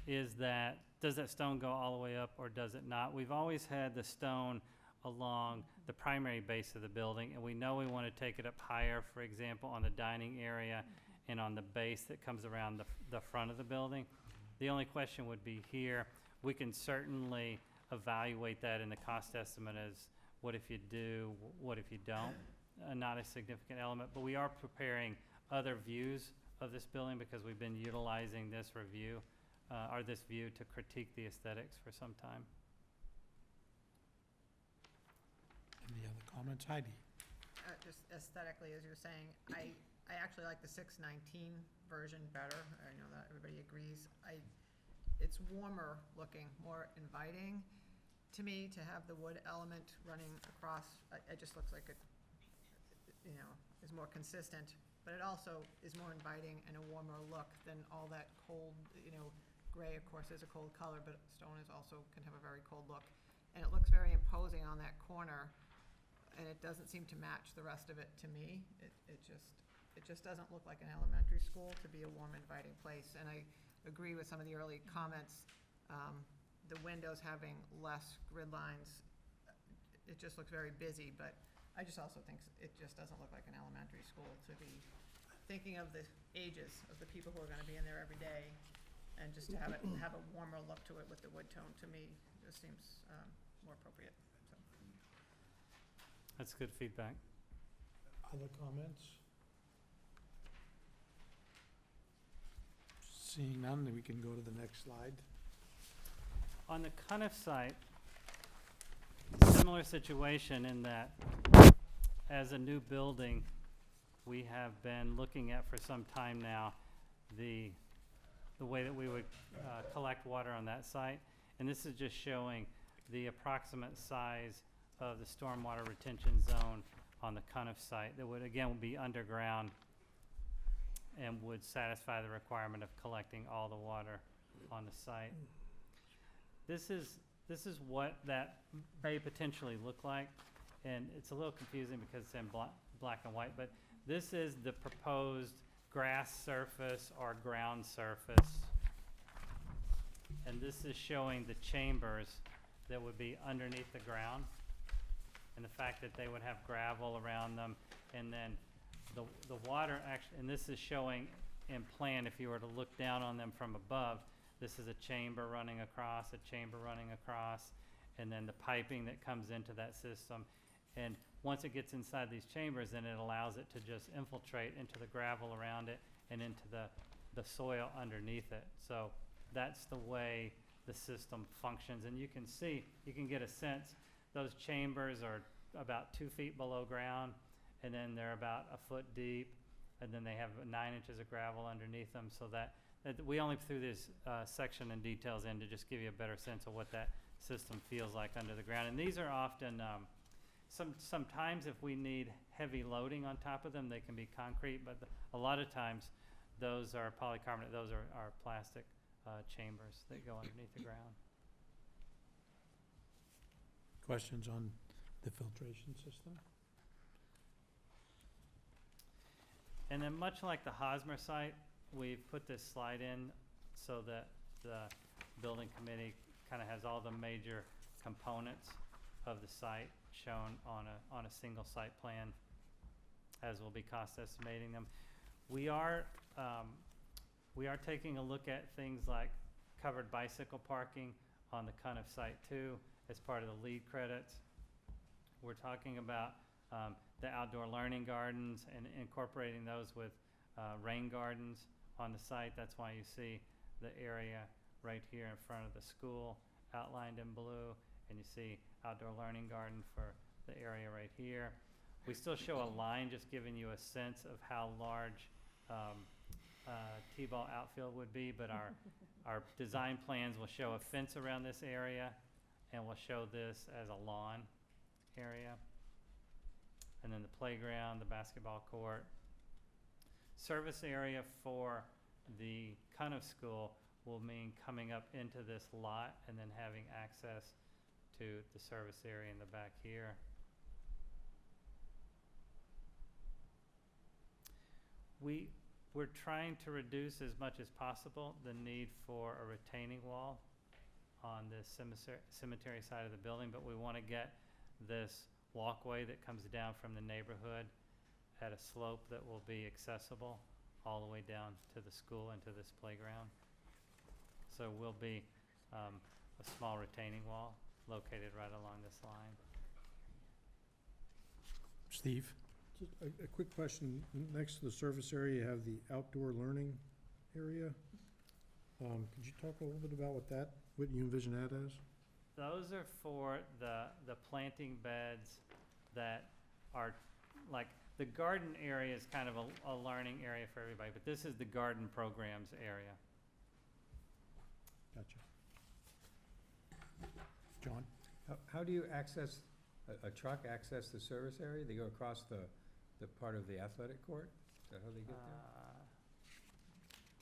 [SPEAKER 4] does that stone go all the way up or does it not? We've always had the stone along the primary base of the building, and we know we want to take it up higher, for example, on the dining area and on the base that comes around the front of the building. The only question would be here. We can certainly evaluate that in the cost estimate as what if you do, what if you don't. Not a significant element, but we are preparing other views of this building because we've been utilizing this review, or this view to critique the aesthetics for some time.
[SPEAKER 1] Any other comments? Heidi?
[SPEAKER 12] Just aesthetically, as you're saying, I actually like the 619 version better. I know that everybody agrees. It's warmer looking, more inviting to me to have the wood element running across. It just looks like it, is more consistent, but it also is more inviting and a warmer look than all that cold, gray, of course, is a cold color, but stone is also, can have a very cold look. And it looks very imposing on that corner, and it doesn't seem to match the rest of it to me. It just doesn't look like an elementary school to be a warm, inviting place. And I agree with some of the early comments. The windows having less grid lines, it just looks very busy, but I just also think it just doesn't look like an elementary school to be thinking of the ages of the people who are gonna be in there every day, and just to have a warmer look to it with the wood tone, to me, just seems more appropriate, so.
[SPEAKER 4] That's good feedback.
[SPEAKER 1] Other comments? Seeing none, then we can go to the next slide.
[SPEAKER 4] On the Cuniff site, similar situation in that as a new building, we have been looking at for some time now the way that we would collect water on that site. And this is just showing the approximate size of the stormwater retention zone on the Cuniff site that would, again, be underground and would satisfy the requirement of collecting all the water on the site. This is what that may potentially look like, and it's a little confusing because it's in black and white, but this is the proposed grass surface or ground surface. And this is showing the chambers that would be underneath the ground, and the fact that they would have gravel around them, and then the water actually, and this is showing in plan, if you were to look down on them from above, this is a chamber running across, and then the piping that comes into that system. And once it gets inside these chambers, then it allows it to just infiltrate into the gravel around it and into the soil underneath it. So that's the way the system functions. And you can see, you can get a sense, those chambers are about 2 feet below ground, and then they're about a foot deep, and then they have 9 inches of gravel underneath them, so that we only threw this section and details in to just give you a better sense of what that system feels like under the ground. And these are often, sometimes if we need heavy loading on top of them, they can be concrete, but a lot of times those are polycarbonate, those are plastic chambers that go underneath the ground.
[SPEAKER 1] Questions on the filtration system?
[SPEAKER 4] And then much like the Hosmer site, we've put this slide in so that the building committee kind of has all the major components of the site shown on a single site plan, as we'll be cost estimating them. We are taking a look at things like covered bicycle parking on the Cuniff site too, as part of the LEED credits. We're talking about the outdoor learning gardens and incorporating those with rain gardens on the site. That's why you see the area right here in front of the school outlined in blue, and you see outdoor learning garden for the area right here. We still show a line just giving you a sense of how large T-ball outfield would be, but our design plans will show a fence around this area, and we'll show this as a lawn area. And then the playground, the basketball court. Service area for the Cuniff School will mean coming up into this lot and then having access to the service area in the back here. We're trying to reduce as much as possible the need for a retaining wall on the cemetery side of the building, but we want to get this walkway that comes down from the neighborhood at a slope that will be accessible all the way down to the school and to this playground. So will be a small retaining wall located right along this line.
[SPEAKER 1] Steve?
[SPEAKER 8] Just a quick question. Next to the service area, you have the outdoor learning area. Could you talk a little bit about what you envision that as?
[SPEAKER 4] Those are for the planting beds that are, like, the garden area is kind of a learning area for everybody, but this is the garden programs area.
[SPEAKER 8] Gotcha. John?
[SPEAKER 2] How do you access, a truck access the service area? They go across the part of the athletic court? Is that how they get there?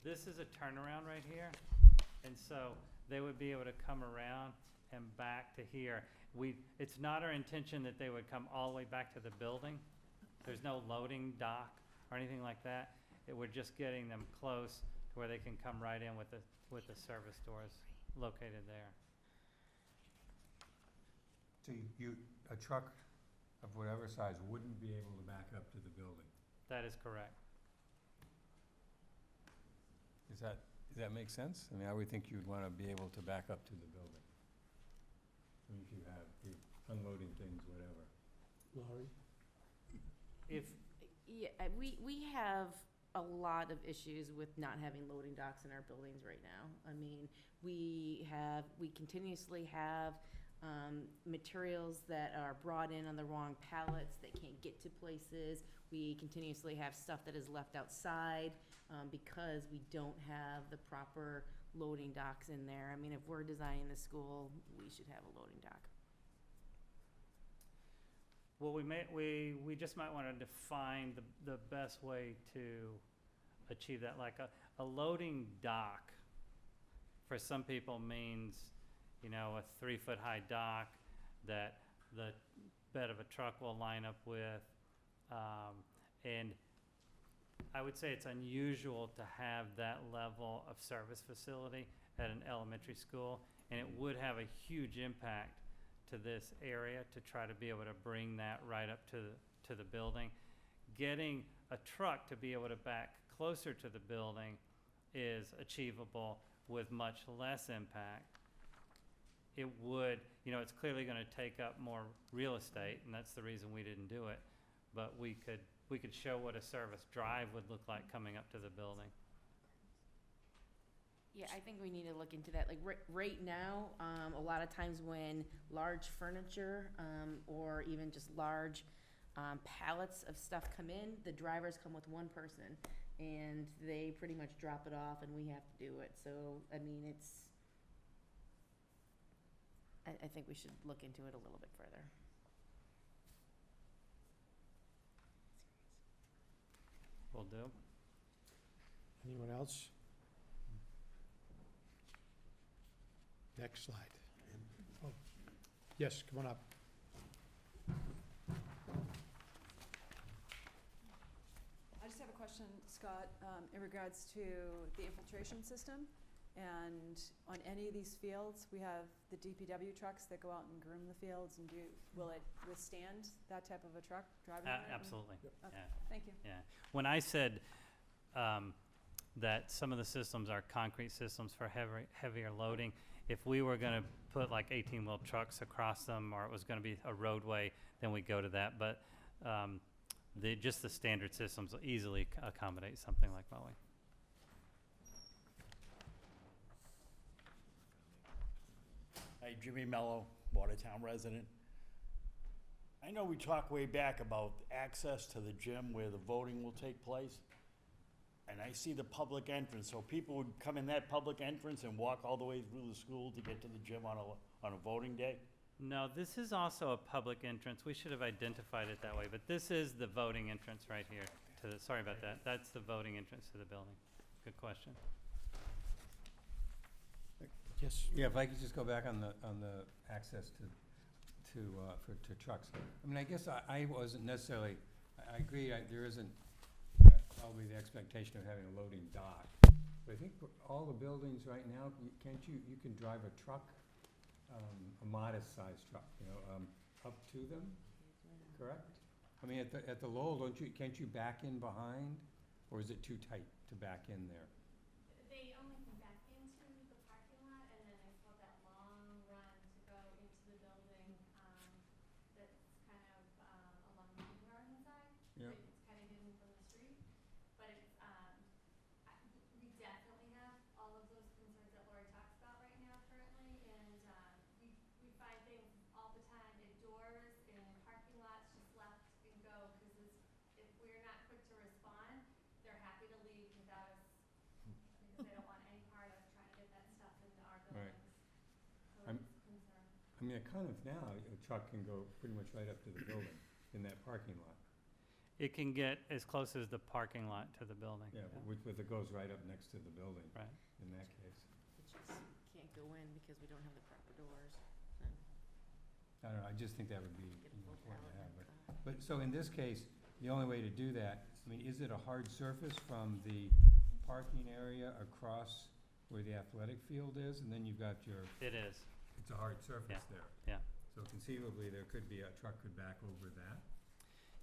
[SPEAKER 4] This is a turnaround right here, and so they would be able to come around and back to here. It's not our intention that they would come all the way back to the building. There's no loading dock or anything like that. We're just getting them close to where they can come right in with the service doors located there.
[SPEAKER 2] So a truck of whatever size wouldn't be able to back up to the building?
[SPEAKER 4] That is correct.
[SPEAKER 2] Does that make sense? I mean, I would think you'd want to be able to back up to the building. I mean, if you're unloading things, whatever.
[SPEAKER 8] Laurie?
[SPEAKER 11] We have a lot of issues with not having loading docks in our buildings right now. I mean, we continuously have materials that are brought in on the wrong pallets that can't get to places. We continuously have stuff that is left outside because we don't have the proper loading docks in there. I mean, if we're designing the school, we should have a loading dock.
[SPEAKER 4] Well, we just might want to define the best way to achieve that. Like a loading dock for some people means, you know, a 3-foot high dock that the bed of a truck will line up with. And I would say it's unusual to have that level of service facility at an elementary school, and it would have a huge impact to this area to try to be able to bring that right up to the building. Getting a truck to be able to back closer to the building is achievable with much less impact. It would, you know, it's clearly going to take up more real estate, and that's the reason we didn't do it. But we could show what a service drive would look like coming up to the building.
[SPEAKER 11] Yeah, I think we need to look into that. Like right now, a lot of times when large furniture or even just large pallets of stuff come in, the drivers come with one person and they pretty much drop it off and we have to do it. So, I mean, I think we should look into it a little bit further.
[SPEAKER 4] Will do.
[SPEAKER 1] Anyone else? Next slide. Oh, yes, come on up.
[SPEAKER 13] I just have a question, Scott, in regards to the infiltration system. And on any of these fields, we have the DPW trucks that go out and groom the fields and will it withstand that type of a truck driving on it?
[SPEAKER 4] Absolutely.
[SPEAKER 13] Okay,
[SPEAKER 4] Yeah.
[SPEAKER 13] thank you.
[SPEAKER 4] Yeah. When I said that some of the systems are concrete systems for heavier loading, if we were going to put like 18-wheel trucks across them, or it was going to be a roadway, then we'd go to that. But just the standard systems will easily accommodate something like mowing.
[SPEAKER 17] Hi, Jimmy Mello, Watertown resident. I know we talked way back about access to the gym where the voting will take place. And I see the public entrance, so people would come in that public entrance and walk all the way through the school to get to the gym on a voting day?
[SPEAKER 4] No, this is also a public entrance. We should have identified it that way, but this is the voting entrance right here. Sorry about that. That's the voting entrance to the building. Good question.
[SPEAKER 1] Yes.
[SPEAKER 2] Yeah, if I could just go back on the access to, to trucks. I mean, I guess I wasn't necessarily, I agree, there isn't probably the expectation of having a loading dock. But I think for all the buildings right now, you can drive a truck, a modest-sized truck, up to them, correct? I mean, at the Lowell, can't you back in behind, or is it too tight to back in there?
[SPEAKER 5] They only can back into the parking lot, and then they still have that long run to go into the building, that's kind of, along the kindergarten side.
[SPEAKER 2] Yeah.
[SPEAKER 5] It's kind of hidden from the street, but it's, we definitely have all of those concerns that Lori talks about right now currently, and, we find things all the time in doors, in parking lots, just left and go, because if we're not quick to respond, they're happy to leave without us, because they don't want any part of trying to get that stuff into our
[SPEAKER 2] Right.
[SPEAKER 5] buildings. So
[SPEAKER 2] I'm-
[SPEAKER 5] it's a concern.
[SPEAKER 2] I mean, kind of now, a truck can go pretty much right up to the building in that parking lot.
[SPEAKER 4] It can get as close as the parking lot to the building.
[SPEAKER 2] Yeah, but it goes right up next to the building.
[SPEAKER 4] Right.
[SPEAKER 2] In that case.
[SPEAKER 11] It just can't go in because we don't have the proper doors.
[SPEAKER 2] I don't know, I just think that would be
[SPEAKER 11] Get a full
[SPEAKER 2] important to
[SPEAKER 11] pallet
[SPEAKER 2] have.
[SPEAKER 11] inside.
[SPEAKER 2] But, so in this case, the only way to do that, I mean, is it a hard surface from the parking area across where the athletic field is? And then you've got
[SPEAKER 4] It is.
[SPEAKER 2] it's a hard surface there.
[SPEAKER 4] Yeah.
[SPEAKER 2] So conceivably, there could be, a truck could back over that.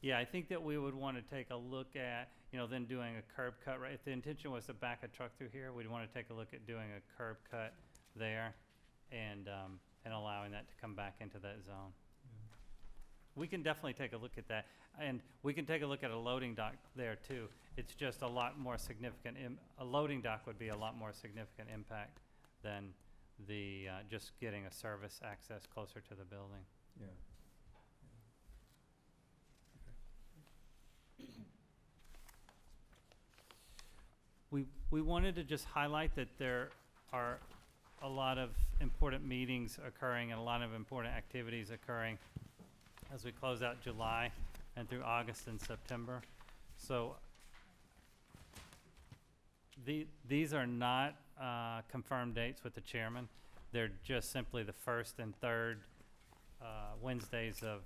[SPEAKER 4] Yeah, I think that we would want to take a look at, then doing a curb cut, right? If the intention was to back a truck through here, we'd want to take a look at doing a curb cut there and allowing that to come back into that zone. We can definitely take a look at that. And we can take a look at a loading dock there too. It's just a lot more significant, a loading dock would be a lot more significant impact than the, just getting a service access closer to the building.
[SPEAKER 2] Yeah.
[SPEAKER 4] We wanted to just highlight that there are a lot of important meetings occurring and a lot of important activities occurring as we close out July and through August and September. So these are not confirmed dates with the chairman. They're just simply the first and third Wednesdays of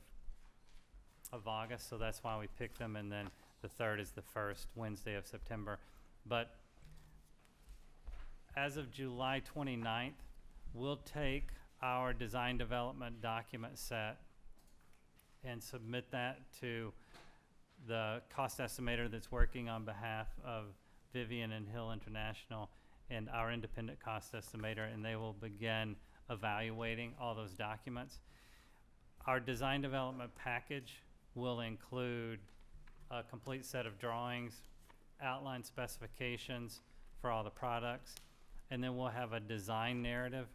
[SPEAKER 4] August, so that's why we picked them, and then the third is the first Wednesday of September. But as of July 29th, we'll take our design development document set and submit that to the cost estimator that's working on behalf of Vivian and Hill International and our independent cost estimator, and they will begin evaluating all those documents. Our design development package will include a complete set of drawings, outline specifications for all the products, and then we'll have a design narrative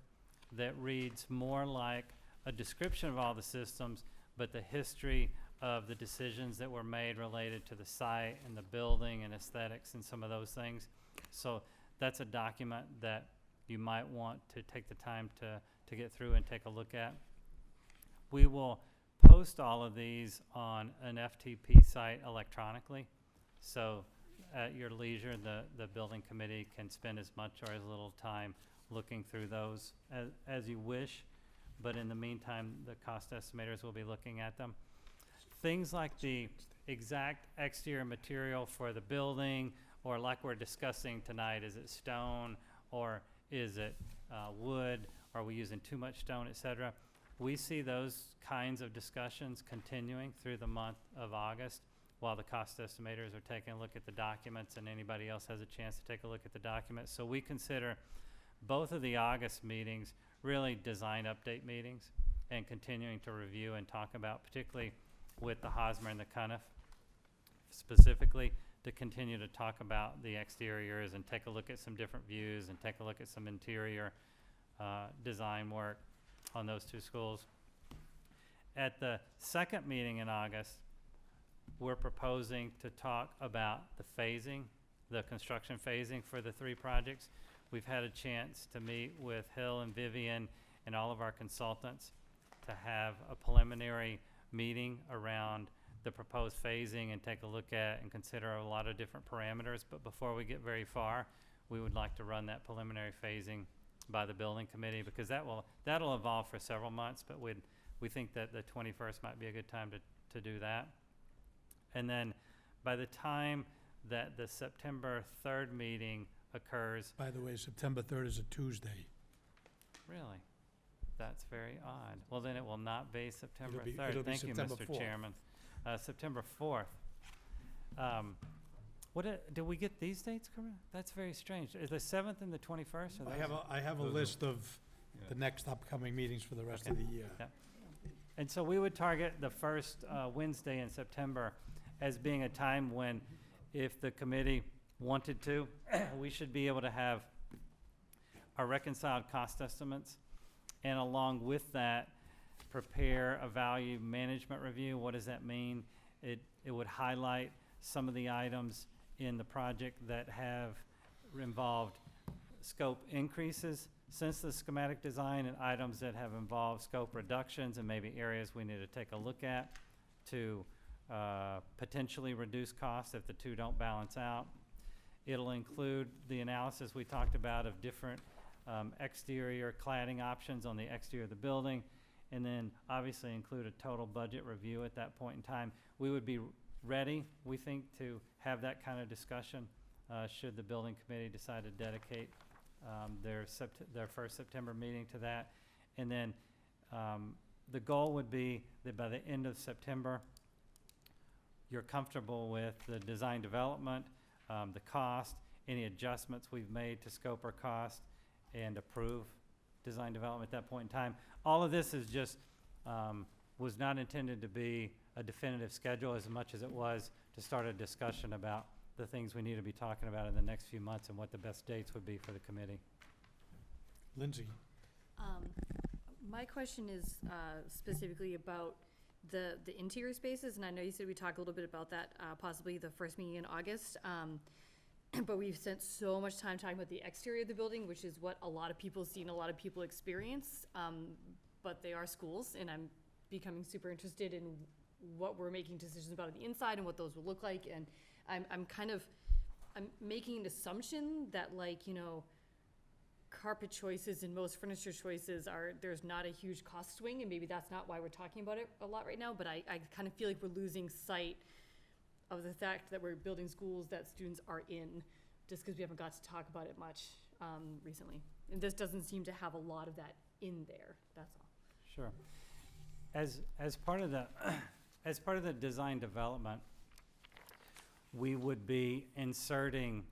[SPEAKER 4] that reads more like a description of all the systems, but the history of the decisions that were made related to the site and the building and aesthetics and some of those things. So that's a document that you might want to take the time to get through and take a look at. We will post all of these on an FTP site electronically. So at your leisure, the building committee can spend as much or as little time looking through those as you wish. But in the meantime, the cost estimators will be looking at them. Things like the exact exterior material for the building, or like we're discussing tonight, is it stone or is it wood? Are we using too much stone, et cetera? We see those kinds of discussions continuing through the month of August while the cost estimators are taking a look at the documents and anybody else has a chance to take a look at the documents. So we consider both of the August meetings really design update meetings and continuing to review and talk about, particularly with the Hosmer and the Cuniff specifically, to continue to talk about the exteriors and take a look at some different views and take a look at some interior design work on those two schools. At the second meeting in August, we're proposing to talk about the phasing, the construction phasing for the three projects. We've had a chance to meet with Hill and Vivian and all of our consultants to have a preliminary meeting around the proposed phasing and take a look at and consider a lot of different parameters. But before we get very far, we would like to run that preliminary phasing by the building committee, because that'll evolve for several months, but we'd we think that the 21st might be a good time to do that. And then by the time that the September 3rd meeting occurs,
[SPEAKER 1] By the way, September 3rd is a Tuesday.
[SPEAKER 4] really, that's very odd. Well, then it will not be September 3rd.
[SPEAKER 1] It'll be
[SPEAKER 4] Thank you,
[SPEAKER 1] September
[SPEAKER 4] Mr.
[SPEAKER 1] 4th.
[SPEAKER 4] Chairman. September 4th. Did we get these dates correct? That's very strange. Is the 7th and the 21st?
[SPEAKER 1] I have a
[SPEAKER 2] Those are-
[SPEAKER 1] list of
[SPEAKER 2] Yeah.
[SPEAKER 1] the next upcoming meetings for the rest of the year.
[SPEAKER 4] Yeah. And so we would target the first Wednesday in September as being a time when, if the committee wanted to, we should be able to have our reconciled cost estimates, and along with that, prepare a value management review. What does that mean? It would highlight some of the items in the project that have involved scope increases since the schematic design, and items that have involved scope reductions and maybe areas we need to take a look at to potentially reduce costs if the two don't balance out. It'll include the analysis we talked about of different exterior cladding options on the exterior of the building, and then obviously include a total budget review at that point in time. We would be ready, we think, to have that kind of discussion should the building committee decide to dedicate their first September meeting to that. And then the goal would be that by the end of September, you're comfortable with the design development, the cost, any adjustments we've made to scope or cost, and approve design development at that point in time. All of this is just, was not intended to be a definitive schedule as much as it was to start a discussion about the things we need to be talking about in the next few months and what the best dates would be for the committee.
[SPEAKER 1] Lindsay?
[SPEAKER 6] My question is specifically about the interior spaces, and I know you said we talked a little bit about that possibly the first meeting in August, but we've spent so much time talking about the exterior of the building, which is what a lot of people see and a lot of people experience, but they are schools, and I'm becoming super interested in what we're making decisions about on the inside and what those will look like, and I'm making an assumption that, like, you know, carpet choices and most furniture choices there's not a huge cost swing, and maybe that's not why we're talking about it a lot right now, but I kind of feel like we're losing sight of the fact that we're building schools that students are in, just because we haven't got to talk about it much recently. And this doesn't seem to have a lot of that in there, that's all.
[SPEAKER 4] Sure. As part of the design development, we would be inserting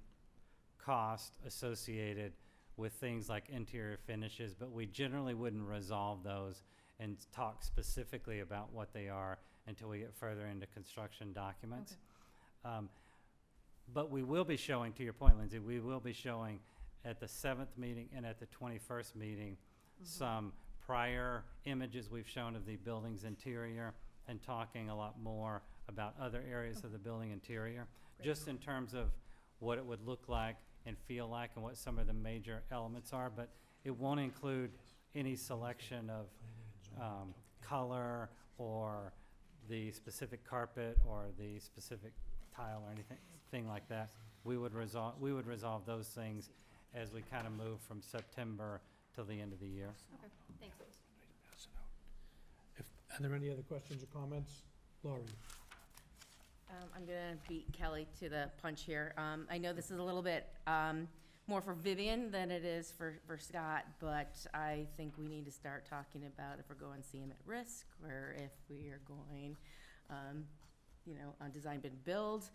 [SPEAKER 4] cost associated with things like interior finishes, but we generally wouldn't resolve those and talk specifically about what they are until we get further into construction documents. But we will be showing, to your point, Lindsay, we will be showing at the 7th meeting and at the 21st meeting some prior images we've shown of the building's interior, and talking a lot more about other areas of the building interior, just in terms of what it would look like and feel like and what some of the major elements are, but it won't include any selection of color or the specific carpet or the specific tile or anything like that. We would resolve those things as we kind of move from September till the end of the year.
[SPEAKER 6] Okay, thanks.
[SPEAKER 1] Are there any other questions or comments? Laurie?
[SPEAKER 11] I'm gonna beat Kelly to the punch here. I know this is a little bit more for Vivian than it is for Scott, but I think we need to start talking about if we're going CM at risk, or if we are going, on design bid build,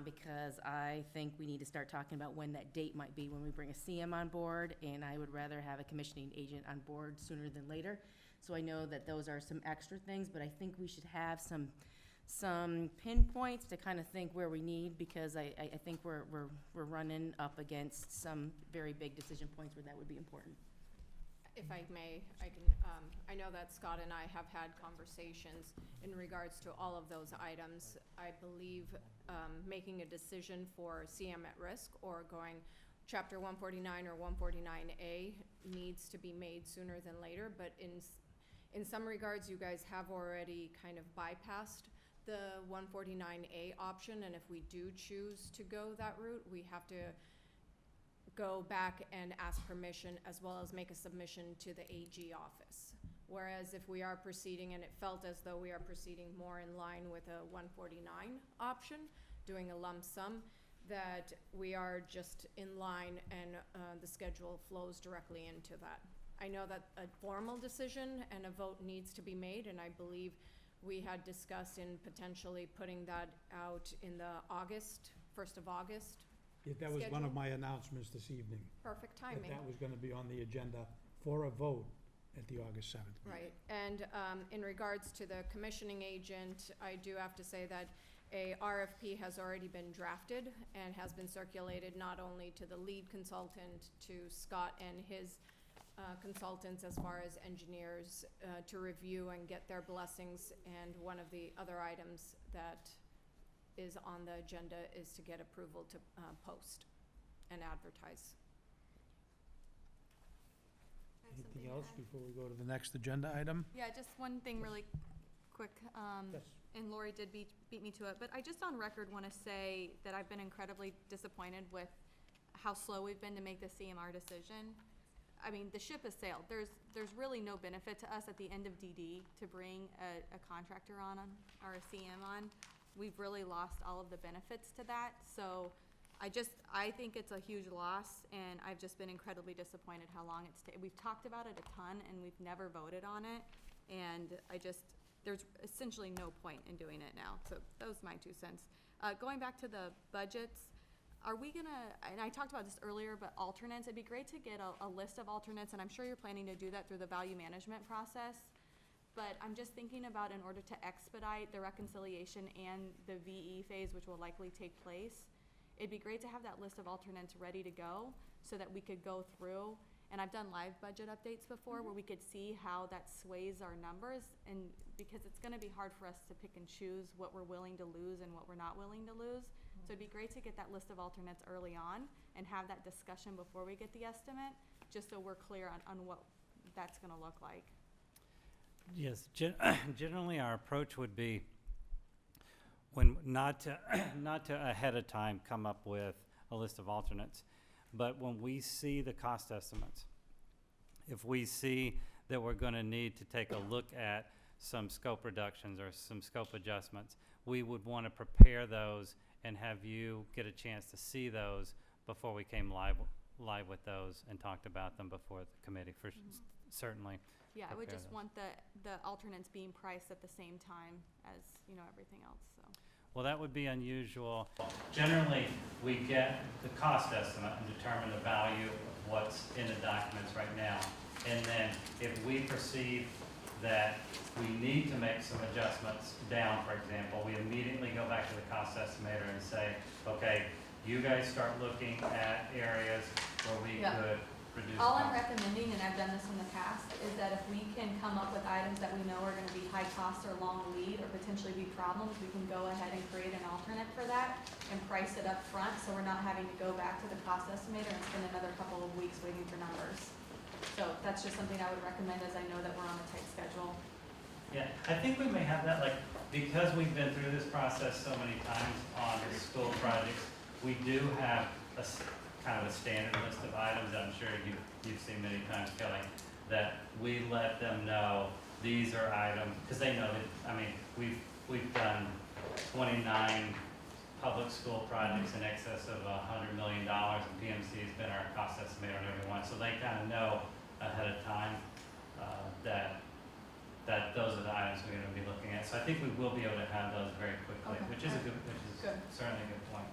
[SPEAKER 11] because I think we need to start talking about when that date might be when we bring a CM on board, and I would rather have a commissioning agent on board sooner than later. So I know that those are some extra things, but I think we should have some pinpoints to kind of think where we need, because I think we're running up against some very big decision points where that would be important.
[SPEAKER 13] If I may, I can, I know that Scott and I have had conversations in regards to all of those items. I believe making a decision for CM at risk or going Chapter 149 or 149A needs to be made sooner than later, but in some regards, you guys have already kind of bypassed the 149A option, and if we do choose to go that route, we have to go back and ask permission, as well as make a submission to the AG office,
[SPEAKER 18] Whereas if we are proceeding, and it felt as though we are proceeding more in line with a 149 option, doing a lump sum, that we are just in line and the schedule flows directly into that. I know that a formal decision and a vote needs to be made, and I believe we had discussed in potentially putting that out in the August, 1st of August.
[SPEAKER 1] Yeah, that was one of
[SPEAKER 18] schedule.
[SPEAKER 1] my announcements this evening.
[SPEAKER 18] Perfect
[SPEAKER 1] That
[SPEAKER 18] timing.
[SPEAKER 1] that was gonna be on the agenda for a vote at the August 7th meeting.
[SPEAKER 18] Right, and in regards to the commissioning agent, I do have to say that a RFP has already been drafted and has been circulated not only to the lead consultant, to Scott and his consultants as far as engineers to review and get their blessings. And one of the other items that is on the agenda is to get approval to post and advertise.
[SPEAKER 5] I have something
[SPEAKER 1] Anything
[SPEAKER 5] to
[SPEAKER 1] else
[SPEAKER 5] add.
[SPEAKER 1] before we go to the next agenda item?
[SPEAKER 5] Yeah, just one thing really quick,
[SPEAKER 1] Yes.
[SPEAKER 5] and Lori did beat me to it, but I just on record want to say that I've been incredibly disappointed with how slow we've been to make the CMR decision. I mean, the ship has sailed. There's really no benefit to us at the end of DD to bring a contractor on or a CM on. We've really lost all of the benefits to that, so I think it's a huge loss, and I've just been incredibly disappointed how long it's we've talked about it a ton, and we've never voted on it, and there's essentially no point in doing it now, so those are my 2 cents. Going back to the budgets, are we gonna, and I talked about this earlier, but alternates, it'd be great to get a list of alternates, and I'm sure you're planning to do that through the value management process. But I'm just thinking about in order to expedite the reconciliation and the VE phase, which will likely take place, it'd be great to have that list of alternates ready to go so that we could go through, and I've done live budget updates before where we could see how that sways our numbers, and because it's gonna be hard for us to pick and choose what we're willing to lose and what we're not willing to lose. So it'd be great to get that list of alternates early on and have that discussion before we get the estimate, just so we're clear on what that's gonna look like.
[SPEAKER 4] Yes, generally our approach would be when not to ahead of time come up with a list of alternates, but when we see the cost estimates, if we see that we're going to need to take a look at some scope reductions or some scope adjustments, we would want to prepare those and have you get a chance to see those before we came live with those and talked about them before the committee, for certainly.
[SPEAKER 5] Yeah, I would
[SPEAKER 4] prepare
[SPEAKER 5] just
[SPEAKER 4] those.
[SPEAKER 5] want the alternates being priced at the same time as, everything else, so.
[SPEAKER 4] Well, that would be unusual. Generally, we get the cost estimate and determine the value of what's in the documents right now. And then if we perceive that we need to make some adjustments down, for example, we immediately go back to the cost estimator and say, okay, you guys start looking at areas where we
[SPEAKER 5] Yeah.
[SPEAKER 4] could reduce
[SPEAKER 5] All I'm
[SPEAKER 4] costs.
[SPEAKER 5] recommending, and I've done this in the past, is that if we can come up with items that we know are gonna be high cost or long lead or potentially be problems, we can go ahead and create an alternate for that and price it up front, so we're not having to go back to the cost estimator and spend another couple of weeks waiting for numbers. So that's just something I would recommend, as I know that we're on a tight schedule.
[SPEAKER 4] Yeah, I think we may have that, because we've been through this process so many times on the school projects, we do have kind of a standard list of items that I'm sure you've seen many times, Kelly, that we let them know these are items, because they know that, we've done 29 public school projects in excess of $100 million, and PMC has been our cost estimator on every one, so they kind of know ahead of time that those are the items we're going to be looking at. So I think we will be able to have those very quickly,
[SPEAKER 5] Okay.
[SPEAKER 4] which is certainly a good point.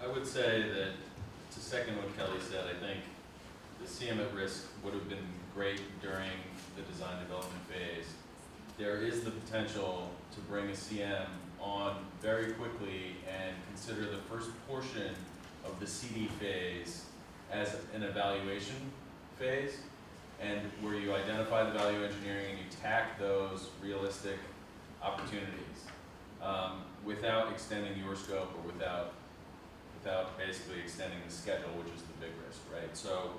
[SPEAKER 7] I would say that, to second what Kelly said, I think the CM at risk would have been great during the design development phase. There is the potential to bring a CM on very quickly and consider the first portion of the CD phase as an evaluation phase, and where you identify the value engineering and you tack those realistic opportunities without extending your scope or without basically extending the schedule, which is the big risk, right? So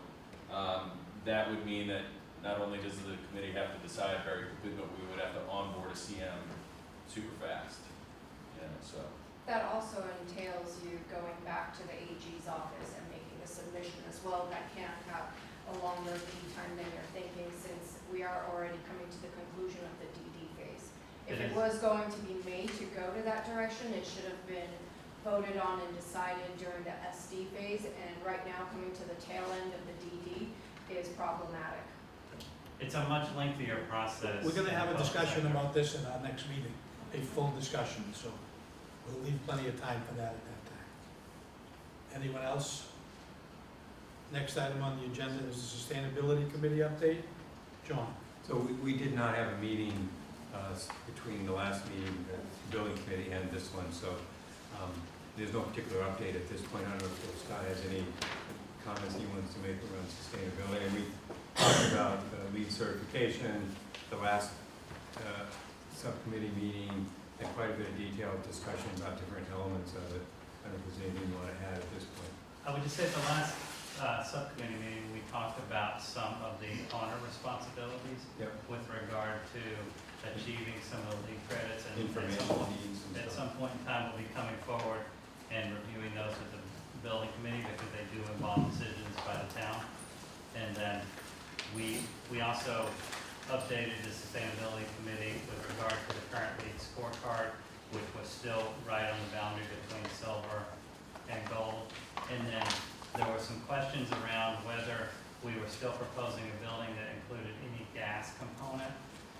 [SPEAKER 7] that would mean that not only does the committee have to decide very quickly, but we would have to onboard a CM super fast, so.
[SPEAKER 18] That also entails you going back to the AG's office and making a submission as well. That can't have a longer lead time than you're thinking, since coming to the conclusion of the DD phase. If
[SPEAKER 4] It
[SPEAKER 18] it
[SPEAKER 4] is.
[SPEAKER 18] was going to be made to go to that direction, it should have been voted on and decided during the SD phase, and right now, coming to the tail end of the DD is problematic.
[SPEAKER 4] It's a much lengthier process.
[SPEAKER 1] We're gonna have a
[SPEAKER 4] in the public
[SPEAKER 1] discussion
[SPEAKER 4] sector.
[SPEAKER 1] about this in our next meeting, a full discussion, so we'll leave plenty of time for that at that time. Anyone else? Next item on the agenda is the Sustainability Committee update. John?
[SPEAKER 2] So we did not have a meeting between the last meeting, the building committee, and this one, so there's no particular update at this point. I don't know if Scott has any comments he wants to make around sustainability. And we talked about LEED certification, the last subcommittee meeting, and quite a bit of detailed discussion about different elements of it. I don't know if there's anything you want to add at this point.
[SPEAKER 4] I would just say at the last subcommittee meeting, we talked about some of the honor responsibilities
[SPEAKER 2] Yep.
[SPEAKER 4] with regard to achieving some of the lead credits, and
[SPEAKER 2] Information needs and
[SPEAKER 4] at
[SPEAKER 2] stuff.
[SPEAKER 4] some point in time, we'll be coming forward and reviewing those with the building committee, because they do involve decisions by the town. And then we also updated the sustainability committee with regard to the current lead scorecard, which was still right on the boundary between silver and gold. And then there were some questions around whether we were still proposing a building that included any gas component.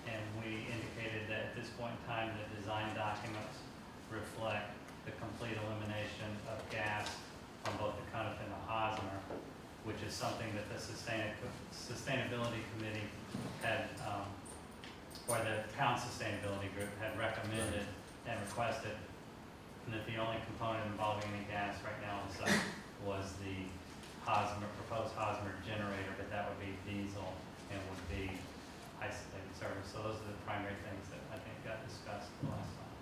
[SPEAKER 4] And we indicated that at this point in time, the design documents reflect the complete elimination of gas on both the Cuniff and the Hosmer, which is something that the Sustainability Committee had, or the Town Sustainability Group had recommended and requested, and that the only component involving any gas right now on the site was the Hosmer, proposed Hosmer generator, but that would be diesel and would be isolated service. So those are the primary things that I think got discussed the last time.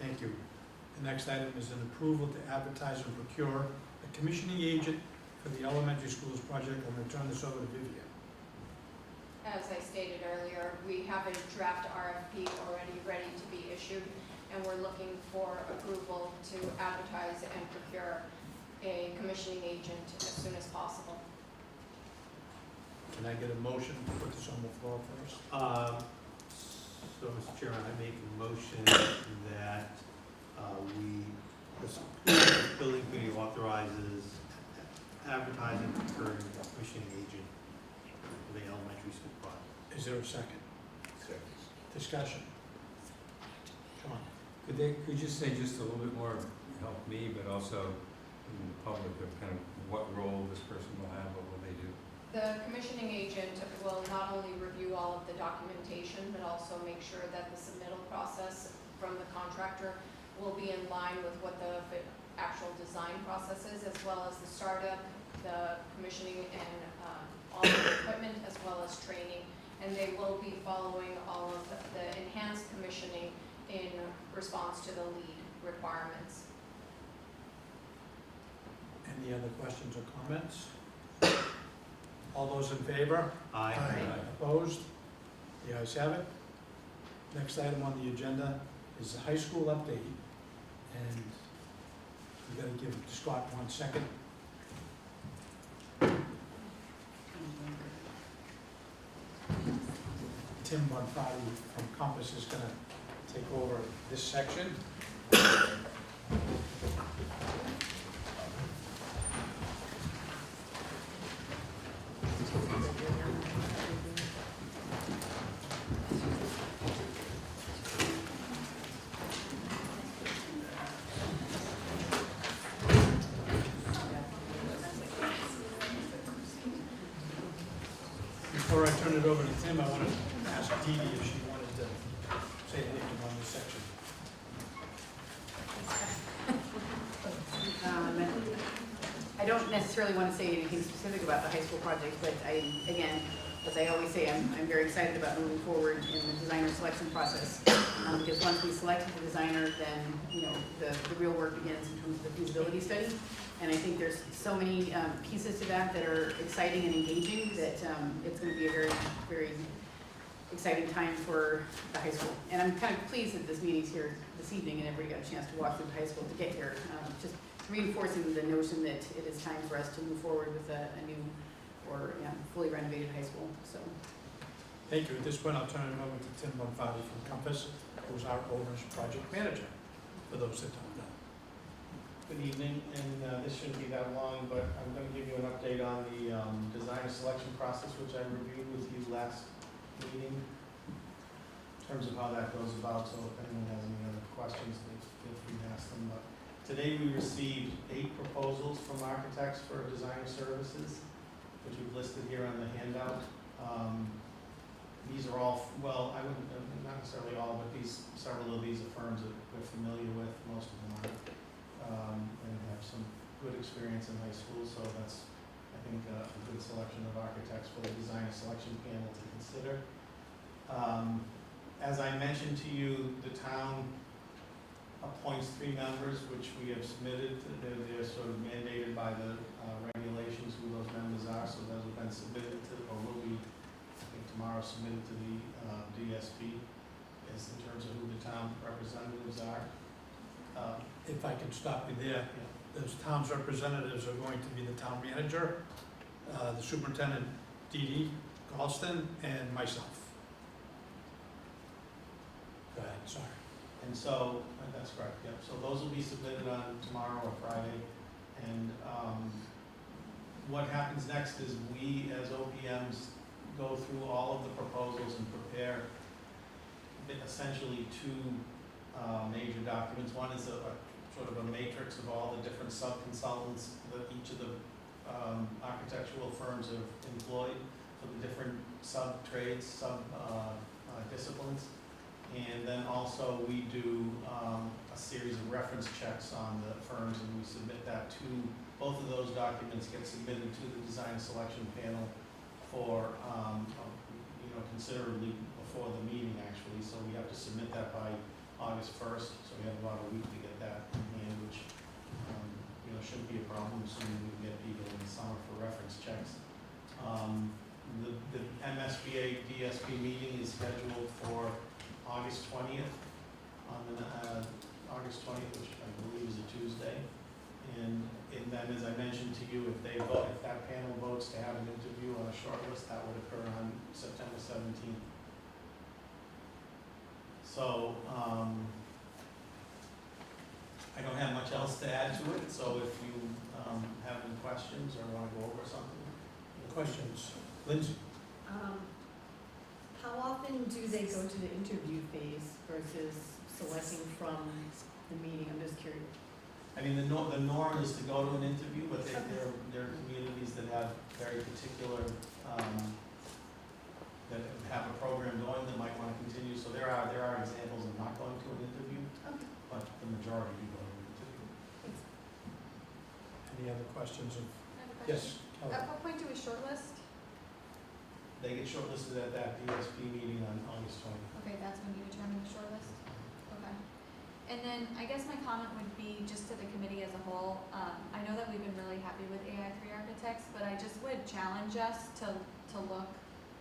[SPEAKER 1] Thank you. The next item is an approval to advertise and procure a commissioning agent for the elementary schools project. I'm gonna turn this over to Vivian.
[SPEAKER 18] As I stated earlier, we have a draft RFP already ready to be issued, and we're looking for approval to advertise and procure a commissioning agent as soon as possible.
[SPEAKER 1] Can I get a motion to put this on the floor first?
[SPEAKER 9] So, Mr. Chairman, I make a motion that the building committee authorizes advertising for commissioning agent for the elementary school project.
[SPEAKER 1] Is there a second?
[SPEAKER 2] Second.
[SPEAKER 1] Discussion? Come on.
[SPEAKER 2] Could you say just a little bit more, help me, but also in the public, of kind of what role this person will have, what will they do?
[SPEAKER 18] The commissioning agent will not only review all of the documentation, but also make sure that the submittal process from the contractor will be in line with what the actual design process is, as well as the startup, the commissioning, and all of the equipment, as well as training. And they will be following all of the enhanced commissioning in response to the LEED requirements.
[SPEAKER 1] Any other questions or comments? All those in favor?
[SPEAKER 9] Aye.
[SPEAKER 1] Opposed? The ayes have it. Next item on the agenda is the high school update, and we gotta give Scott 1 second. Tim Bonfatti from Compass is gonna take over this section. Before I turn it over to Tim, I want to ask Dee Dee if she wanted to say anything on this section.
[SPEAKER 10] I don't necessarily want to say anything specific about the high school project, but again, as I always say, I'm very excited about moving forward in the designer selection process. Because once we select the designer, then, the real work begins in terms of the feasibility study. And I think there's so many pieces to that are exciting and engaging that it's going to be a very, very exciting time for the high school. And I'm kind of pleased that this meeting's here this evening and everybody got a chance to walk through the high school to get here. Just reinforcing the notion that it is time for us to move forward with a new or fully renovated high school. So
[SPEAKER 1] Thank you. At this point, I'll turn it over to Tim Bonfati from Compass, who's our owner's project manager, for those that don't know.
[SPEAKER 19] Good evening, and this shouldn't be that long, but I'm gonna give you an update on the designer selection process, which I reviewed with you last meeting, in terms of how that goes about, so if anyone has any other questions, please feel free to ask them. But today, we received 8 proposals from architects for designer services, which we've listed here on the handout. These are all, well, I wouldn't, not necessarily all, but several of these are firms that we're familiar with, most of them are, and have some good experience in high school, so that's, I think, a good selection of architects for the designer selection panel to consider. As I mentioned to you, the town appoints 3 members, which we have submitted. They're sort of mandated by the regulations who those members are, so those have been submitted to, or will be, I think tomorrow, submitted to the DSP as in terms of who the town representatives are.
[SPEAKER 1] If I can stop you there, those town's representatives are going to be the town manager, the superintendent, Dee Dee Galston, and myself. Go ahead, sorry.
[SPEAKER 19] And so, that's correct, yep. So those will be submitted on tomorrow or Friday. And what happens next is we, as OPMs, go through all of the proposals and prepare essentially 2 major documents. One is a sort of a matrix of all the different sub-consultants that each of the architectural firms have employed for the different sub-trades, sub-disciplines. And then also we do a series of reference checks on the firms, and we submit that to, both of those documents get submitted to the design selection panel for, considerably before the meeting, actually. So we have to submit that by August 1st, so we have about a week to get that in hand, which, shouldn't be a problem, assuming we can get people in the summer for reference checks. The MSBA DSP meeting is scheduled for August 20th, August 20th, which I believe is a Tuesday. And then, as I mentioned to you, if that panel votes to have an interview on a short list, that would occur on September 17th. So, I don't have much else to add to it, so if you have any questions or want to go over something.
[SPEAKER 1] Questions? Lindsay?
[SPEAKER 20] How often do they go to the interview phase versus selecting from the meeting? I'm just curious.
[SPEAKER 19] I mean, the norm is to go to an interview, but there are communities that have very particular, that have a program going that might want to continue. So there are examples of not going to an interview, but the majority do go to an interview.
[SPEAKER 1] Any other questions?
[SPEAKER 5] I have a
[SPEAKER 1] Yes,
[SPEAKER 5] question.
[SPEAKER 1] Kelly.
[SPEAKER 5] At what point do we shortlist?
[SPEAKER 19] They get shortlisted at that DSP meeting on August 20th.
[SPEAKER 5] Okay, that's when you determine the shortlist? Okay. And then I guess my comment would be just to the committee as a whole. I know that we've been really happy with AI3 Architects, but I just would challenge us to look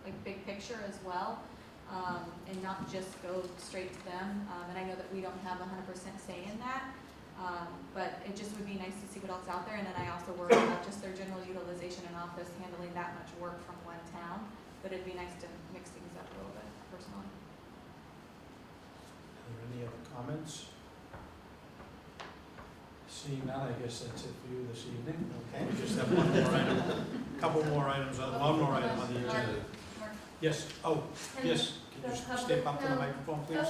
[SPEAKER 5] like big picture as well, and not just go straight to them. And I know that we don't have 100% say in that, but it just would be nice to see what else out there. And then I also worry about just their general utilization in office, handling that much work from one town. But it'd be nice to mix things up a little bit, personally.
[SPEAKER 1] Are there any other comments? Seeing none, I guess that's it for you this evening. Okay, we just have one more item, couple more items, one more item on the agenda. Yes, yes, can you step up to the microphone, please?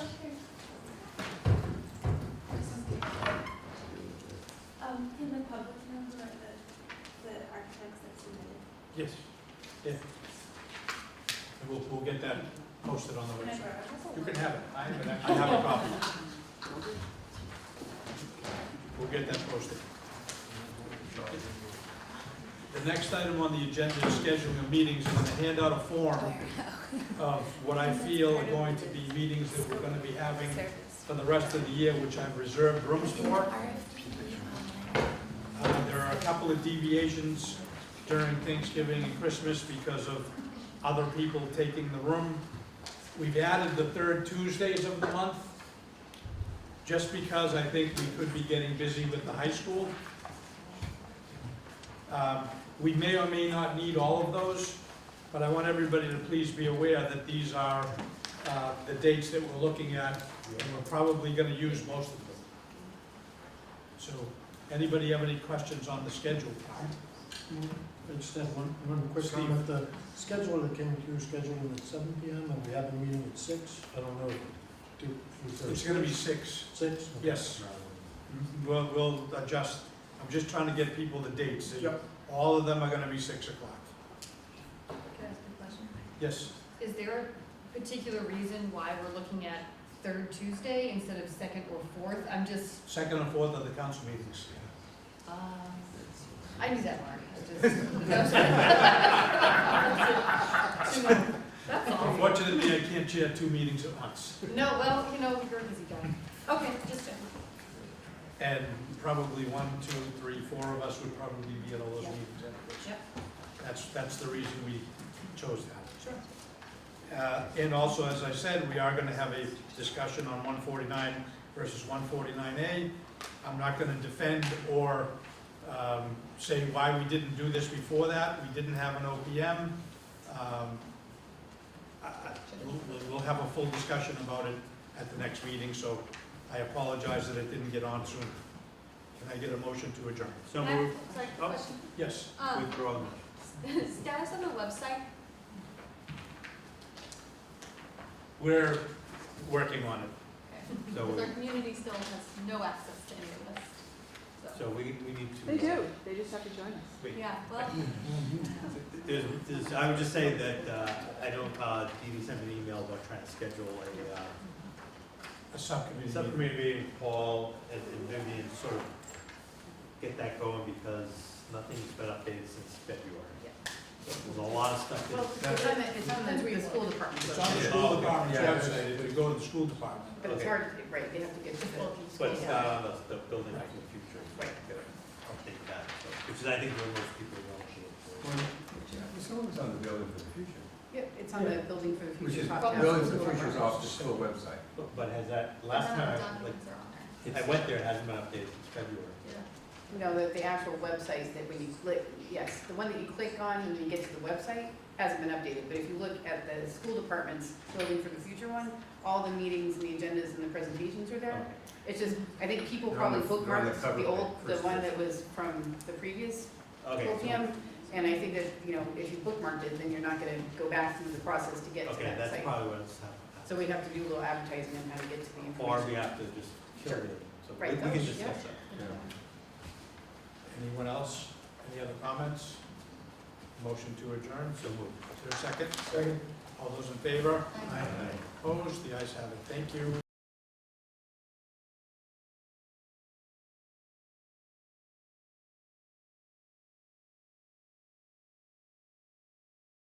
[SPEAKER 15] Can the public know who are the architects that submitted?
[SPEAKER 1] Yes, yeah. And we'll get that posted on the website. You can have it, I have a copy. We'll get that posted. The next item on the agenda is scheduling of meetings. I'm gonna hand out a form of what I feel are going to be meetings that we're gonna be having for the rest of the year, which I've reserved rooms for. There are a couple of deviations during Thanksgiving and Christmas because of other people taking the room. We've added the 3rd Tuesdays of the month, just because I think we could be getting busy with the high school. We may or may not need all of those. But I want everybody to please be aware that these are the dates that we're looking at, and we're probably gonna use most of them. So, anybody have any questions on the schedule part?
[SPEAKER 8] I just have one quick
[SPEAKER 1] Steve.
[SPEAKER 8] comment. The schedule that came through, scheduling at 7 PM, and we have a meeting at 6. I don't know.
[SPEAKER 1] It's gonna be 6.
[SPEAKER 8] 6?
[SPEAKER 1] Yes. We'll adjust. I'm just trying to get people the dates.
[SPEAKER 8] Yep.
[SPEAKER 1] All of them are gonna be 6 o'clock.
[SPEAKER 6] Can I ask a question?
[SPEAKER 1] Yes,
[SPEAKER 6] Is there a particular reason why we're looking at third Tuesday instead of second or fourth? I'm just,
[SPEAKER 1] 2nd and 4th are the council meetings.
[SPEAKER 6] I knew that, Mark. That's all.
[SPEAKER 1] Unfortunately, I can't chair 2 meetings at once.
[SPEAKER 6] No, well, you're a busy guy. Okay, just checking.
[SPEAKER 1] And probably 1, 2, 3, 4 of us would probably be at all those
[SPEAKER 6] Yep.
[SPEAKER 1] meetings anyways.
[SPEAKER 6] Yep.
[SPEAKER 1] That's the reason we chose that.
[SPEAKER 6] Sure.
[SPEAKER 1] And also, as I said, we are gonna have a discussion on 149 versus 149A. I'm not gonna defend or say why we didn't do this before that. We didn't have an OPM. We'll have a full discussion about it at the next meeting, so I apologize that it didn't get on sooner. Can I get a motion to adjourn?
[SPEAKER 5] Can I- Sorry, question.
[SPEAKER 1] Yes.
[SPEAKER 9] Withdraw them.
[SPEAKER 5] Status on the website?
[SPEAKER 1] We're working on it.
[SPEAKER 9] So
[SPEAKER 5] Because
[SPEAKER 9] we-
[SPEAKER 5] our community still has no access to any of this,
[SPEAKER 9] So we need to.
[SPEAKER 12] They do, they just have to join us.
[SPEAKER 5] Yeah, well,
[SPEAKER 17] I would just say that, I know, Dee Dee sent me an email about trying to schedule
[SPEAKER 1] A subcommittee.
[SPEAKER 17] subcommittee meeting, Paul, and Vivian, sort of get that going, because nothing's been updated since February. So there's a lot of stuff.
[SPEAKER 10] Well, it's on the school department.
[SPEAKER 1] It's on the
[SPEAKER 17] Yeah.
[SPEAKER 1] school department's
[SPEAKER 17] Yeah.
[SPEAKER 1] website, if you go to the school department.
[SPEAKER 10] But it's
[SPEAKER 17] Okay.
[SPEAKER 10] hard, right, they have to get to the
[SPEAKER 17] But
[SPEAKER 10] school.
[SPEAKER 17] it's not on the building for the future.
[SPEAKER 10] Right.
[SPEAKER 17] Gotta update that, so, which is, I think, where most people want to look for.
[SPEAKER 2] It's always on the building for the future.
[SPEAKER 10] Yeah, it's on the building for the
[SPEAKER 2] Which
[SPEAKER 10] future.
[SPEAKER 2] is,
[SPEAKER 10] top tab.
[SPEAKER 2] building for the future is off the school website.
[SPEAKER 17] But has that, last
[SPEAKER 5] none
[SPEAKER 17] time,
[SPEAKER 5] of the documents are on there.
[SPEAKER 17] I went there, it hasn't been updated since February.
[SPEAKER 10] No, the actual website that when you click, yes, the one that you click on when you get to the website hasn't been updated. But if you look at the school department's building for the future one, all the meetings and the agendas and the presentations are there. It's just, I think people
[SPEAKER 2] They're on
[SPEAKER 10] probably
[SPEAKER 2] the- they're on the
[SPEAKER 10] bookmarked
[SPEAKER 2] cover
[SPEAKER 10] the
[SPEAKER 2] page,
[SPEAKER 10] old, the
[SPEAKER 2] first
[SPEAKER 10] one
[SPEAKER 2] page.
[SPEAKER 10] that was from the previous
[SPEAKER 17] Okay.
[SPEAKER 10] OPM. And I think that, if you bookmarked it, then you're not gonna go back through the process to get to
[SPEAKER 17] Okay,
[SPEAKER 10] that
[SPEAKER 17] that's
[SPEAKER 10] site.
[SPEAKER 17] probably what's happening.
[SPEAKER 10] So we'd have to do a little advertising on how to get to the
[SPEAKER 17] Or
[SPEAKER 10] information.
[SPEAKER 17] we have to just kill it, so we
[SPEAKER 10] Right,
[SPEAKER 17] can
[SPEAKER 10] those,
[SPEAKER 17] discuss
[SPEAKER 10] yeah.
[SPEAKER 17] that.
[SPEAKER 1] Anyone else? Any other comments? Motion to adjourn,
[SPEAKER 17] So moved.
[SPEAKER 1] is there a second? Second. All those in favor?
[SPEAKER 5] Aye.
[SPEAKER 1] Opposed? The ayes have it. Thank you.